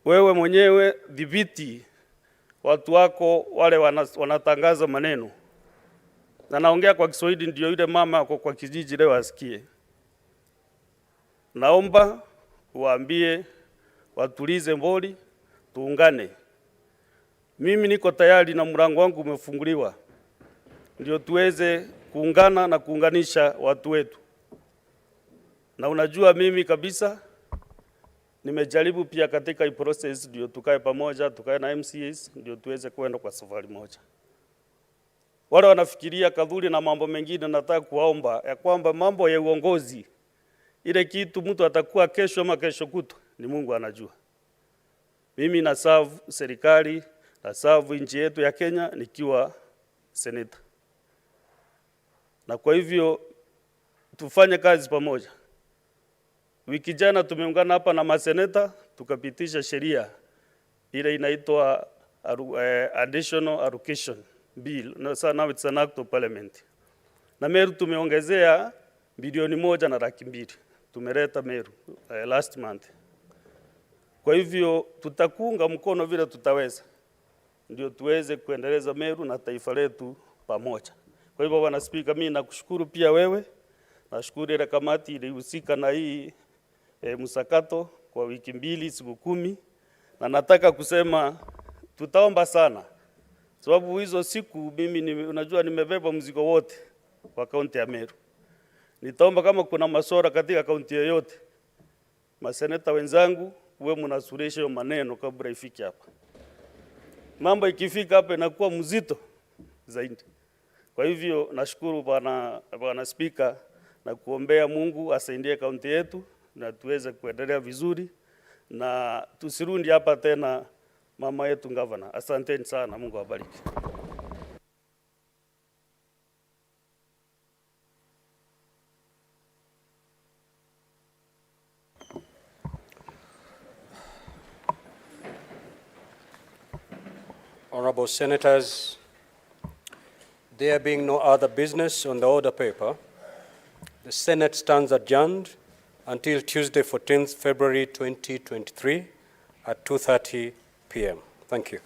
Wewe mwenyewe dhibiti watu wako wale wanatangaza maneno. Na naongea kwa Kiswahili ndio yule mama kwa kijiji leo asikie. Naomba waambie watulize mboli, tuungane. Mimi niko tayari na mlango wangu umefunguliwa. Ndio tuweze kuungana na kuunganisha watu wetu. Na unajua mimi kabisa nimejaribu pia katika hii process ndio tukae pamoja, tukae na MCAs ndio tuweze kwenda kwa safari moja. Wale wanafikiria kadhuri na mambo mengine, nataka kuwaomba ya kwamba mambo ya uongozi, ile kitu mtu atakuwa kesho ama kesho kutwa, ni Mungu anajua. Mimi na serve serikali, na serve nchi yetu ya Kenya nikiwa seneta. Na kwa hivyo tufanye kazi pamoja. Wiki jana tumeungana hapa na maseneta tukapitisha sheria ile inaitwa additional allocation bill. No, so now it's an act of parliament. Na Meru tumeongezea bilioni 1.2 tumeleta Meru last month. Kwa hivyo tutakuunga mkono vile tutaweza, ndio tuweze kuendeleza Meru na taifa letu pamoja. Kwa hivyo Bwana Spika, mimi nakushukuru pia wewe, nashukuru ile kamati ilihusika na hii msakato kwa wiki 2 siku 10, na nataka kusema tutaomba sana, sababu hizo siku mimi unajua nimebeba mzigo wote kwa kaunti ya Meru. Nitaomba kama kuna masora katika kaunti yoyote, maseneta wenzangu, uwe mnasuluhisha hiyo maneno kabla ifike hapa. Mambo ikifika hapa inakuwa mzito zaidi. Kwa hivyo nashukuru Bwana Spika na kuombea Mungu asaidie kaunti yetu na tuweze kuendelea vizuri na tusirundi hapa tena mama yetu Ngabana. Asanteni sana, Mungu awabariki. Honorable Senators, there being no other business on the order paper, the Senate stands adjourned until Tuesday, 14th February 2023 at 2:30 p.m. Thank you.